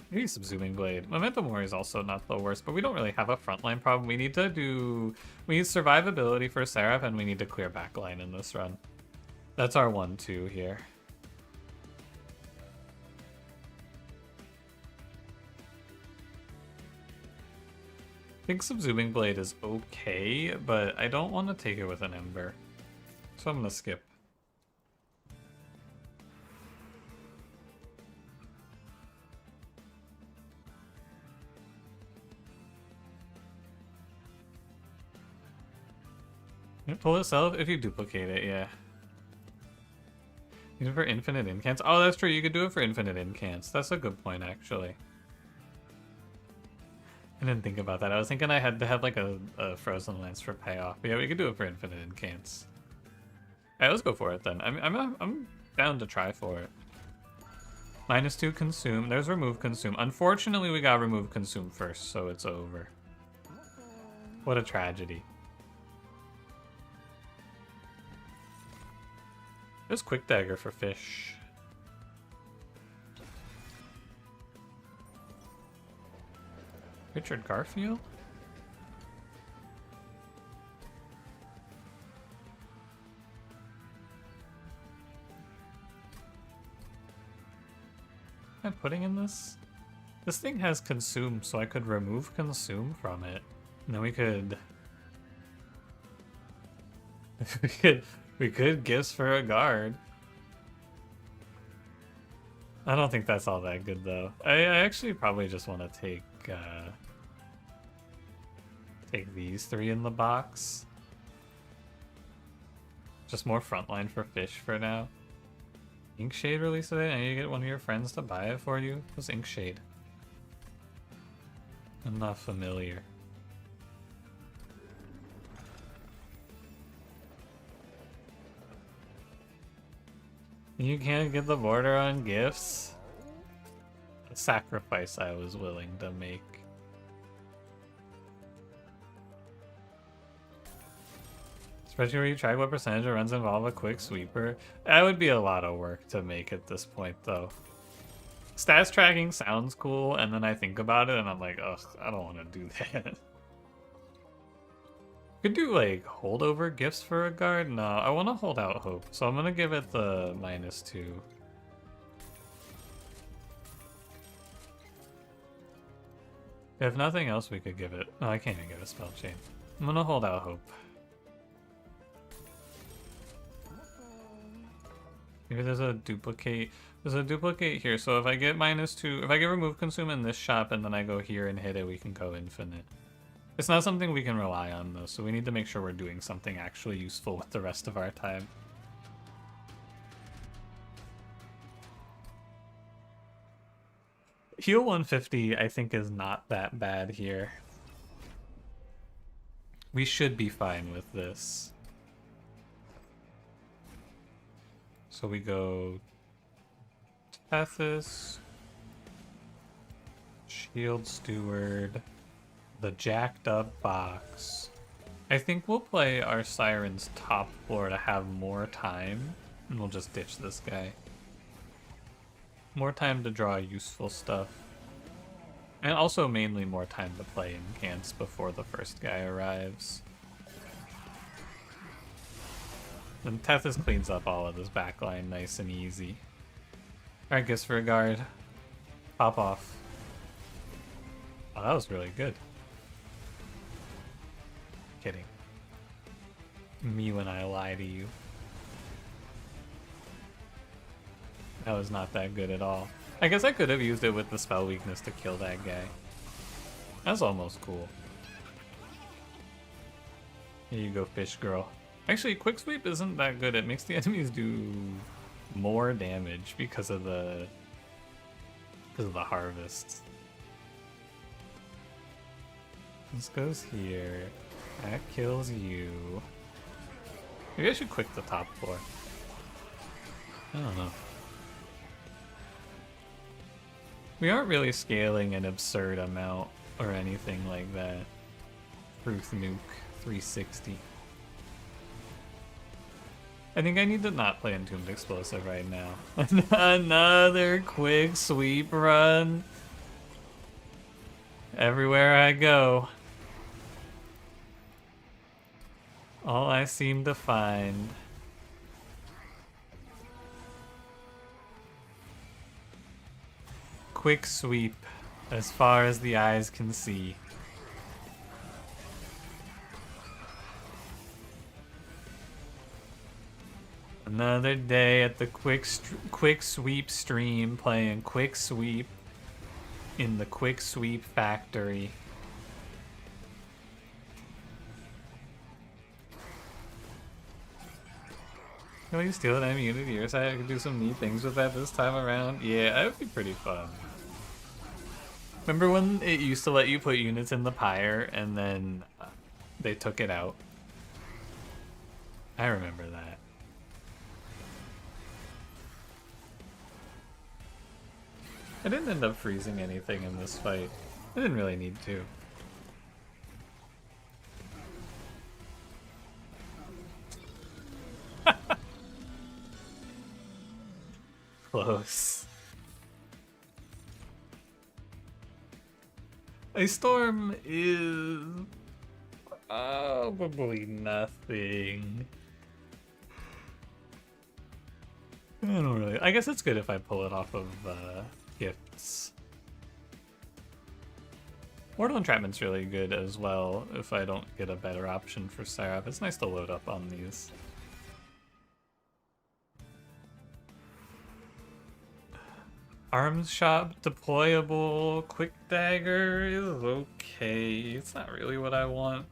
Maybe Subsuming Blade. Momentum Warrior is also not the worst, but we don't really have a frontline problem. We need survivability for Seraph, and we need to clear backline in this run. That's our 1-2 here. I think Subsuming Blade is okay, but I don't want to take it with an Ember. So I'm going to skip. Pull itself if you duplicate it, yeah. Use it for infinite incants. Oh, that's true. You could do it for infinite incants. That's a good point, actually. I didn't think about that. I was thinking I had to have like a Frozen Lance for payoff. But yeah, we could do it for infinite incants. Alright, let's go for it then. I'm down to try for it. -2 consume. There's remove consume. Unfortunately, we got remove consume first, so it's over. What a tragedy. There's quick dagger for fish. Richard Garfield? Am I putting in this? This thing has consume, so I could remove consume from it. And then we could... we could gifts for a guard. I don't think that's all that good though. I actually probably just want to take these 3 in the box. Just more frontline for fish for now. Inkshade released today. I need to get one of your friends to buy it for you. What's Inkshade? I'm not familiar. You can't get the border on gifts? A sacrifice I was willing to make. Especially where you track what percentage of runs involve a quick sweeper. That would be a lot of work to make at this point, though. Stats tracking sounds cool, and then I think about it, and I'm like, ugh, I don't want to do that. Could do, like, holdover gifts for a guard? No, I want to hold out hope, so I'm going to give it the -2. If nothing else, we could give it... No, I can't even give it spell chain. I'm going to hold out hope. Maybe there's a duplicate. There's a duplicate here, so if I get -2, if I get remove consume in this shop and then I go here and hit it, we can go infinite. It's not something we can rely on though, so we need to make sure we're doing something actually useful with the rest of our time. Heal 150 I think is not that bad here. We should be fine with this. So we go Tethys, Shield Steward, the jacked up box. I think we'll play our Siren's top floor to have more time, and we'll just ditch this guy. More time to draw useful stuff. And also mainly more time to play incants before the first guy arrives. And Tethys cleans up all of this backline nice and easy. Alright, gifts for a guard. Pop off. Oh, that was really good. Kidding. Me when I lie to you. That was not that good at all. I guess I could have used it with the spell weakness to kill that guy. That's almost cool. Here you go, fish girl. Actually, quick sweep isn't that good. It makes the enemies do more damage because of the harvest. This goes here. That kills you. Maybe I should quick the top floor. I don't know. We aren't really scaling an absurd amount or anything like that. Truth nuke 360. I think I need to not play Entombed Explosive right now. Another quick sweep run. Everywhere I go. All I seem to find. Quick sweep as far as the eyes can see. Another day at the quick sweep stream playing quick sweep in the quick sweep factory. Can we steal that immunity or so I could do some neat things with that this time around? Yeah, that would be pretty fun. Remember when it used to let you put units in the pyre and then they took it out? I remember that. I didn't end up freezing anything in this fight. I didn't really need to. close. A storm is probably nothing. I don't really. I guess it's good if I pull it off of gifts. Mortal Entrapment's really good as well if I don't get a better option for Seraph. It's nice to load up on these. Arms shop deployable quick dagger is okay. It's not really what I want.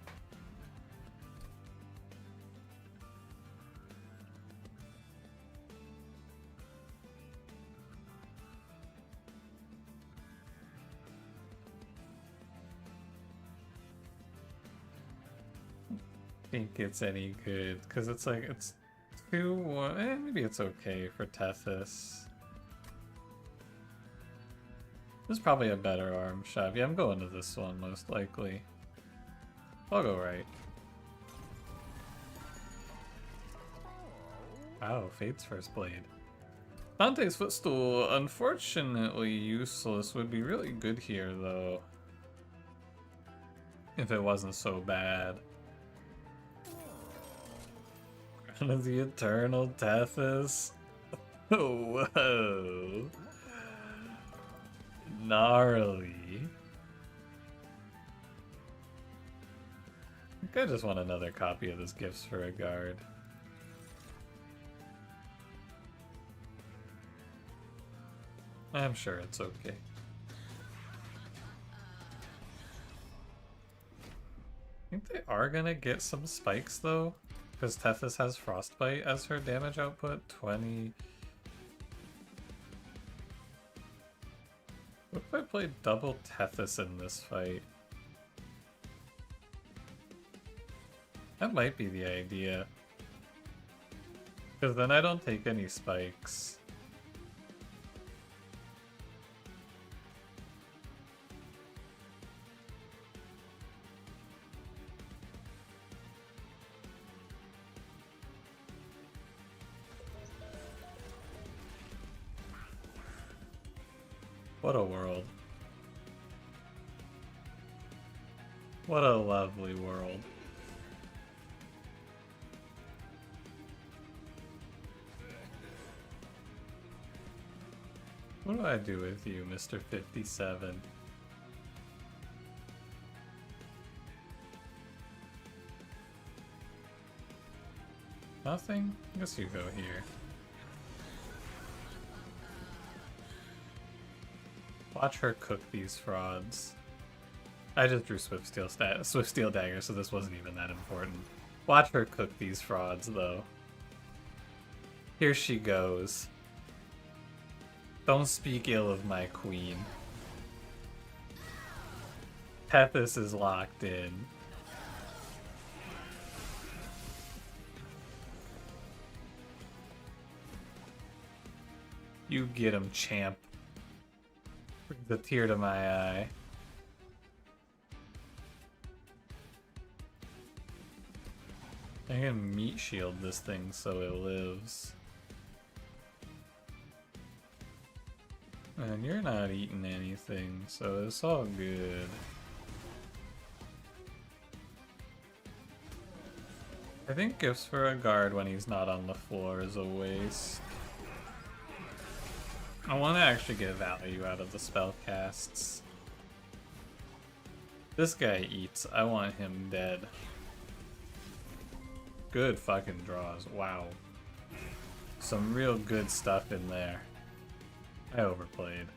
Think it's any good because it's like it's too maybe it's okay for Tethys. This is probably a better arm shop. Yeah, I'm going to this one most likely. I'll go right. Wow, Fate's first blade. Dante's footstool, unfortunately useless. Would be really good here though. If it wasn't so bad. Crown of the Eternal Tethys. Whoa. Gnarly. I think I just want another copy of this Gifts for a Guard. I'm sure it's okay. I think they are gonna get some spikes though, because Tethys has Frostbite as her damage output. 20. What if I played double Tethys in this fight? That might be the idea. Because then I don't take any spikes. What a world. What a lovely world. What do I do with you, Mr. 57? Nothing? I guess you go here. Watch her cook these frauds. I just drew Swift Steel Dagger, so this wasn't even that important. Watch her cook these frauds, though. Here she goes. Don't speak ill of my queen. Tethys is locked in. You get him, champ. Bring the tear to my eye. I can meat shield this thing so it lives. And you're not eating anything, so it's all good. I think Gifts for a Guard when he's not on the floor is a waste. I want to actually get value out of the spell casts. This guy eats. I want him dead. Good fucking draws. Wow. Some real good stuff in there. I overplayed.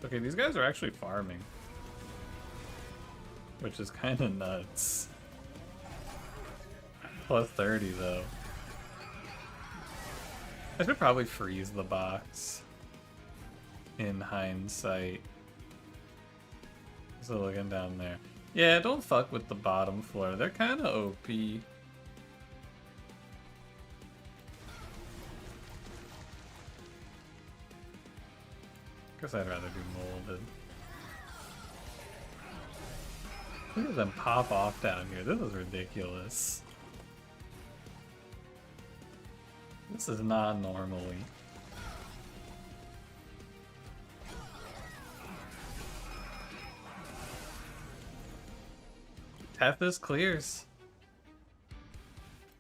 Okay, these guys are actually farming. Which is kind of nuts. Plus 30 though. I should probably freeze the box. In hindsight. So looking down there. Yeah, don't fuck with the bottom floor. They're kind of OP. Guess I'd rather do molded. Look at them pop off down here. This is ridiculous. This is not normally. Tethys clears.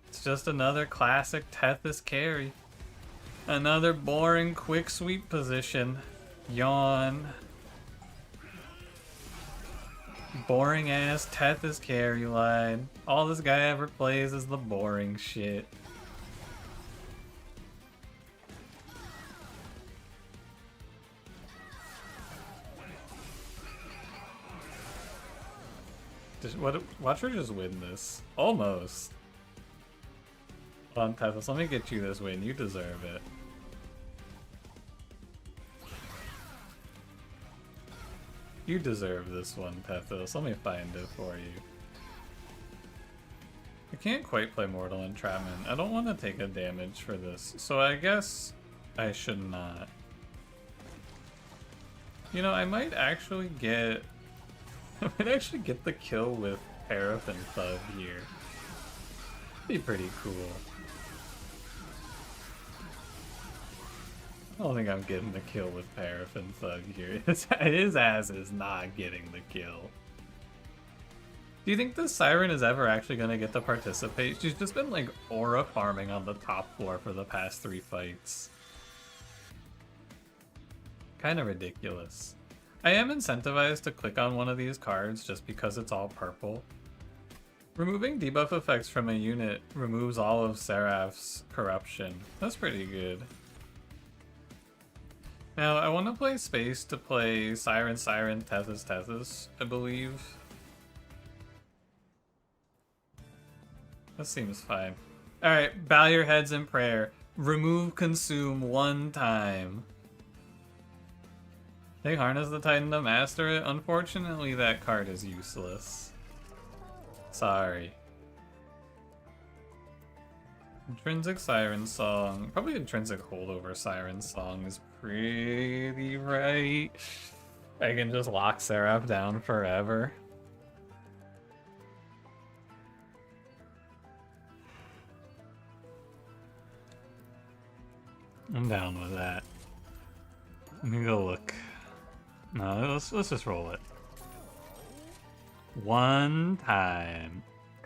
It's just another classic Tethys carry. Another boring quick sweep position. Yawn. Boring ass Tethys carry line. All this guy ever plays is the boring shit. Watch her just win this. Almost. Hold on, Tethys, let me get you this win. You deserve it. You deserve this one, Tethys. Let me find it for you. I can't quite play Mortal Entrapment. I don't want to take a damage for this, so I guess I should not. You know, I might actually get... I might actually get the kill with Paraffin Thug here. Be pretty cool. I don't think I'm getting the kill with Paraffin Thug here. His ass is not getting the kill. Do you think the Siren is ever actually going to get to participate? She's just been like aura farming on the top floor for the past 3 fights. Kind of ridiculous. I am incentivized to click on one of these cards just because it's all purple. Removing debuff effects from a unit removes all of Seraph's corruption. That's pretty good. Now, I want to play Space to play Siren, Siren, Tethys, Tethys, I believe. That seems fine. Alright, bow your heads in prayer. Remove Consume 1 time. They harness the Titan to master it. Unfortunately, that card is useless. Sorry. Intrinsic Siren Song. Probably Intrinsic Holdover Siren Song is pretty right. I can just lock Seraph down forever. I'm down with that. Let me go look. No, let's just roll it. 1 time.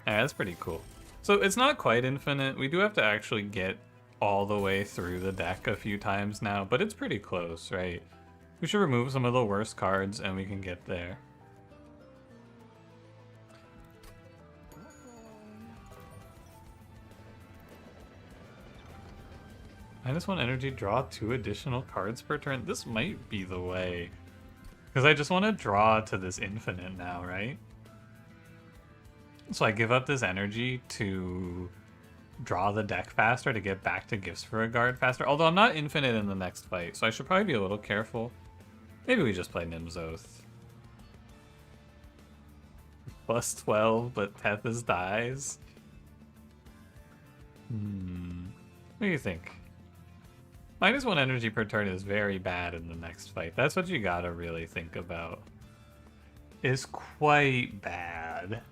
Yeah, that's pretty cool. So it's not quite infinite. We do have to actually get all the way through the deck a few times now, but it's pretty close, right? We should remove some of the worst cards and we can get there. I just want energy, draw 2 additional cards per turn. This might be the way. Because I just want to draw to this infinite now, right? So I give up this energy to draw the deck faster to get back to Gifts for a Guard faster. Although I'm not infinite in the next fight, so I should probably be a little careful. Maybe we just play Nim's Oath. Plus 12, but Tethys dies. What do you think? -1 energy per turn is very bad in the next fight. That's what you gotta really think about. It's quite bad.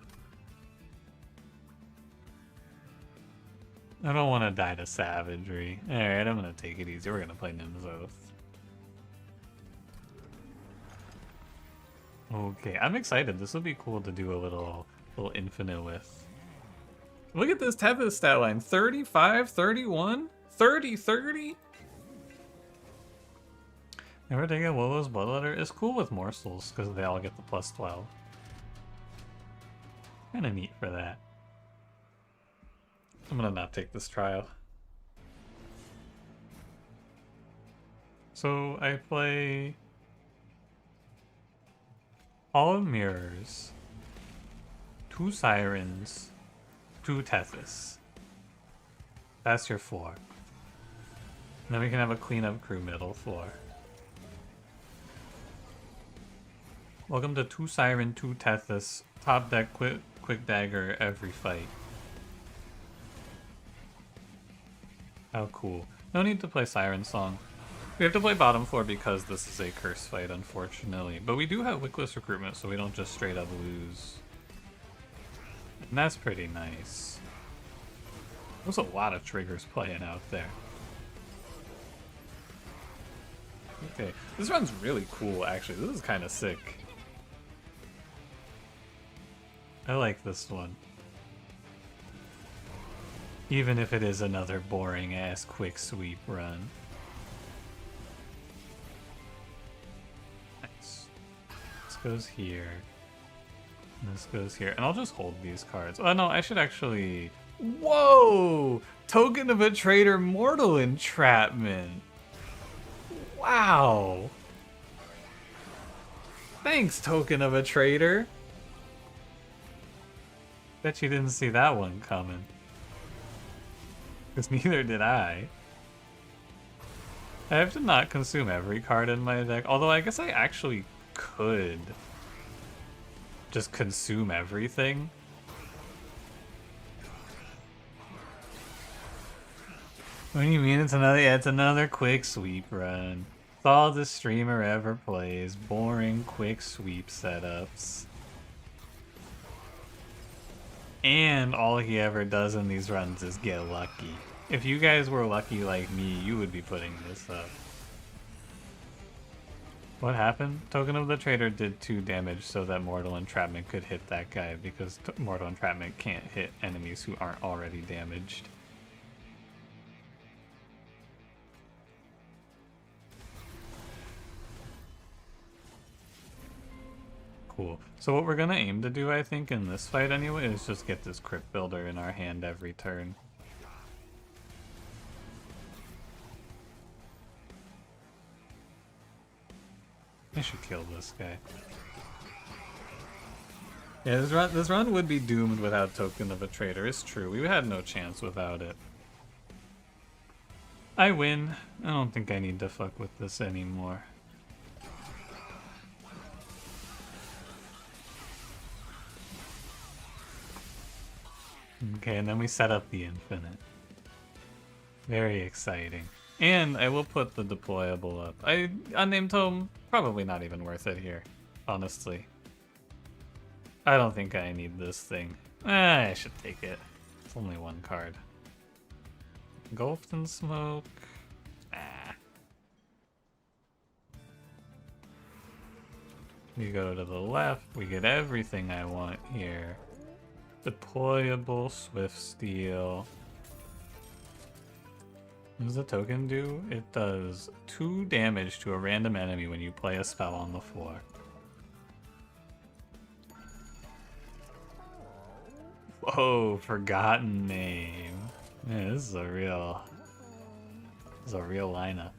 I don't want to die to savagery. Alright, I'm gonna take it easy. We're gonna play Nim's Oath. Okay, I'm excited. This will be cool to do a little infinite with. Look at this Tethys stat line. 35, 31, 30, 30. Never taken Willow's Bloodletter. It's cool with morsels because they all get the plus 12. Kinda neat for that. I'm gonna not take this trial. So I play Hall of Mirrors, 2 Sirens, 2 Tethys. That's your floor. And then we can have a cleanup crew middle floor. Welcome to 2 Siren, 2 Tethys. Top deck, quick dagger every fight. How cool. No need to play Siren Song. We have to play bottom floor because this is a curse fight, unfortunately. But we do have Wickless Recruitment, so we don't just straight up lose. And that's pretty nice. There's a lot of triggers playing out there. Okay, this run's really cool, actually. This is kind of sick. I like this one. Even if it is another boring-ass quick sweep run. Nice. This goes here. This goes here. And I'll just hold these cards. Oh, no, I should actually... Whoa! Token of a Traitor Mortal Entrapment! Wow! Thanks, Token of a Traitor! Bet you didn't see that one coming. Because neither did I. I have to not consume every card in my deck, although I guess I actually could just consume everything. What do you mean it's another? Yeah, it's another quick sweep run. It's all the streamer ever plays. Boring quick sweep setups. And all he ever does in these runs is get lucky. If you guys were lucky like me, you would be putting this up. What happened? Token of the Traitor did 2 damage so that Mortal Entrapment could hit that guy, because Mortal Entrapment can't hit enemies who aren't already damaged. Cool. So what we're gonna aim to do, I think, in this fight anyway, is just get this Crypt Builder in our hand every turn. I should kill this guy. Yeah, this run would be doomed without Token of a Traitor. It's true. We had no chance without it. I win. I don't think I need to fuck with this anymore. Okay, and then we set up the infinite. Very exciting. And I will put the deployable up. Unnamed Tome, probably not even worth it here, honestly. I don't think I need this thing. I should take it. It's only 1 card. Engulfed in Smoke. We go to the left, we get everything I want here. Deployable, Swift Steal. What does the token do? It does 2 damage to a random enemy when you play a spell on the floor. Whoa, Forgotten Name. Man, this is a real lineup.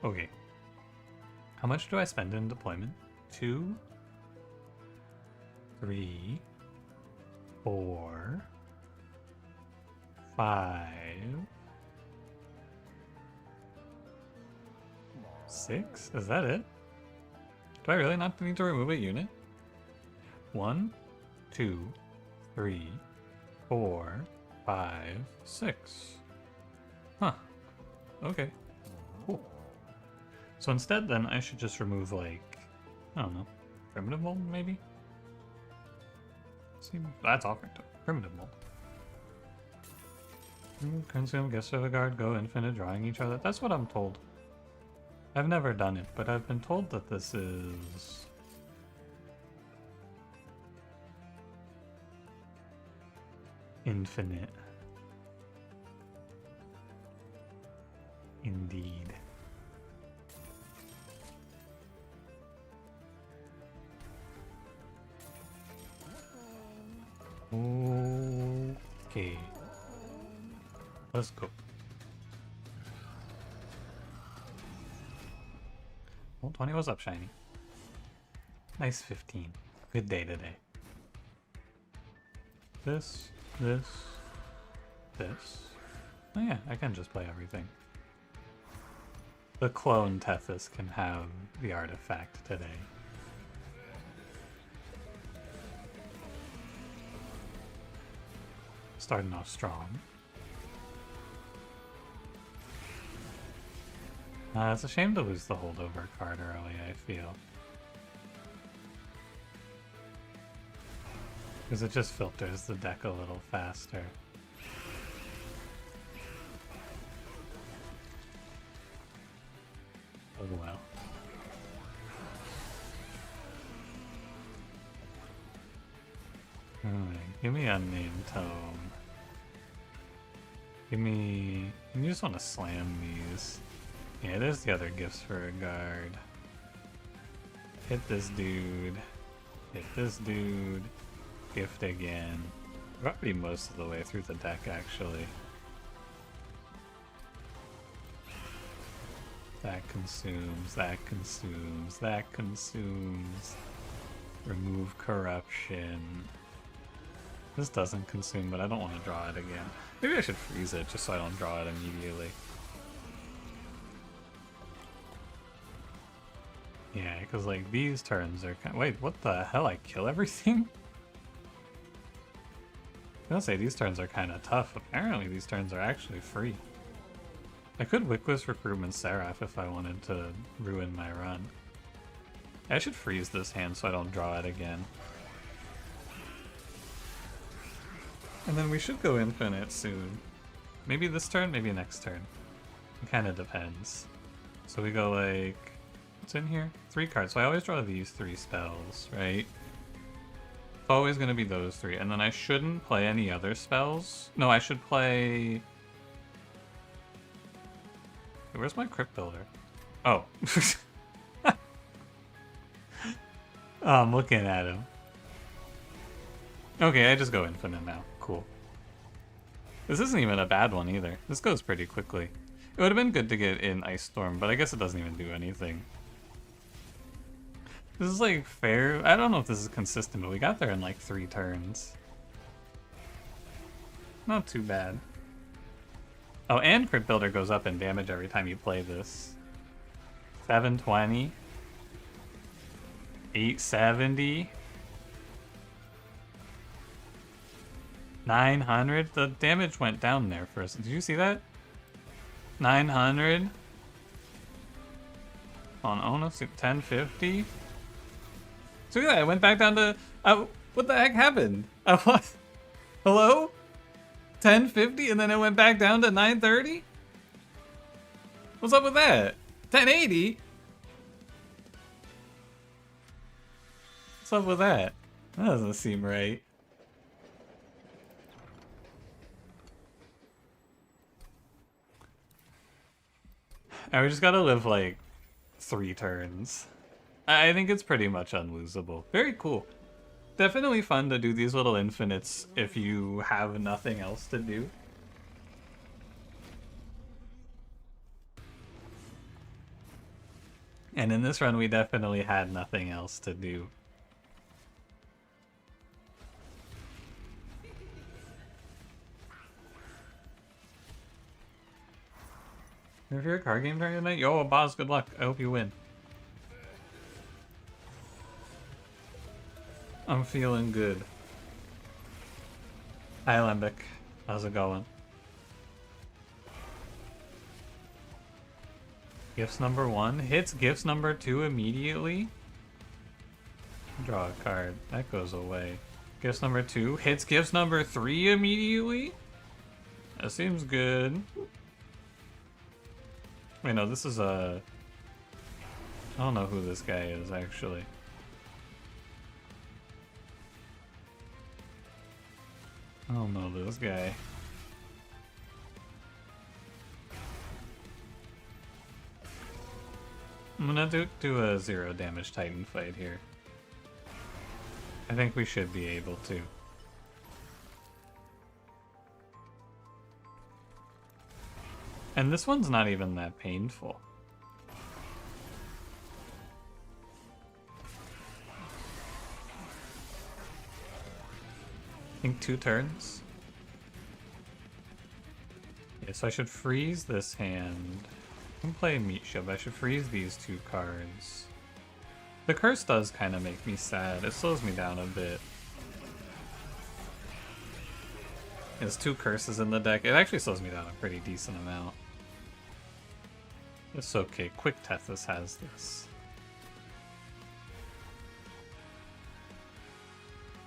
Okay. How much do I spend in deployment? 2, 3, 4, 5, 6? Is that it? Do I really not need to remove a unit? 1, 2, 3, 4, 5, 6. Huh. Okay. Cool. So instead, then, I should just remove, like, I don't know, Primitive Mold, maybe? See, that's offering to Primitive Mold. Consume, Guest of the Guard, go infinite, drawing each other. That's what I'm told. I've never done it, but I've been told that this is... infinite. Indeed. Okay. Let's go. Well, 20 was up, shiny. Nice 15. Good day today. This. Oh yeah, I can just play everything. The clone Tethys can have the artifact today. Starting off strong. It's a shame to lose the holdover card early, I feel. Because it just filters the deck a little faster. Oh well. Alright, give me Unnamed Tome. Give me... You just want to slam these. Yeah, there's the other gifts for a guard. Hit this dude. Hit this dude. Gift again. We're already most of the way through the deck, actually. That consumes, that consumes, that consumes. Remove corruption. This doesn't consume, but I don't want to draw it again. Maybe I should freeze it just so I don't draw it immediately. Yeah, because like these turns are kind of... Wait, what the hell? I kill everything? I was gonna say these turns are kind of tough. Apparently these turns are actually free. I could Wickless Recruitment Seraph if I wanted to ruin my run. I should freeze this hand so I don't draw it again. And then we should go infinite soon. Maybe this turn, maybe next turn. It kind of depends. So we go like... What's in here? 3 cards. So I always draw these 3 spells, right? It's always going to be those 3. And then I shouldn't play any other spells. No, I should play... Wait, where's my Crypt Builder? Oh. Oh, I'm looking at him. Okay, I just go infinite now. Cool. This isn't even a bad one either. This goes pretty quickly. It would have been good to get in Ice Storm, but I guess it doesn't even do anything. This is like fair. I don't know if this is consistent, but we got there in like 3 turns. Not too bad. Oh, and Crypt Builder goes up in damage every time you play this. 720. 870. 900. The damage went down there first. Did you see that? 900. On Onus, 1050. So yeah, I went back down to... what the heck happened? Hello? 1050 and then it went back down to 930? What's up with that? 1080? What's up with that? That doesn't seem right. And we just gotta live like 3 turns. I think it's pretty much unlosable. Very cool. Definitely fun to do these little infinites if you have nothing else to do. And in this run, we definitely had nothing else to do. If you're a card game during the night, yo, boss, good luck. I hope you win. I'm feeling good. Hi, Lembic. How's it going? Gifts number 1 hits gifts number 2 immediately. Draw a card. That goes away. Gifts number 2 hits gifts number 3 immediately. That seems good. Wait, no, this is a... I don't know who this guy is, actually. I don't know this guy. I'm gonna do a 0 damage Titan fight here. I think we should be able to. And this one's not even that painful. I think 2 turns. Yeah, so I should freeze this hand. I can play Meat Shield, but I should freeze these 2 cards. The curse does kind of make me sad. It slows me down a bit. There's 2 curses in the deck. It actually slows me down a pretty decent amount. It's okay. Quick Tethys has this.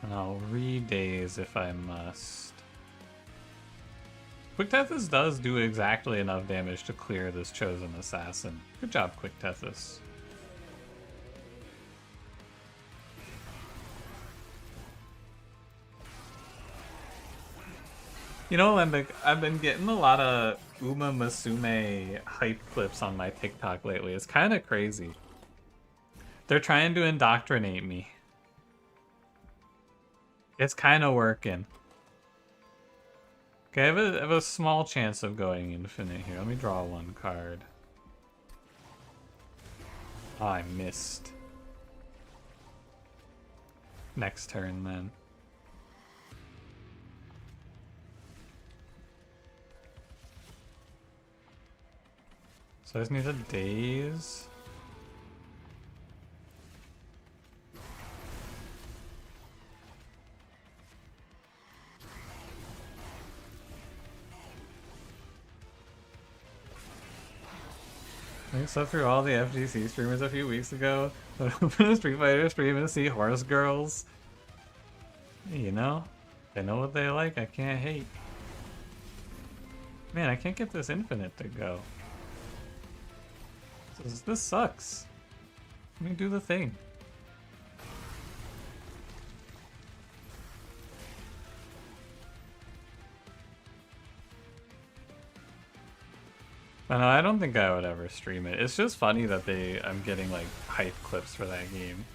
And I'll re-daze if I must. Quick Tethys does do exactly enough damage to clear this Chosen Assassin. Good job, Quick Tethys. You know, Lembic, I've been getting a lot of Uma Musume hype clips on my TikTok lately. It's kind of crazy. They're trying to indoctrinate me. It's kind of working. Okay, I have a small chance of going infinite here. Let me draw one card. Oh, I missed. Next turn, then. So I just need a daze. I slept through all the FGC streamers a few weeks ago. Open a Street Fighter stream and see horse girls. You know, they know what they like. I can't hate. Man, I can't get this infinite to go. This sucks. Let me do the thing. I don't think I would ever stream it. It's just funny that I'm getting like hype clips for that game.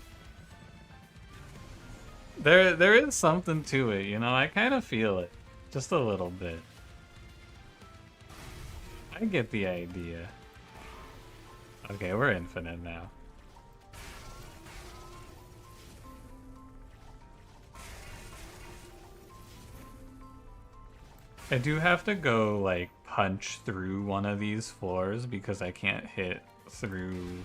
There is something to it, you know. I kind of feel it, just a little bit. I get the idea. Okay, we're infinite now. I do have to go like punch through one of these floors because I can't hit through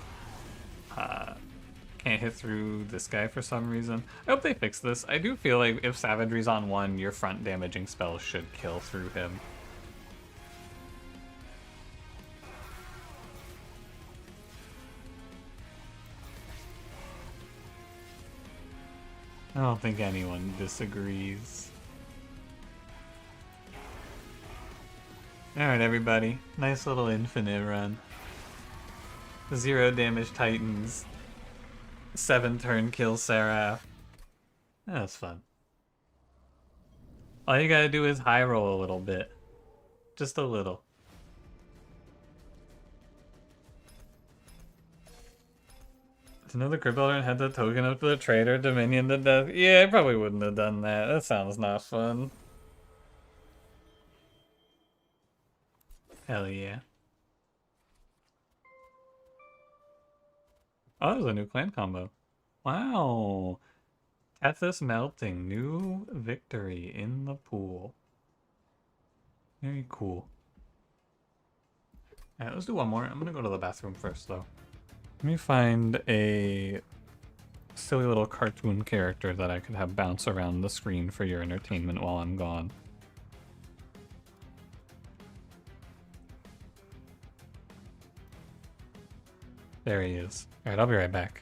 this guy for some reason. I hope they fix this. I do feel like if Savagery's on one, your front damaging spell should kill through him. I don't think anyone disagrees. Alright, everybody. Nice little infinite run. 0 damage Titans. 7-turn kill Seraph. That was fun. All you gotta do is high roll a little bit. Just a little. Another Crypt Elder and had the token up to the traitor, Dominion to death. Yeah, I probably wouldn't have done that. That sounds not fun. Hell yeah. Oh, that was a new clan combo. Wow. Tethys melting. New victory in the pool. Very cool. Alright, let's do one more. I'm gonna go to the bathroom first, though. Let me find a silly little cartoon character that I could have bounce around the screen for your entertainment while I'm gone. There he is. Alright, I'll be right back.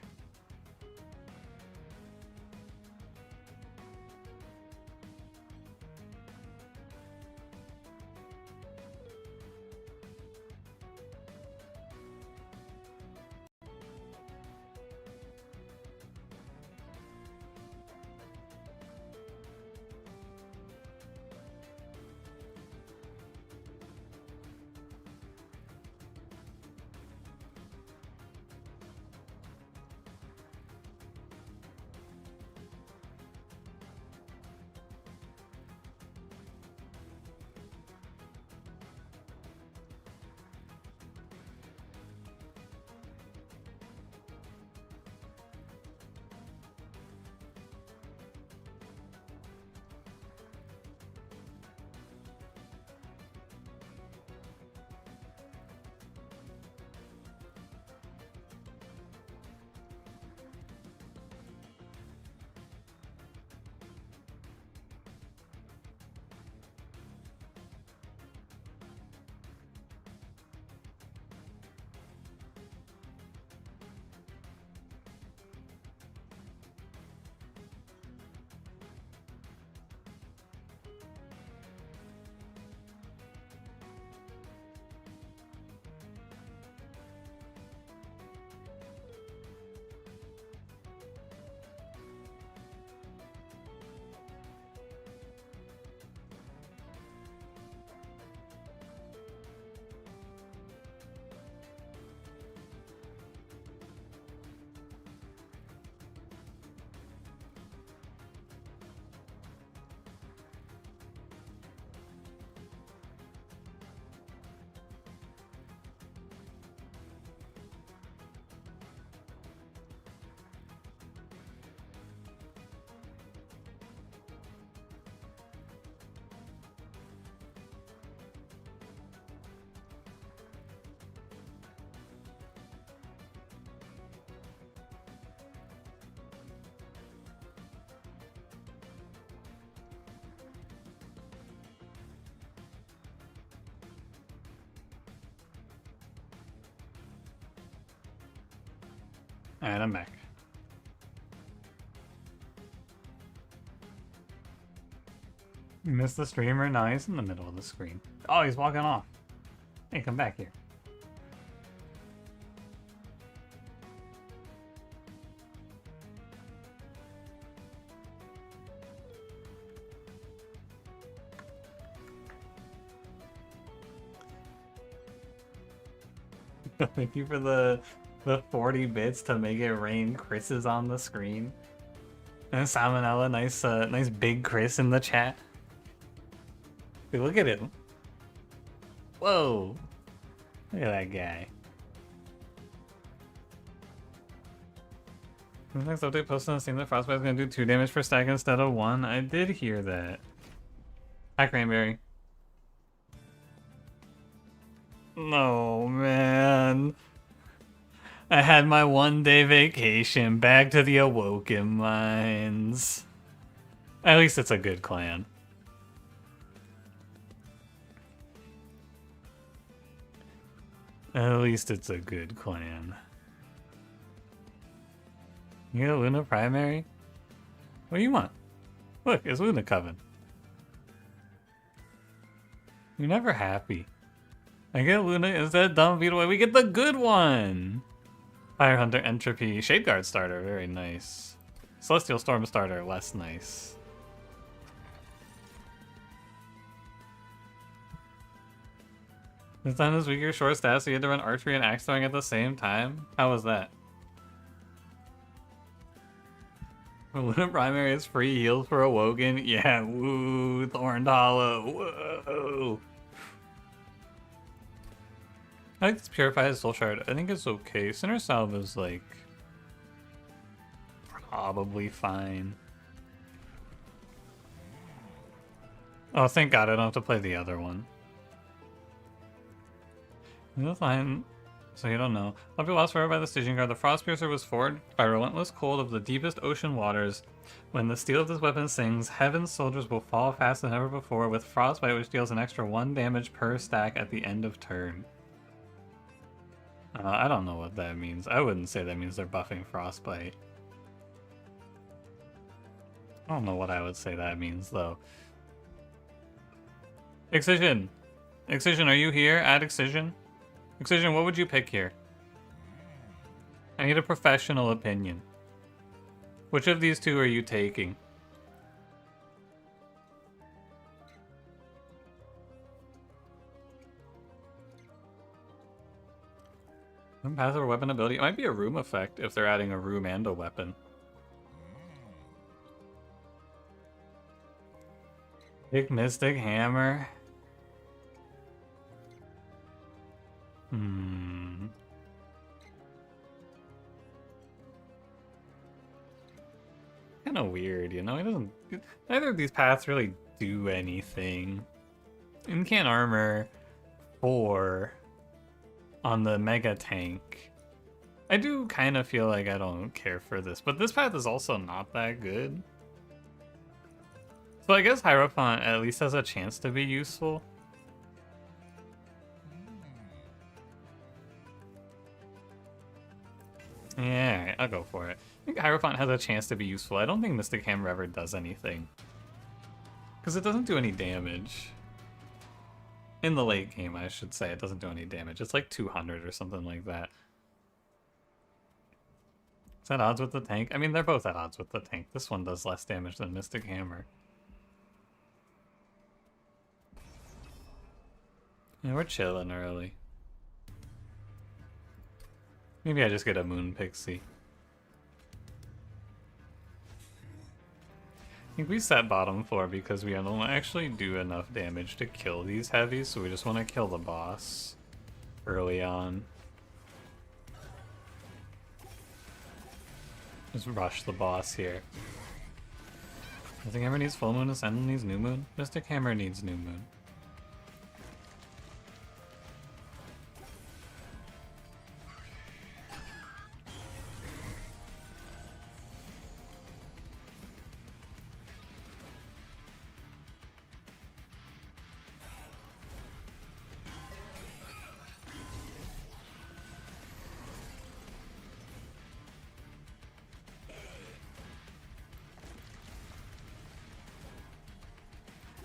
And a mech. You missed the streamer? No, he's in the middle of the screen. Oh, he's walking off. Hey, come back here. Thank you for the 40 bits to make it rain Chris's on the screen. And Salmonella, nice big Chris in the chat. Dude, look at him. Whoa. Look at that guy. The next update posted on Steam that Frostbite is going to do 2 damage per stack instead of 1. I did hear that. Hi, Cranberry. No, man. I had my 1-day vacation back to the Awoken Mines. At least it's a good clan. At least it's a good clan. You got a Luna primary? What do you want? Look, it's Luna Coven. You're never happy. I get Luna instead dumb beat away. We get the good one! Fire Hunter Entropy. Shade Guard starter, very nice. Celestial Storm starter, less nice. This time this week you're short staff, so you had to run archery and axe throwing at the same time? How was that? Luna Primary is free heals for Awoken? Yeah, woo, Thorned Hollow, whoa! I like this Purified Soul Shard. I think it's okay. Sinner Salve is like probably fine. Oh, thank God I don't have to play the other one. That's fine. So you don't know. I'll be lost forever by the Stygian Guard. The Frostpiercer was forged by relentless cold of the deepest ocean waters. When the steel of this weapon sings, Heaven's soldiers will fall faster than ever before with Frostbite, which deals an extra 1 damage per stack at the end of turn. I don't know what that means. I wouldn't say that means they're buffing Frostbite. I don't know what I would say that means, though. Excision! Excision, are you here? Add Excision? Excision, what would you pick here? I need a professional opinion. Which of these two are you taking? Passive weapon ability. It might be a room effect if they're adding a room and a weapon. Big Mystic Hammer. Kind of weird, you know? It doesn't. Neither of these paths really do anything. You can't armor 4 on the Mega Tank. I do kind of feel like I don't care for this, but this path is also not that good. So I guess Hierophant at least has a chance to be useful. Yeah, alright, I'll go for it. I think Hierophant has a chance to be useful. I don't think Mystic Hammer ever does anything. Because it doesn't do any damage. In the late game, I should say, it doesn't do any damage. It's like 200 or something like that. Is that odds with the tank? I mean, they're both at odds with the tank. This one does less damage than Mystic Hammer. Yeah, we're chilling early. Maybe I just get a Moon Pixie. I think we set bottom floor because we don't actually do enough damage to kill these heavies, so we just want to kill the boss early on. Just rush the boss here. Mystic Hammer needs full moon, Ascendant needs new moon. Mystic Hammer needs new moon.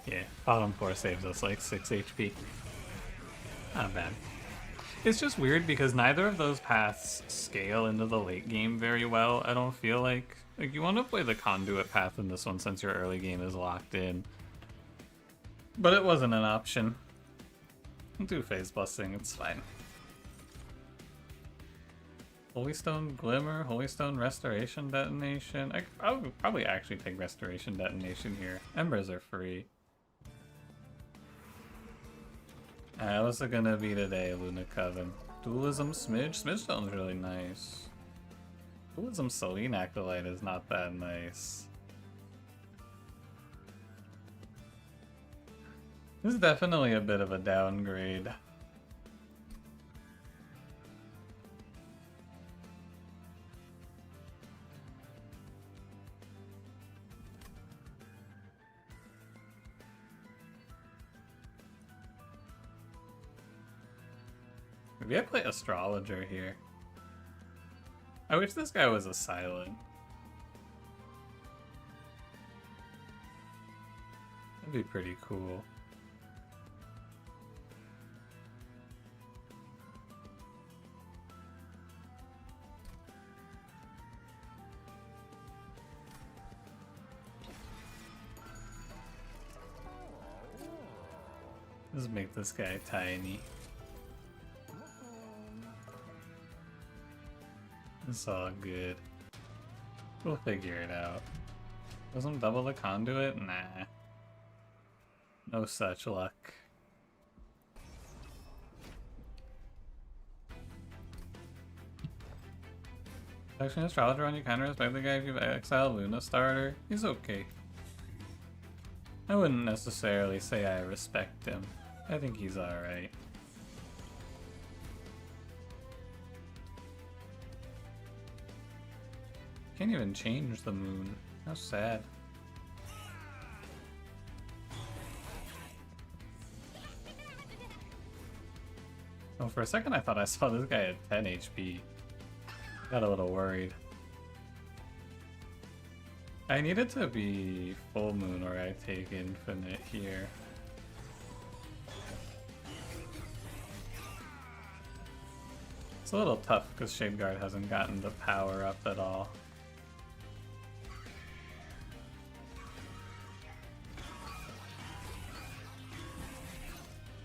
Yeah, bottom 4 saves us like 6 HP. Not bad. It's just weird because neither of those paths scale into the late game very well, I don't feel like. Like, you want to play the conduit path in this one since your early game is locked in. But it wasn't an option. I'll do Phase Blessing, it's fine. Holy Stone Glimmer, Holy Stone Restoration Detonation. I would probably actually take Restoration Detonation here. Embers are free. What's it gonna be today, Luna Coven? Dualism Smidge? Smidge Stone's really nice. Dualism Selene Acolyte is not that nice. This is definitely a bit of a downgrade. Maybe I play Astrologer here. I wish this guy was a silent. That'd be pretty cool. Let's make this guy tiny. It's all good. We'll figure it out. Doesn't double the conduit? Nah. No such luck. Actually, Astrologer on you kind of respect the guy if you've exiled Luna starter. He's okay. I wouldn't necessarily say I respect him. I think he's alright. Can't even change the moon. How sad. Oh, for a second I thought I saw this guy at 10 HP. Got a little worried. I need it to be full moon or I take infinite here. It's a little tough because Shadeguard hasn't gotten the power up at all.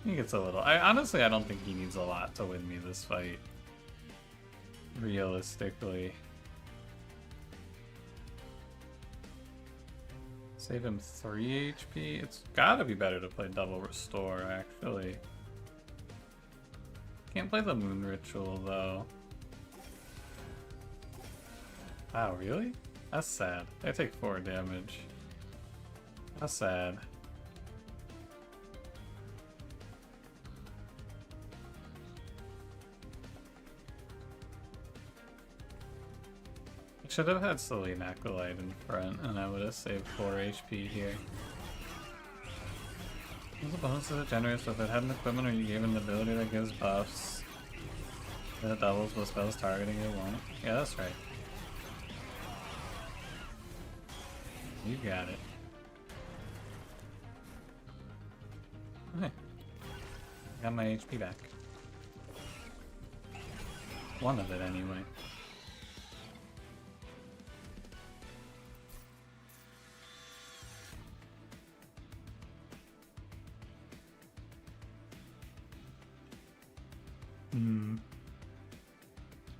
He gets a little. Honestly, I don't think he needs a lot to win me this fight. Realistically. Save him 3 HP? It's gotta be better to play double restore, actually. Can't play the moon ritual, though. Wow, really? That's sad. I take 4 damage. That's sad. Should have had Selene Acolyte in front, and I would have saved 4 HP here. Those bonus is generous, so if it had an equipment or you gave it an ability that gives buffs, then it doubles with spells targeting it won't. Yeah, that's right. You got it. Okay. Got my HP back. One of it, anyway.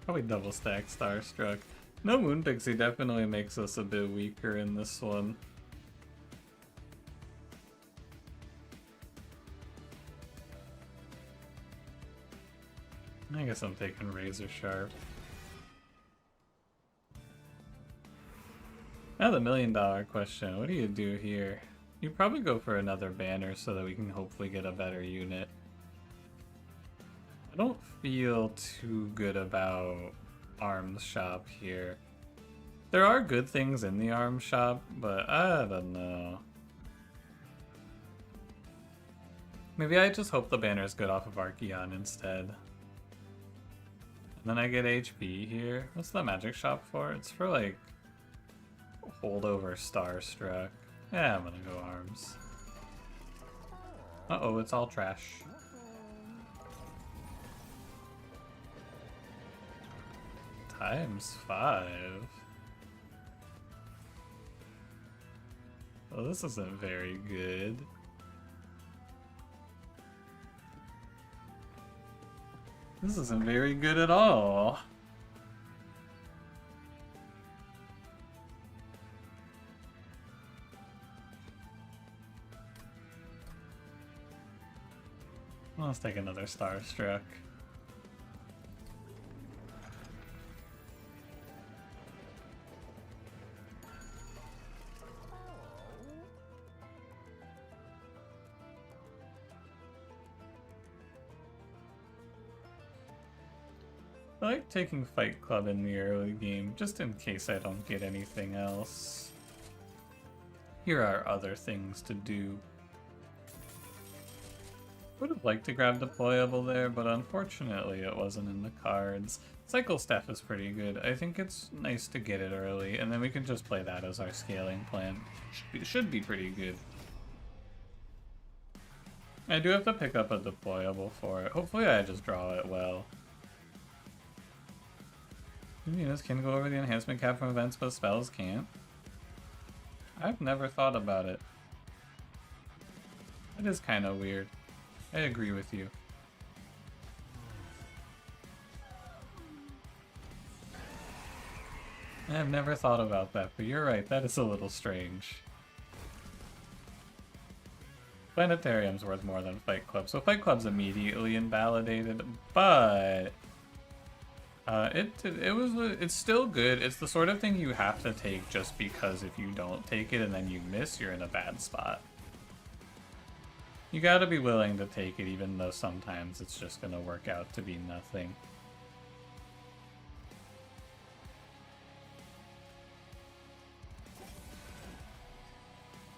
Probably double stack Starstruck. No Moon Pixie definitely makes us a bit weaker in this one. I guess I'm taking Razor Sharp. Now the $1 million question, what do you do here? You probably go for another banner so that we can hopefully get a better unit. I don't feel too good about Arms Shop here. There are good things in the Arms Shop, but I don't know. Maybe I just hope the banner is good off of Archeon instead. And then I get HP here. What's the magic shop for? It's for like holdover Starstruck. Yeah, I'm gonna go Arms. Uh-oh, it's all trash. ×5. Well, this isn't very good. This isn't very good at all. Let's take another Starstruck. I like taking Fight Club in the early game, just in case I don't get anything else. Here are other things to do. Would have liked to grab Deployable there, but unfortunately it wasn't in the cards. Cycle Staff is pretty good. I think it's nice to get it early, and then we can just play that as our scaling plan. Should be pretty good. I do have to pick up a Deployable for it. Hopefully I just draw it well. Units can go over the enhancement cap from events, but spells can't. I've never thought about it. That is kind of weird. I agree with you. I've never thought about that, but you're right, that is a little strange. Planetarium's worth more than Fight Club, so Fight Club's immediately invalidated, but it's still good. It's the sort of thing you have to take just because if you don't take it and then you miss, you're in a bad spot. You gotta be willing to take it even though sometimes it's just gonna work out to be nothing.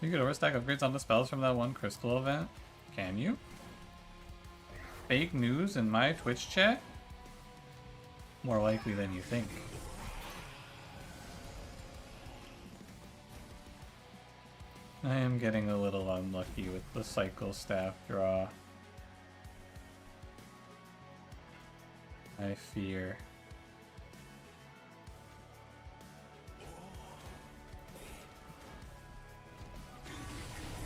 You could overstack upgrades on the spells from that one crystal event? Can you? Fake news in my Twitch chat? More likely than you think. I am getting a little unlucky with the Cycle Staff draw. I fear.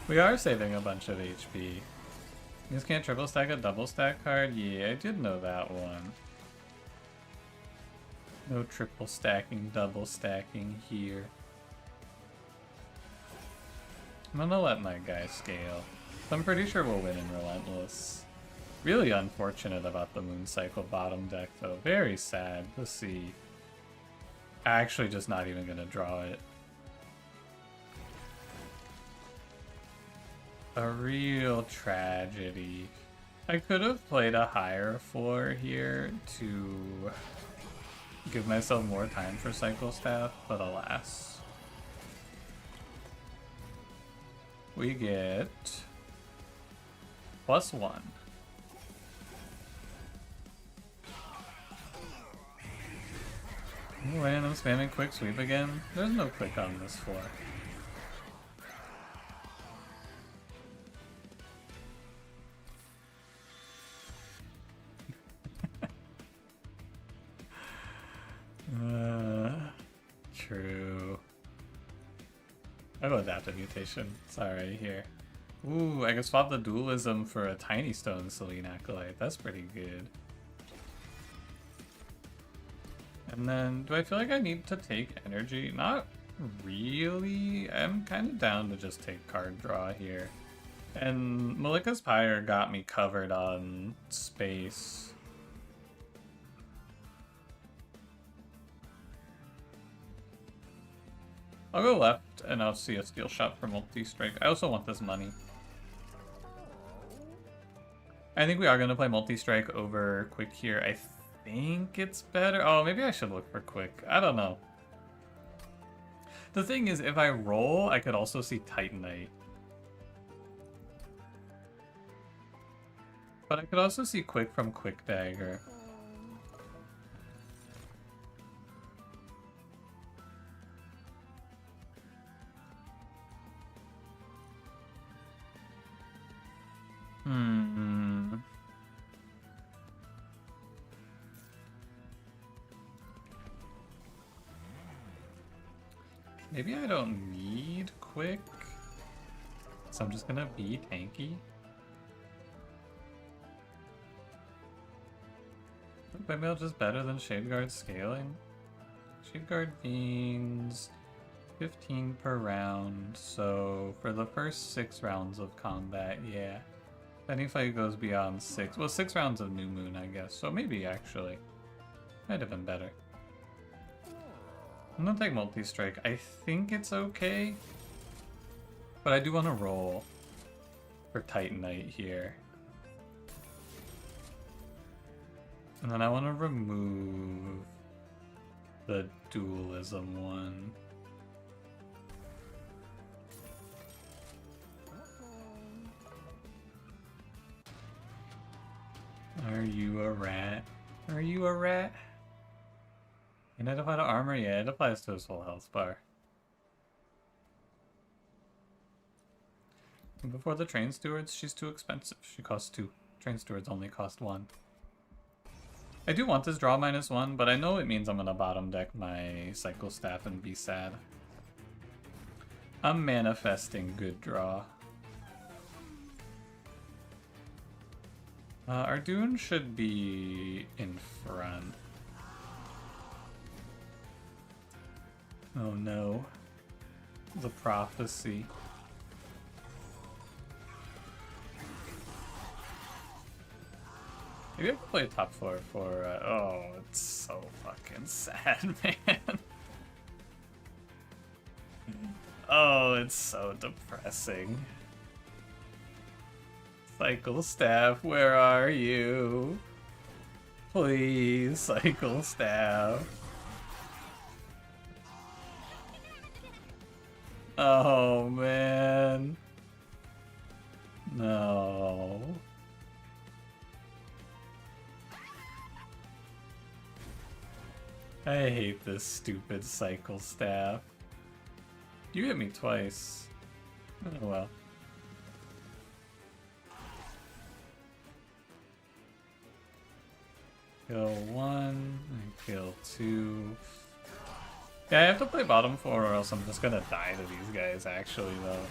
We are saving a bunch of HP. You just can't triple stack a double stack card? Yeah, I did know that one. No triple stacking, double stacking here. I'm gonna let my guy scale. I'm pretty sure we'll win in Relentless. Really unfortunate about the Moon Cycle bottom deck though. Very sad to see. Actually just not even gonna draw it. A real tragedy. I could have played a higher floor here to give myself more time for Cycle Staff, but alas. We get +1. And I'm spamming quick sweep again. There's no quick on this floor. True. I'll go Adaptive Mutation. Sorry, here. Ooh, I can swap the Dualism for a Tiny Stone Selene Acolyte. That's pretty good. And then, do I feel like I need to take energy? Not really. I'm kind of down to just take card draw here. And Malika's Pyre got me covered on space. I'll go left and I'll see a Steel Shot for multi-strike. I also want this money. I think we are going to play multi-strike over quick here. I think it's better. Oh, maybe I should look for quick. I don't know. The thing is, if I roll, I could also see Titanite. But I could also see quick from Quick Dagger. Hmm. Maybe I don't need quick, so I'm just gonna be tanky. Maybe I'll just better than Shade Guard scaling. Shade Guard means 15 per round, so for the first 6 rounds of combat, yeah. If any fight goes beyond 6, well, 6 rounds of New Moon, I guess, so maybe actually. Might have been better. I'm gonna take multi-strike. I think it's okay, but I do want to roll for Titanite here. And then I want to remove the dualism one. Are you a rat? Are you a rat? Can it apply to armor? Yeah, it applies to his whole health bar. And before the train stewards, she's too expensive. She costs 2. Train stewards only cost 1. I do want this draw -1, but I know it means I'm gonna bottom deck my cycle staff and be sad. I'm manifesting good draw. Ardoon should be in front. Oh no. The prophecy. Maybe I could play top 4 for, oh, it's so fucking sad, man. Oh, it's so depressing. Cycle staff, where are you? Please, cycle staff. Oh, man. No. I hate this stupid cycle staff. You hit me twice. Oh well. Kill 1, and kill 2. Yeah, I have to play bottom 4 or else I'm just gonna die to these guys actually though.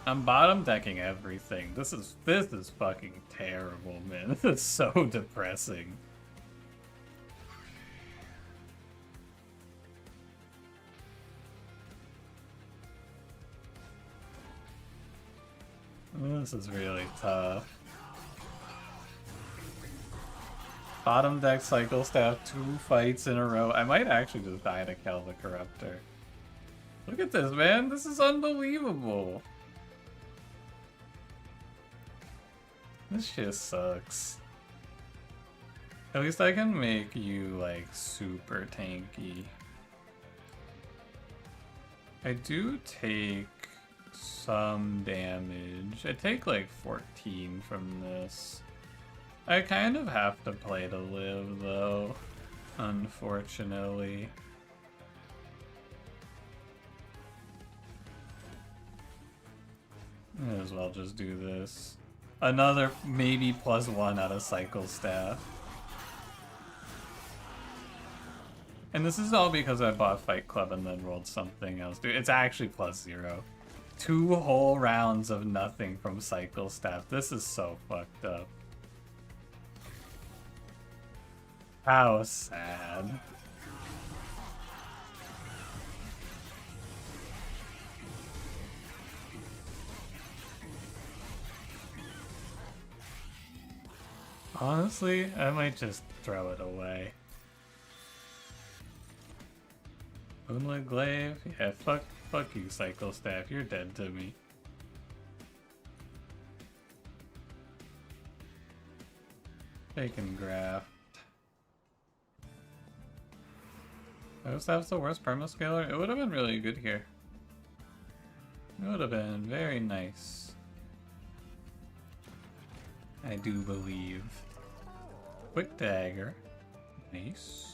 I'm bottom decking everything. This is fucking terrible, man. This is so depressing. This is really tough. Bottom deck cycle staff 2 fights in a row. I might actually just die to Kel the Corruptor. Look at this, man. This is unbelievable. This just sucks. At least I can make you, like, super tanky. I do take some damage. I take like 14 from this. I kind of have to play to live though, unfortunately. Might as well just do this. Another maybe +1 out of cycle staff. And this is all because I bought Fight Club and then rolled something else. Dude, it's actually +0. 2 whole rounds of nothing from cycle staff. This is so fucked up. How sad. Honestly, I might just throw it away. Moonlit Glaive? Yeah, fuck you, Cycle Staff. You're dead to me. Bacon Graft. Ghost Staff's the worst permascaler? It would have been really good here. It would have been very nice. I do believe. Quick Dagger. Nice.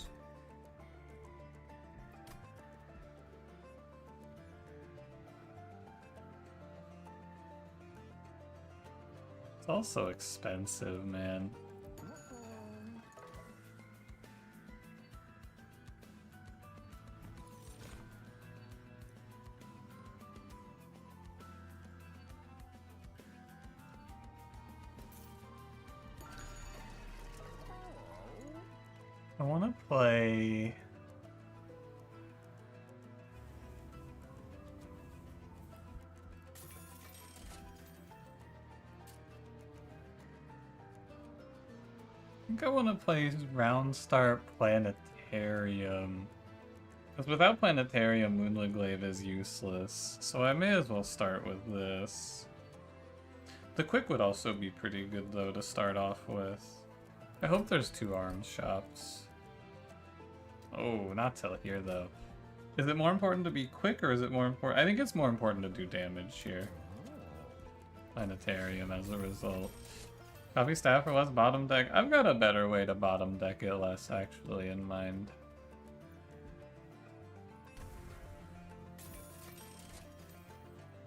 It's also expensive, man. I want to play... I think I want to play Round Start Planetarium. Because without Planetarium, Moonlit Glaive is useless. So I may as well start with this. The Quick would also be pretty good, though, to start off with. I hope there's 2 arms shops. Oh, not till here, though. Is it more important to be quick, or is it more important? I think it's more important to do damage here. Planetarium as a result. Copy staff or less bottom deck. I've got a better way to bottom deck it less, actually, in mind.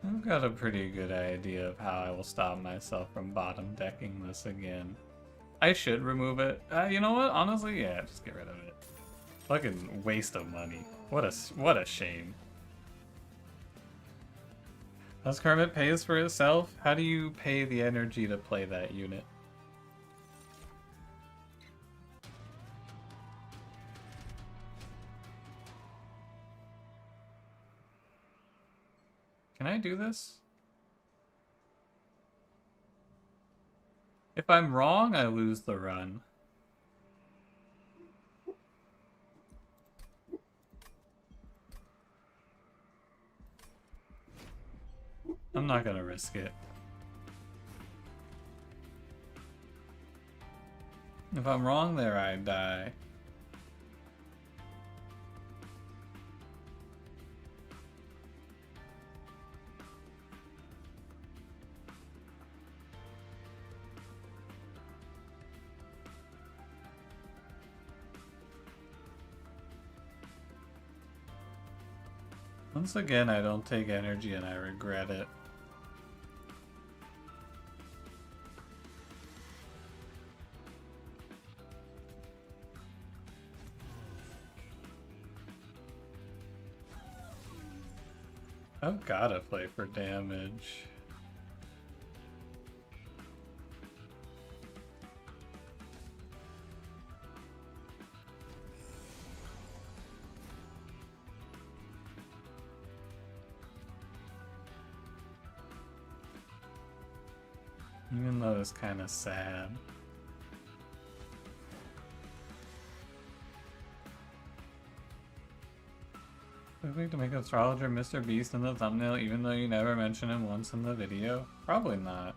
I've got a pretty good idea of how I will stop myself from bottom decking this again. I should remove it. You know what? Honestly, yeah, just get rid of it. Fucking waste of money. What a shame. Unless Kermit pays for itself, how do you pay the energy to play that unit? Can I do this? If I'm wrong, I lose the run. I'm not gonna risk it. If I'm wrong there, I die. Once again, I don't take energy and I regret it. I've gotta play for damage. Even though it's kind of sad. Quickly to make astrologer Mr. Beast in the thumbnail even though you never mention him once in the video? Probably not.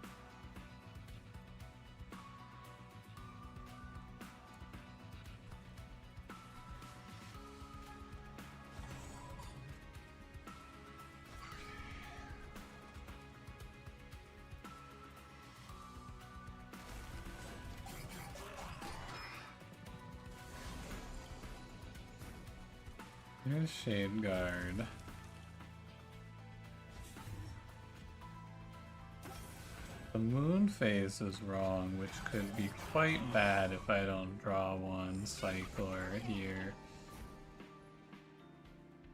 Here's Shade Guard. The moon phase is wrong, which could be quite bad if I don't draw one cycler here.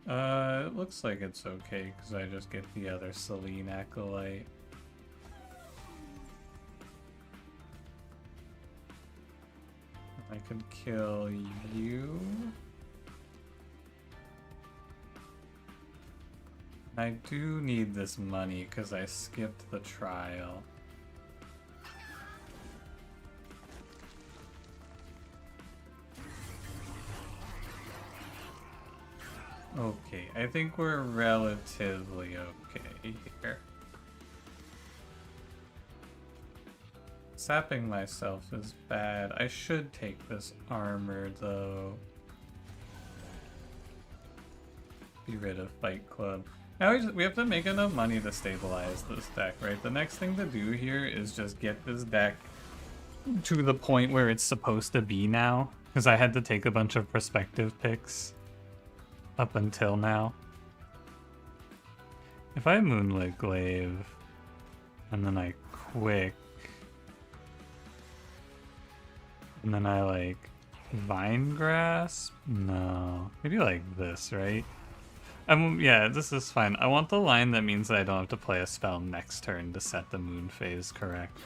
It looks like it's okay because I just get the other Selene Acolyte. I could kill you. I do need this money because I skipped the trial. Okay, I think we're relatively okay here. Sapping myself is bad. I should take this armor though. Be rid of Fight Club. Now we have to make enough money to stabilize this deck, right? The next thing to do here is just get this deck to the point where it's supposed to be now, because I had to take a bunch of perspective picks up until now. If I Moonlit Glaive, and then I Quick, And then I like vine grass? No. Maybe like this, right? Yeah, this is fine. I want the line that means that I don't have to play a spell next turn to set the moon phase correct.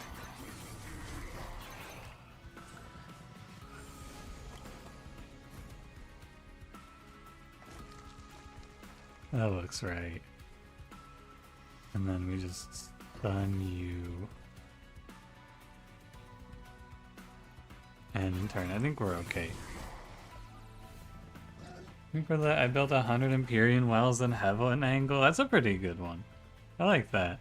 That looks right. And then we just stun you. End turn. I think we're okay. I built 100 Empyrean Wells and Heaven Angle. That's a pretty good one. I like that.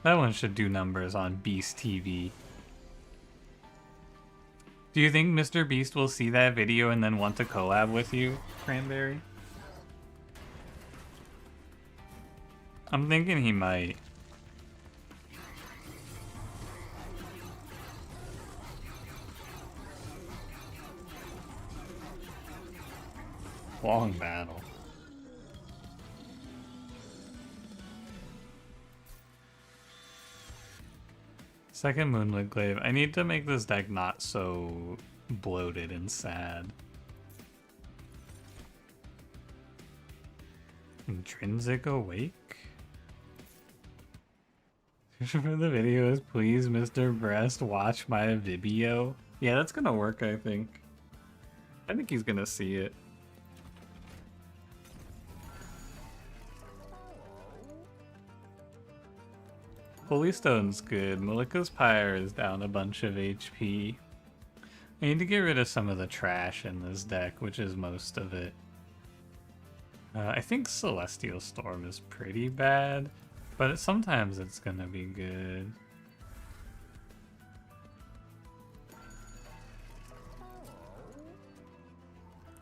That one should do numbers on Beast TV. Do you think Mr. Beast will see that video and then want to collab with you, Cranberry? I'm thinking he might. Long battle. Second Moonlit Glaive. I need to make this deck not so bloated and sad. Intrinsic Awake? For the videos, please, Mr. Breast, watch my video. Yeah, that's gonna work, I think. I think he's gonna see it. Holy Stone's good. Malika's Pyre is down a bunch of HP. I need to get rid of some of the trash in this deck, which is most of it. I think Celestial Storm is pretty bad, but sometimes it's gonna be good.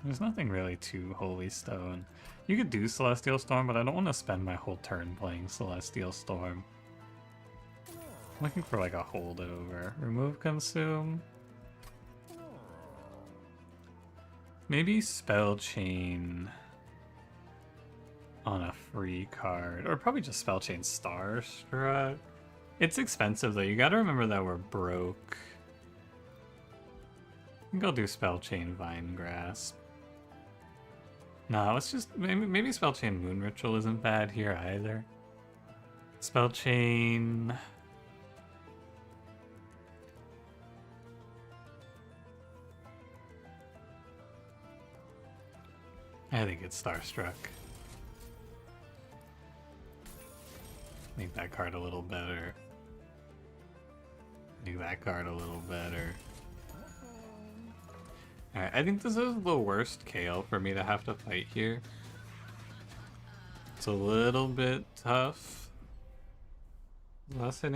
There's nothing really to Holy Stone. You could do Celestial Storm, but I don't want to spend my whole turn playing Celestial Storm. I'm looking for like a holdover. Remove Consume. Maybe Spell Chain on a free card. Or probably just Spell Chain Starstruck. It's expensive though. You gotta remember that we're broke. I think I'll do Spell Chain Vine Grasp. No, let's just maybe Spell Chain Moon Ritual isn't bad here either. Spell Chain. I think it's Starstruck. Make that card a little better. Make that card a little better. Alright, I think this is the worst KO for me to have to fight here. It's a little bit tough. Last hit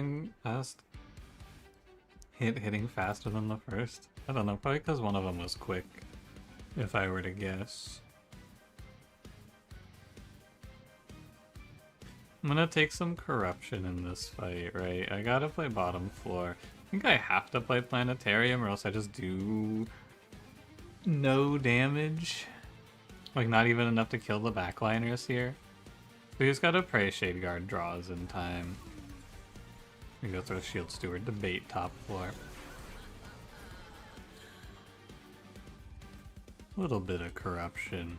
hitting faster than the first. I don't know, probably because one of them was quick, if I were to guess. I'm gonna take some corruption in this fight, right? I gotta play bottom floor. I think I have to play Planetarium or else I just do no damage. Like not even enough to kill the backliners here. We just gotta pray Shade Guard draws in time. We go through Shield Steward, debate top floor. A little bit of corruption.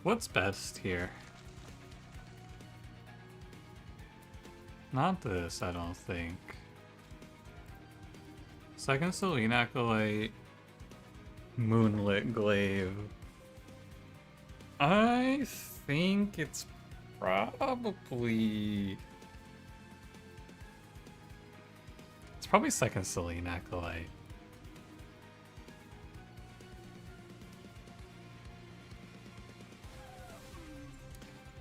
What's best here? Not this, I don't think. Second Selene Acolyte, Moonlit Glaive. I think it's probably... It's probably second Selene Acolyte.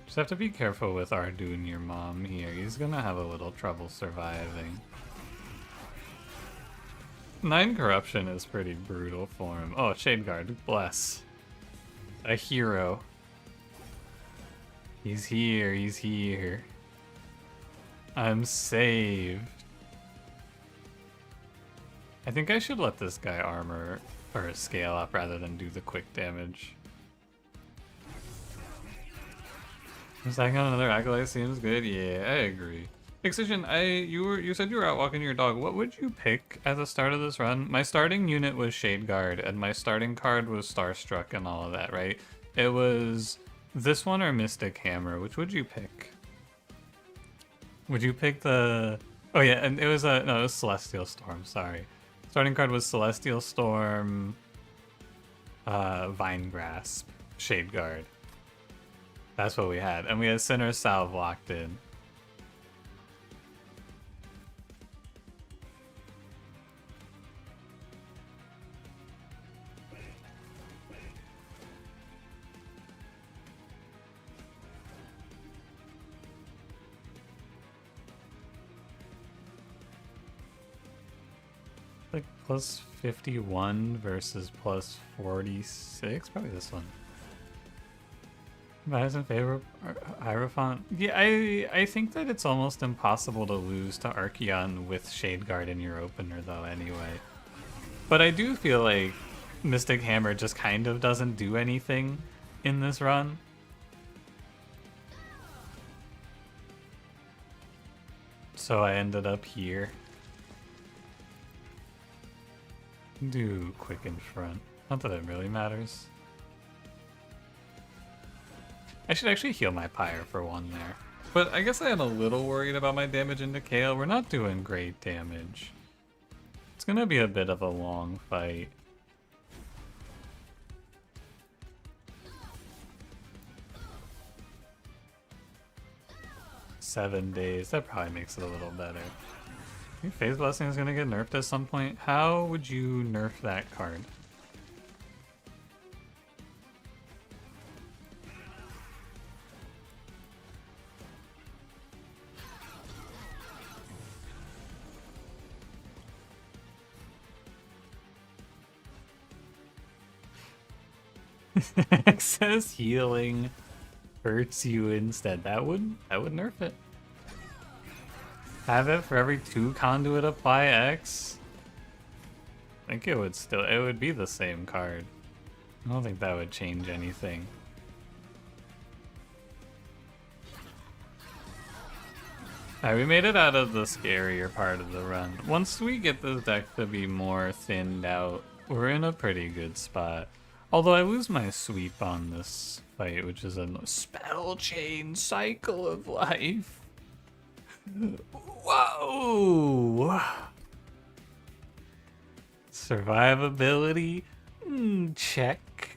Just have to be careful with Ardoon, your mom here. He's gonna have a little trouble surviving. 9 corruption is pretty brutal for him. Oh, Shade Guard, bless. A hero. He's here, he's here. I'm saved. I think I should let this guy armor or scale up rather than do the quick damage. Stacking on another Acolyte seems good. Yeah, I agree. Excision, you said you were out walking your dog. What would you pick at the start of this run? My starting unit was Shade Guard, and my starting card was Starstruck and all of that, right? It was this one or Mystic Hammer. Which would you pick? Would you pick the... Oh yeah, and it was no, it was Celestial Storm, sorry. Starting card was Celestial Storm, Vine Grasp, Shade Guard. That's what we had. And we had Sinner's Salve locked in. Like plus 51 versus plus 46? Probably this one. Bias in favor of Hierophant? Yeah, I think that it's almost impossible to lose to Archeon with Shade Guard in your opener though anyway. But I do feel like Mystic Hammer just kind of doesn't do anything in this run. So I ended up here. Do quick in front. Not that it really matters. I should actually heal my Pyre for one there. But I guess I am a little worried about my damage into Kale. We're not doing great damage. It's gonna be a bit of a long fight. "7 days, that probably makes it a little better. I think Phase Blessing is gonna get nerfed at some point. How would you nerf that card? Excess healing hurts you instead. That would nerf it. Have it for every 2 conduit apply X. I think it would be the same card. I don't think that would change anything. Alright, we made it out of the scarier part of the run. Once we get this deck to be more thinned out, we're in a pretty good spot. Although I lose my sweep on this fight, which is a spell chain cycle of life. Whoa! Survivability? Check.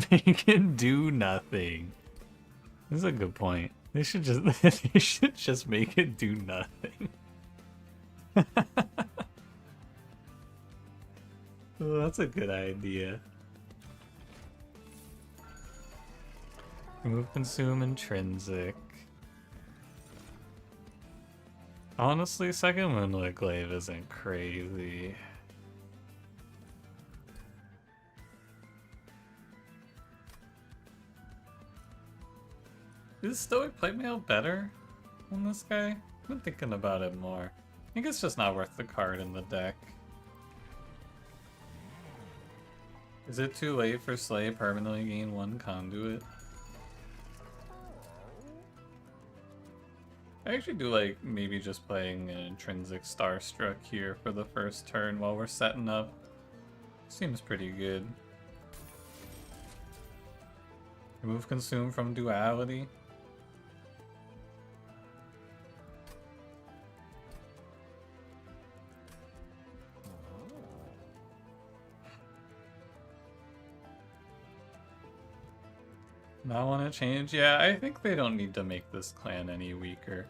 Make it do nothing. This is a good point. They should just make it do nothing. Oh, that's a good idea. Remove consume intrinsic. Honestly, second Moonlit Glaive isn't crazy. Is Stoic Plate Mail better than this guy? I've been thinking about it more. I think it's just not worth the card in the deck. Is it too late for Slay permanently gain 1 conduit? I actually do like maybe just playing an intrinsic Starstruck here for the first turn while we're setting up. Seems pretty good. Remove consume from duality. Not want to change? Yeah, I think they don't need to make this clan any weaker.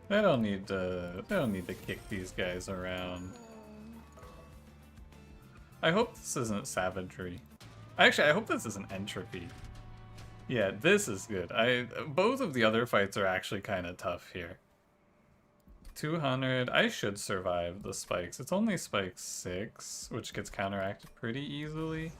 They don't need to kick these guys around. I hope this isn't savagery. Actually, I hope this isn't entropy. Yeah, this is good. Both of the other fights are actually kind of tough here. 200. I should survive the spikes. It's only spike 6, which gets counteracted pretty easily.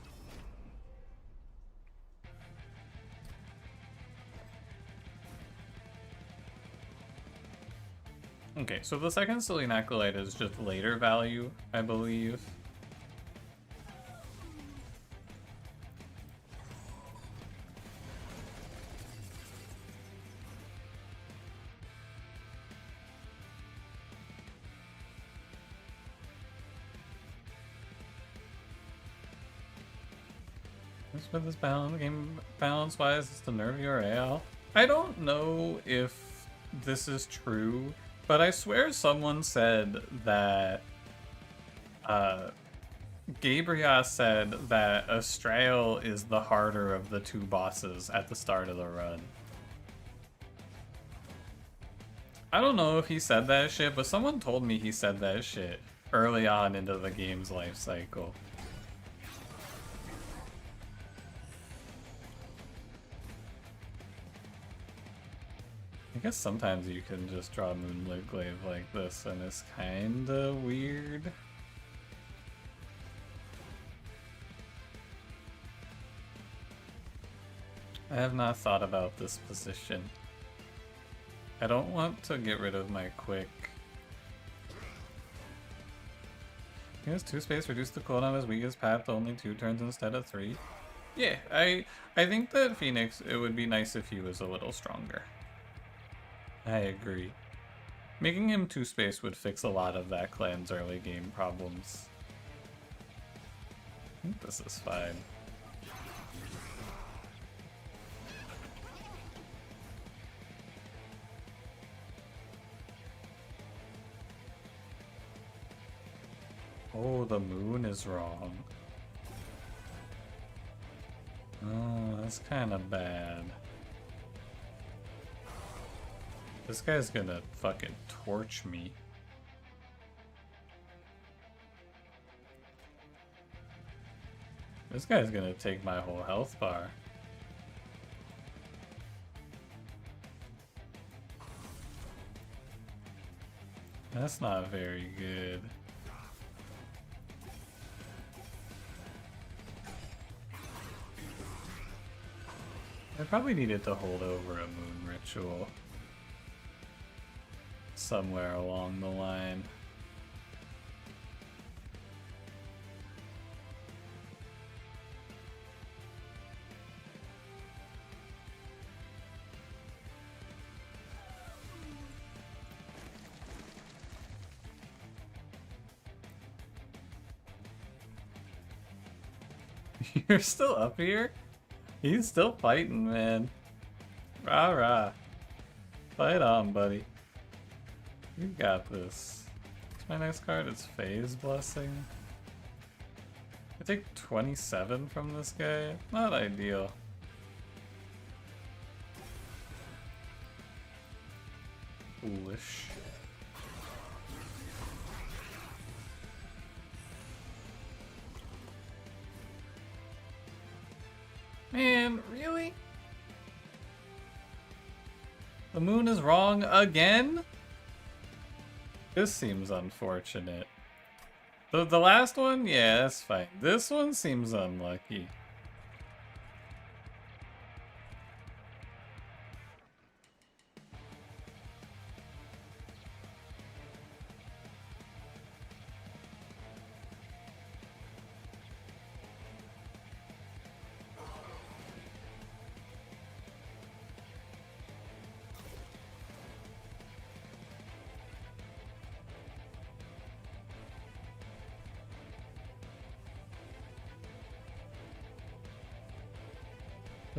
Okay, so the second Selene Acolyte is just later value, I believe. Just for this balance, game balance-wise, it's the nervier AL. I don't know if this is true, but I swear someone said that Gabriel said that Astrael is the harder of the two bosses at the start of the run. I don't know if he said that shit, but someone told me he said that shit early on into the game's life cycle. I guess sometimes you can just draw Moonlit Glaive like this and it's kinda weird. I have not thought about this position. I don't want to get rid of my quick. Use 2 space, reduce the cooldown of his weakest path to only 2 turns instead of 3. Yeah, I think that Phoenix, it would be nice if he was a little stronger. I agree. Making him 2 space would fix a lot of that clan's early game problems. I think this is fine. Oh, the moon is wrong. Oh, that's kind of bad. This guy's gonna fucking torch me. This guy's gonna take my whole health bar. That's not very good. I probably needed to hold over a moon ritual somewhere along the line. You're still up here? He's still fighting, man. Rah rah. Fight on, buddy. You got this. What's my next card? It's Phase Blessing. I take 27 from this guy. Not ideal. Foolish. Man, really? The moon is wrong again? This seems unfortunate. The last one? Yeah, that's fine. This one seems unlucky.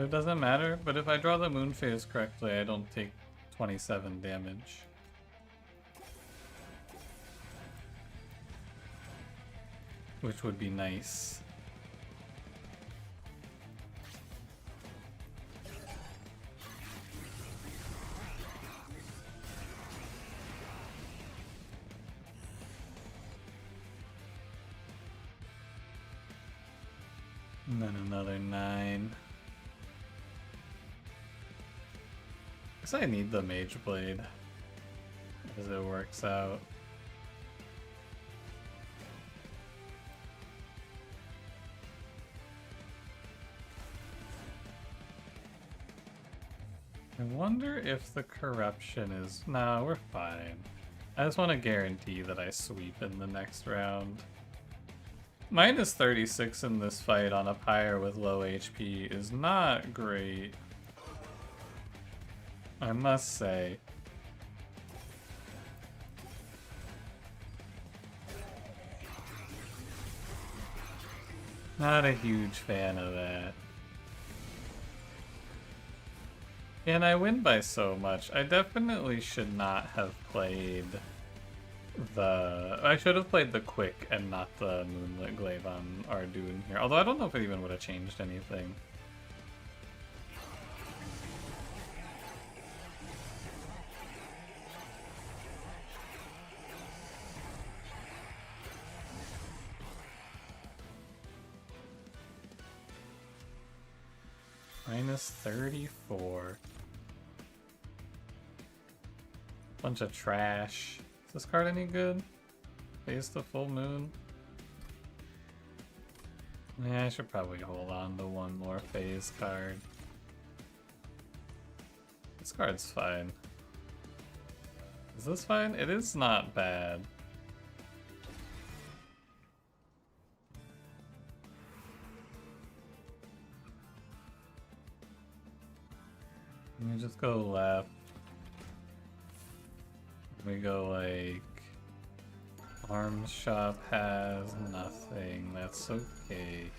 It doesn't matter, but if I draw the moon phase correctly, I don't take 27 damage. Which would be nice. And then another 9. Guess I need the Mage Blade as it works out. I wonder if the corruption is... No, we're fine. I just want to guarantee that I sweep in the next round. Minus 36 in this fight on a Pyre with low HP is not great, I must say. Not a huge fan of that. And I win by so much. I definitely should not have played I should have played the quick and not the Moonlit Glaive on Ardoon here. Although I don't know if it even would have changed anything. Minus 34. Bunch of trash. Is this card any good? Face the full moon? Yeah, I should probably hold on to one more phase card. This card's fine. Is this fine? It is not bad. Let me just go left. We go like... Arms shop has nothing. That's okay.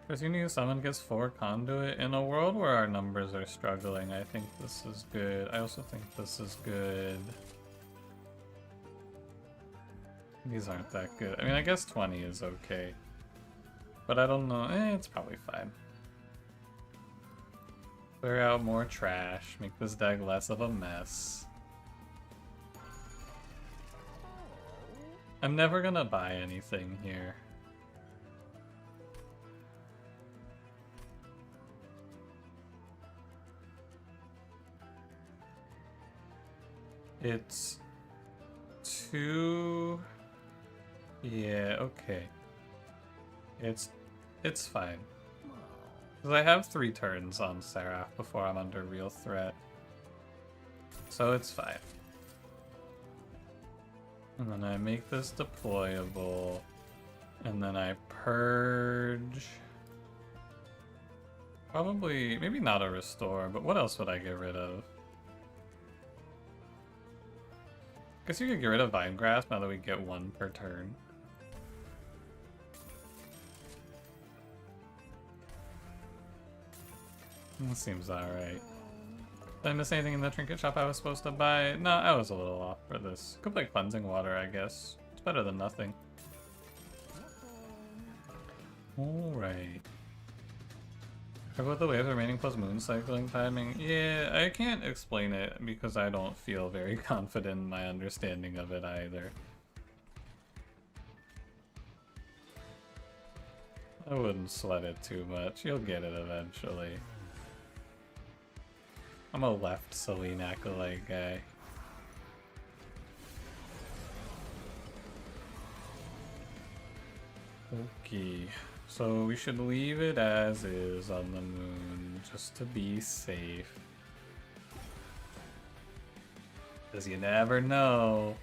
First you need summon gets 4 conduit. In a world where our numbers are struggling, I think this is good. I also think this is good. These aren't that good. I mean, I guess 20 is okay. But I don't know. It's probably fine. Clear out more trash. Make this deck less of a mess. I'm never gonna buy anything here. It's 2... Yeah, okay. It's fine. Because I have 3 turns on Seraph before I'm under real threat. So it's fine. And then I make this deployable. And then I purge. Probably, maybe not a restore, but what else would I get rid of? Guess you could get rid of Vine Grasp now that we get 1 per turn. That seems alright. Did I miss anything in the trinket shop I was supposed to buy? No, I was a little off for this. Could play cleansing water, I guess. It's better than nothing. Alright. About the waves remaining plus moon cycling timing? Yeah, I can't explain it because I don't feel very confident in my understanding of it either. I wouldn't sweat it too much. You'll get it eventually. I'm a left Selene Acolyte guy. Okay, so we should leave it as is on the moon, just to be safe. Because you never know.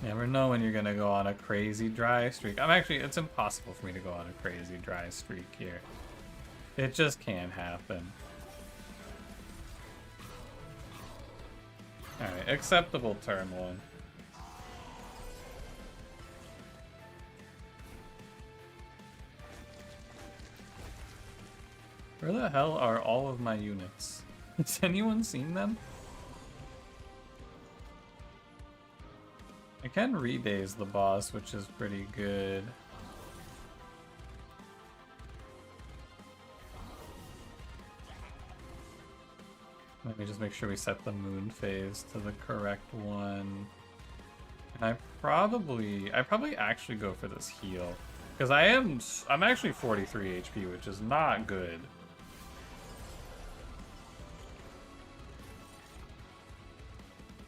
Never know when you're gonna go on a crazy dry streak. It's impossible for me to go on a crazy dry streak here. It just can't happen. Alright, acceptable turn 1. Where the hell are all of my units? Has anyone seen them? I can re-daze the boss, which is pretty good. Let me just make sure we set the moon phase to the correct one. And I probably actually go for this heal. Because I'm actually 43 HP, which is not good.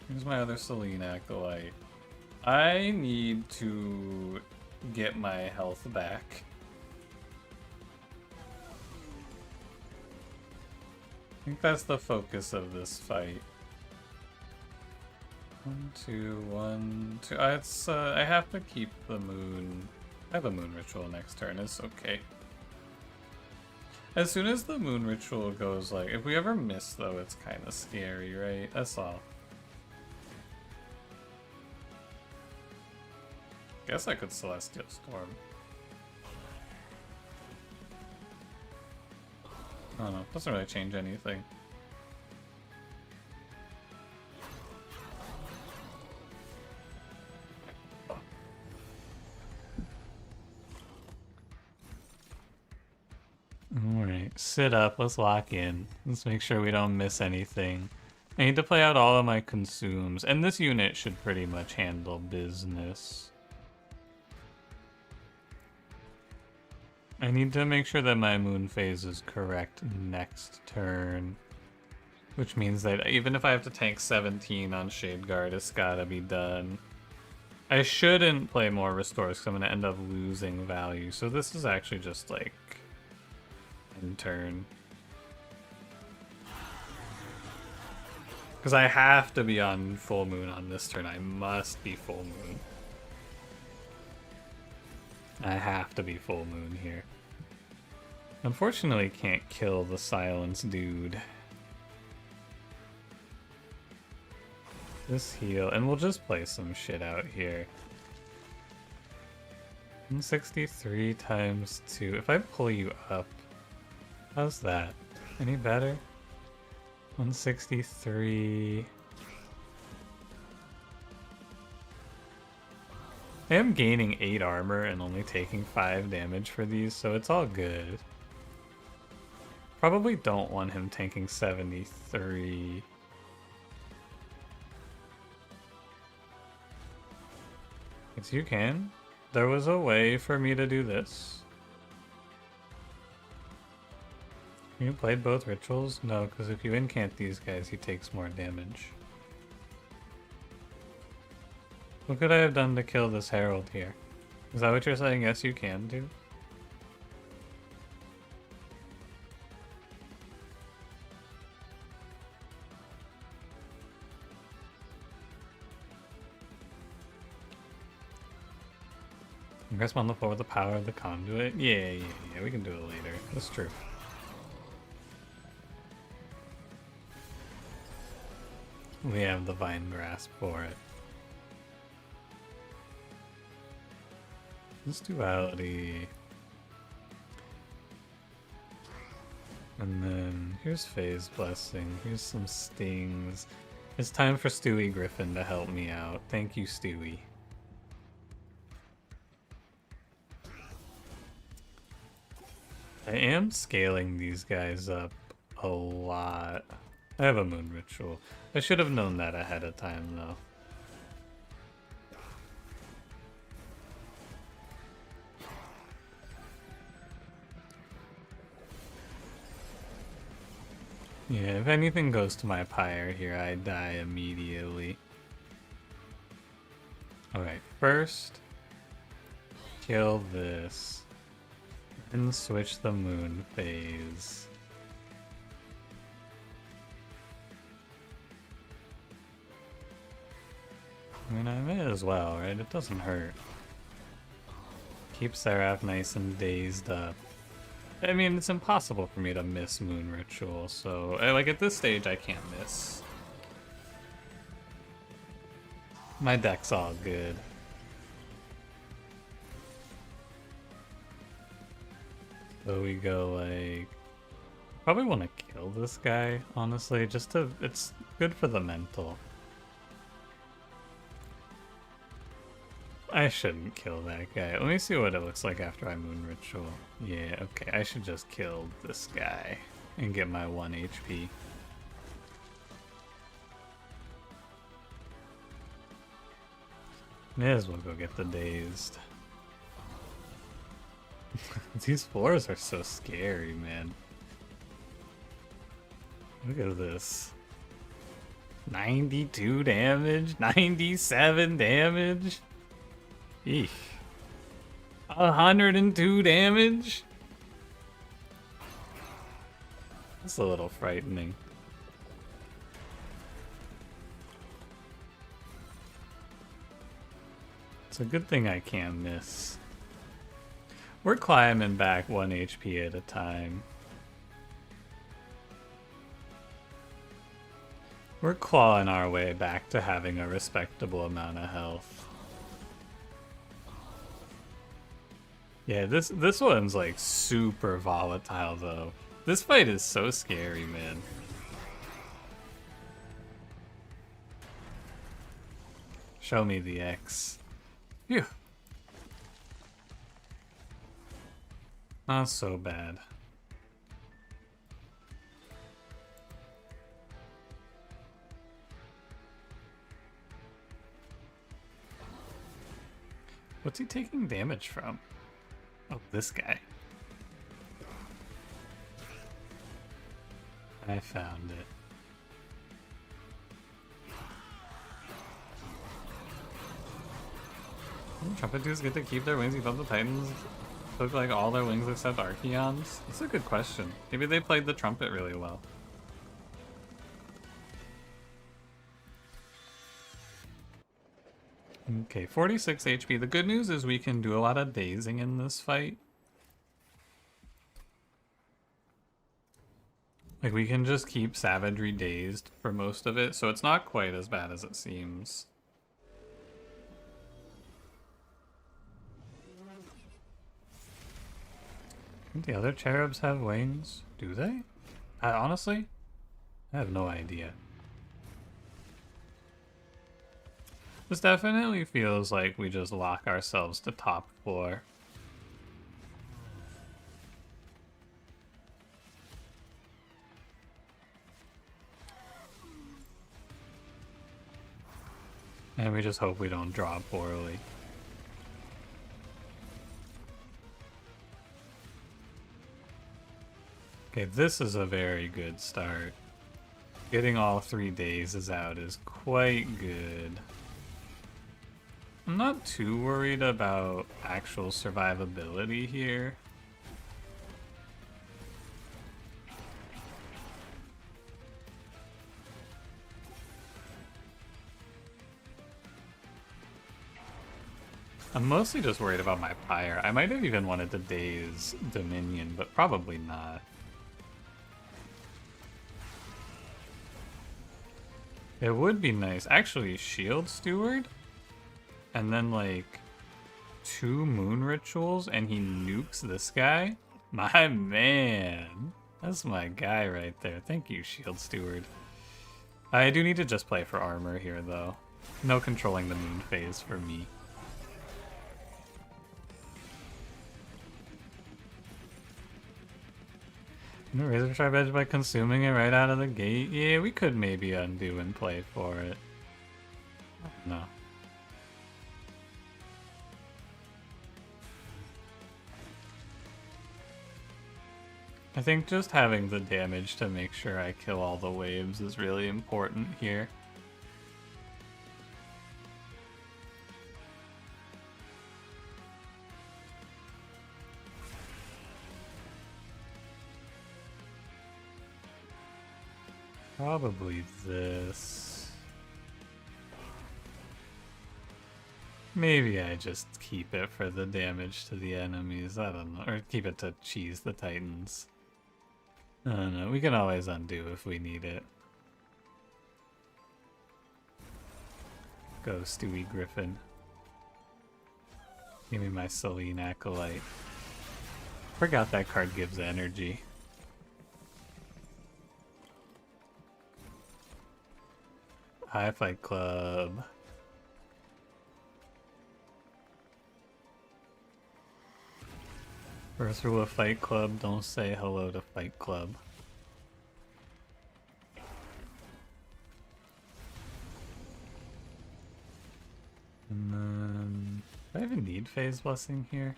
Here's my other Selene Acolyte. I need to get my health back. I think that's the focus of this fight. 1, 2, 1, 2. I have to keep the moon. I have a moon ritual next turn. It's okay. As soon as the moon ritual goes, like, if we ever miss though, it's kind of scary, right? That's all. Guess I could Celestial Storm. I don't know. Doesn't really change anything. Alright, sit up. Let's lock in. Let's make sure we don't miss anything. I need to play out all of my consumes, and this unit should pretty much handle business. I need to make sure that my moon phase is correct next turn. Which means that even if I have to tank 17 on Shade Guard, it's gotta be done. I shouldn't play more restores because I'm gonna end up losing value. So this is actually just like end turn. Because I have to be on full moon on this turn. I must be full moon. I have to be full moon here. Unfortunately, can't kill the silence dude. This heal, and we'll just play some shit out here. 163 times 2. If I pull you up, how's that? Any better? 163. I am gaining 8 armor and only taking 5 damage for these, so it's all good. Probably don't want him tanking 73. Yes, you can. There was a way for me to do this. You played both rituals? No, because if you incant these guys, he takes more damage. What could I have done to kill this herald here? Is that what you're saying? Yes, you can do? Grasp on the floor with the power of the conduit? Yeah, we can do it later. That's true. We have the vine grasp for it. This duality. And then here's Phase Blessing. Here's some stings. It's time for Stewie Griffin to help me out. Thank you, Stewie. I am scaling these guys up a lot. I have a moon ritual. I should have known that ahead of time, though. Yeah, if anything goes to my pyre here, I die immediately. Alright, first, kill this. And switch the moon phase. I mean, I may as well, right? It doesn't hurt. Keep Seraph nice and dazed up. I mean, it's impossible for me to miss Moon Ritual, so... Like, at this stage, I can't miss. My deck's all good. So we go, like... Probably want to kill this guy, honestly, just to... It's good for the mental. I shouldn't kill that guy. Let me see what it looks like after I Moon Ritual. Yeah, okay, I should just kill this guy and get my 1 HP. May as well go get the dazed. These floors are so scary, man. Look at this. 92 damage, 97 damage. Eesh. 102 damage? That's a little frightening. It's a good thing I can't miss. We're climbing back 1 HP at a time. We're clawing our way back to having a respectable amount of health. Yeah, this one's like super volatile though. This fight is so scary, man. Show me the X. Phew. Not so bad. What's he taking damage from? Oh, this guy. I found it. Trumpet dudes get to keep their wings above the Titans. Look like all their wings except Archeons? That's a good question. Maybe they played the trumpet really well. Okay, 46 HP. The good news is we can do a lot of dazing in this fight. Like, we can just keep Savagery dazed for most of it, so it's not quite as bad as it seems. Don't the other cherubs have wings? Do they? Honestly, I have no idea. This definitely feels like we just lock ourselves to top 4. And we just hope we don't draw poorly. Okay, this is a very good start. Getting all 3 days out is quite good. I'm not too worried about actual survivability here. I'm mostly just worried about my Pyre. I might have even wanted to daze Dominion, but probably not. It would be nice. Actually, Shield Steward? And then, like, 2 Moon Rituals, and he nukes this guy? My man! That's my guy right there. Thank you, Shield Steward. I do need to just play for armor here, though. No controlling the moon phase for me. Razor Sharp Edge by consuming it right out of the gate? Yeah, we could maybe undo and play for it. No. I think just having the damage to make sure I kill all the waves is really important here. Probably this. Maybe I just keep it for the damage to the enemies. I don't know. Or keep it to cheese the Titans. I don't know. We can always undo if we need it. Go, Stewie Griffin. Give me my Selene Acolyte. Forgot that card gives energy. Hi, Fight Club. First rule of Fight Club, don't say hello to Fight Club. And then... do I even need Phase Blessing here?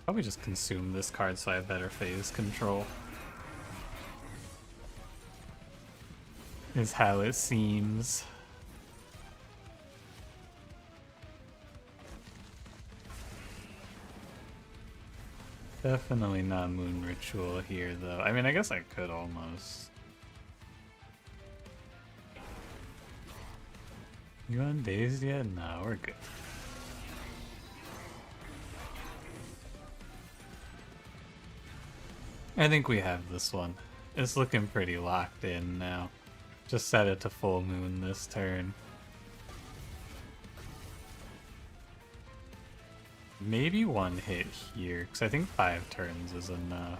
Probably just consume this card so I have better phase control. Is how it seems. Definitely not Moon Ritual here, though. I mean, I guess I could almost. You undazed yet? No, we're good. I think we have this one. It's looking pretty locked in now. Just set it to full moon this turn. Maybe one hit here, because I think 5 turns is enough.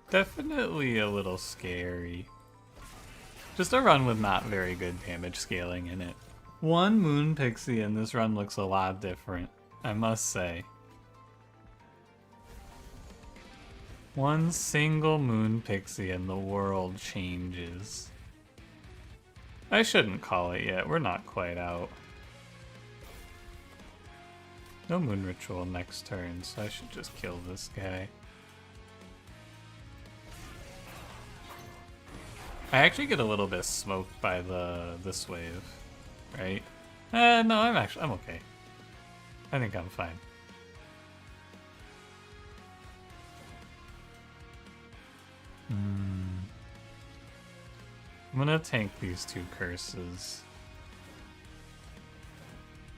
Definitely a little scary. Just a run with not very good damage scaling in it. One Moon Pixie and this run looks a lot different, I must say. One single Moon Pixie and the world changes. I shouldn't call it yet, we're not quite out. No Moon Ritual next turn, so I should just kill this guy. I actually get a little bit smoked by this wave, right? No, I'm okay. I think I'm fine. I'm gonna tank these 2 curses.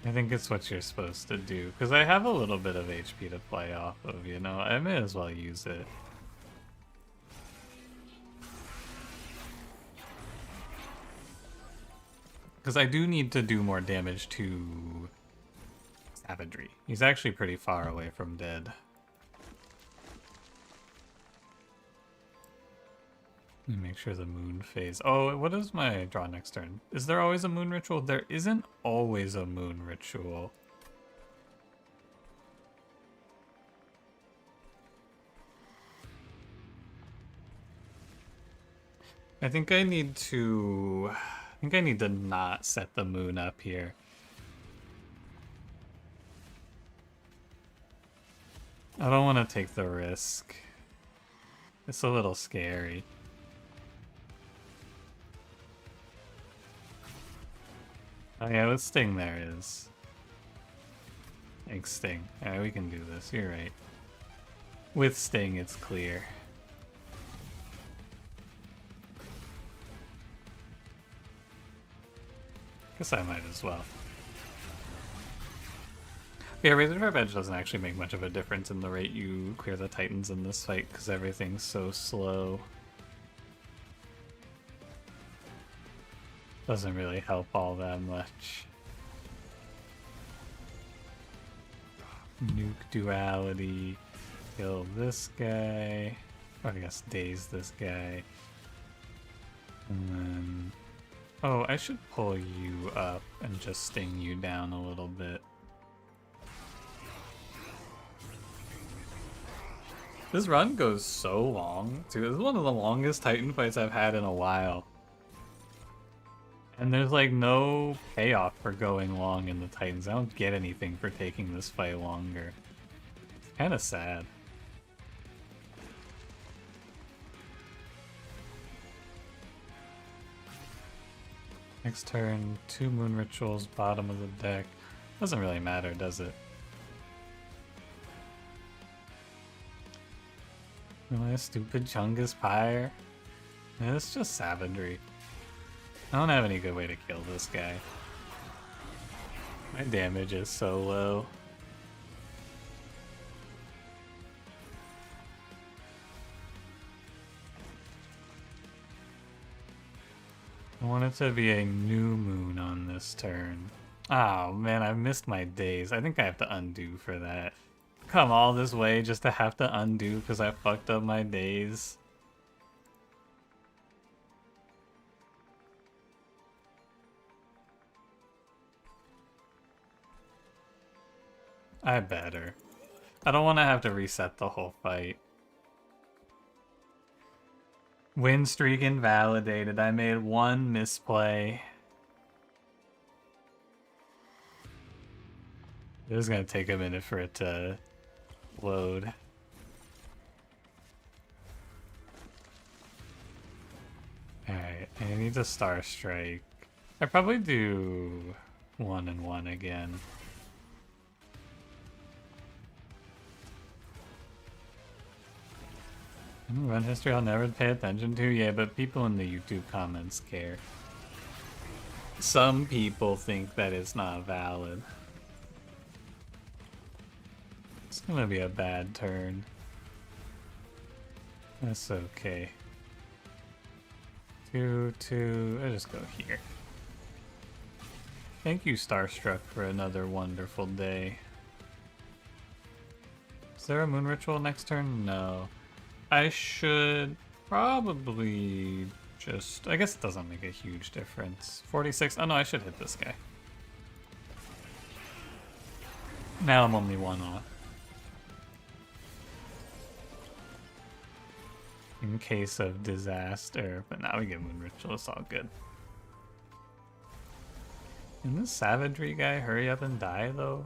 I think it's what you're supposed to do, because I have a little bit of HP to play off of, you know? I may as well use it. Because I do need to do more damage to Savagery. He's actually pretty far away from dead. Let me make sure the moon phase. Oh, what is my draw next turn? Is there always a moon ritual? There isn't always a moon ritual. I think I need to not set the moon up here. I don't want to take the risk. It's a little scary. Oh yeah, what Sting there is. Thanks, Sting. Alright, we can do this. You're right. With Sting, it's clear. Guess I might as well. Yeah, Razor Sharp Edge doesn't actually make much of a difference in the rate you clear the Titans in this fight, because everything's so slow. Doesn't really help all that much. Nuke duality. Kill this guy. Or I guess daze this guy. And then... Oh, I should pull you up and just sting you down a little bit. This run goes so long, too. This is one of the longest Titan fights I've had in a while. And there's like no payoff for going long in the Titans. I don't get anything for taking this fight longer. It's kind of sad. Next turn, 2 Moon Rituals, bottom of the deck. Doesn't really matter, does it? My stupid Chungus Pyre. Yeah, it's just savagery. I don't have any good way to kill this guy. My damage is so low. I want it to be a new moon on this turn. Oh man, I missed my days. I think I have to undo for that. Come all this way just to have to undo because I fucked up my days. I better. I don't want to have to reset the whole fight. Win streak invalidated. I made one misplay. It was gonna take a minute for it to load. Alright, I need to Star Strike. I probably do 1 and 1 again. Run history I'll never pay attention to? Yeah, but people in the YouTube comments care. Some people think that it's not valid. It's gonna be a bad turn. That's okay. 2, 2, I just go here. Thank you, Starstruck, for another wonderful day. Is there a moon ritual next turn? No. I should probably just... I guess it doesn't make a huge difference. 46. Oh no, I should hit this guy. Now I'm only one off. In case of disaster. But now we get moon ritual. It's all good. Can this savagery guy hurry up and die, though?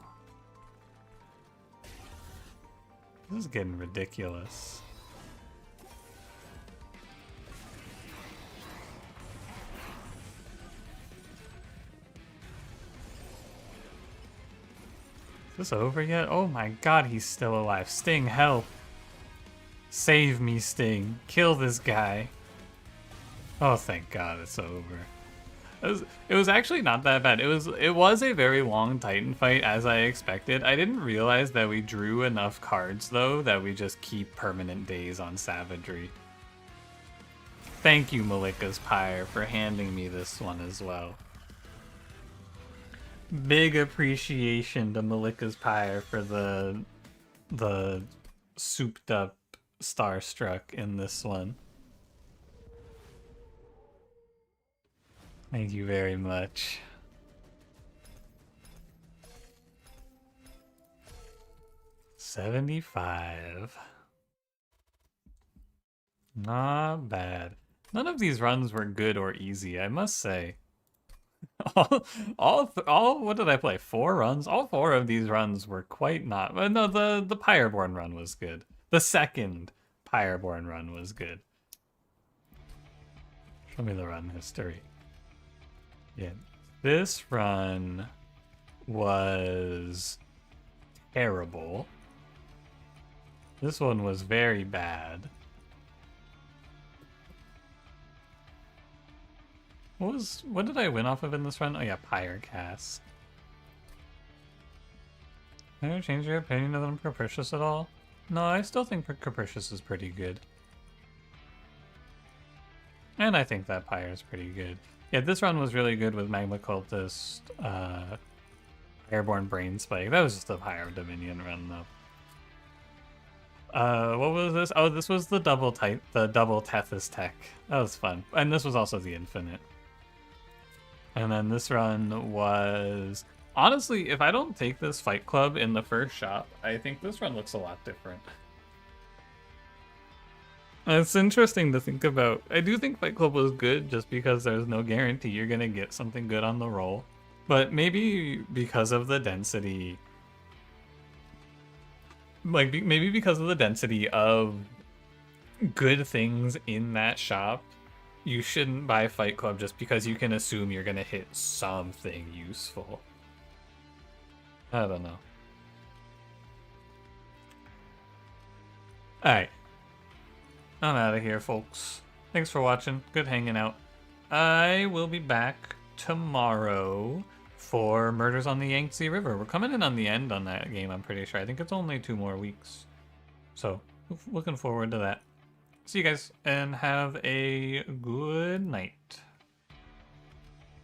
This is getting ridiculous. Is this over yet? Oh my god, he's still alive. Sting, help! Save me, Sting. Kill this guy. Oh, thank god it's over. It was actually not that bad. It was a very long Titan fight, as I expected. I didn't realize that we drew enough cards, though, that we just keep permanent days on savagery. Thank you, Malika's Pyre, for handing me this one as well. Big appreciation to Malika's Pyre for the souped up Starstruck in this one. Thank you very much. $75. Not bad. None of these runs were good or easy, I must say. What did I play? 4 runs? All 4 of these runs were quite not... No, the Pyreborn run was good. The second Pyreborn run was good. Show me the run history. Yeah, this run was terrible. This one was very bad. What did I win off of in this run? Oh yeah, Pyrecast. Have you changed your opinion of them Capricious at all? No, I still think Capricious is pretty good. And I think that Pyre is pretty good. Yeah, this run was really good with Magma Cultist, Airborne Brain Spike. That was just a higher Dominion run, though. What was this? Oh, this was the double Tethys Tech. That was fun. And this was also the Infinite. And then this run was... Honestly, if I don't take this Fight Club in the first shop, I think this run looks a lot different. It's interesting to think about. I do think Fight Club was good just because there's no guarantee you're going to get something good on the roll. But maybe because of the density... maybe because of the density of good things in that shop, you shouldn't buy Fight Club just because you can assume you're going to hit something useful. I don't know. Alright. I'm out of here, folks. Thanks for watching. Good hanging out. I will be back tomorrow for Murders on the Yangtze River. We're coming in on the end on that game, I'm pretty sure. I think it's only 2 more weeks. So, looking forward to that. See you guys, and have a good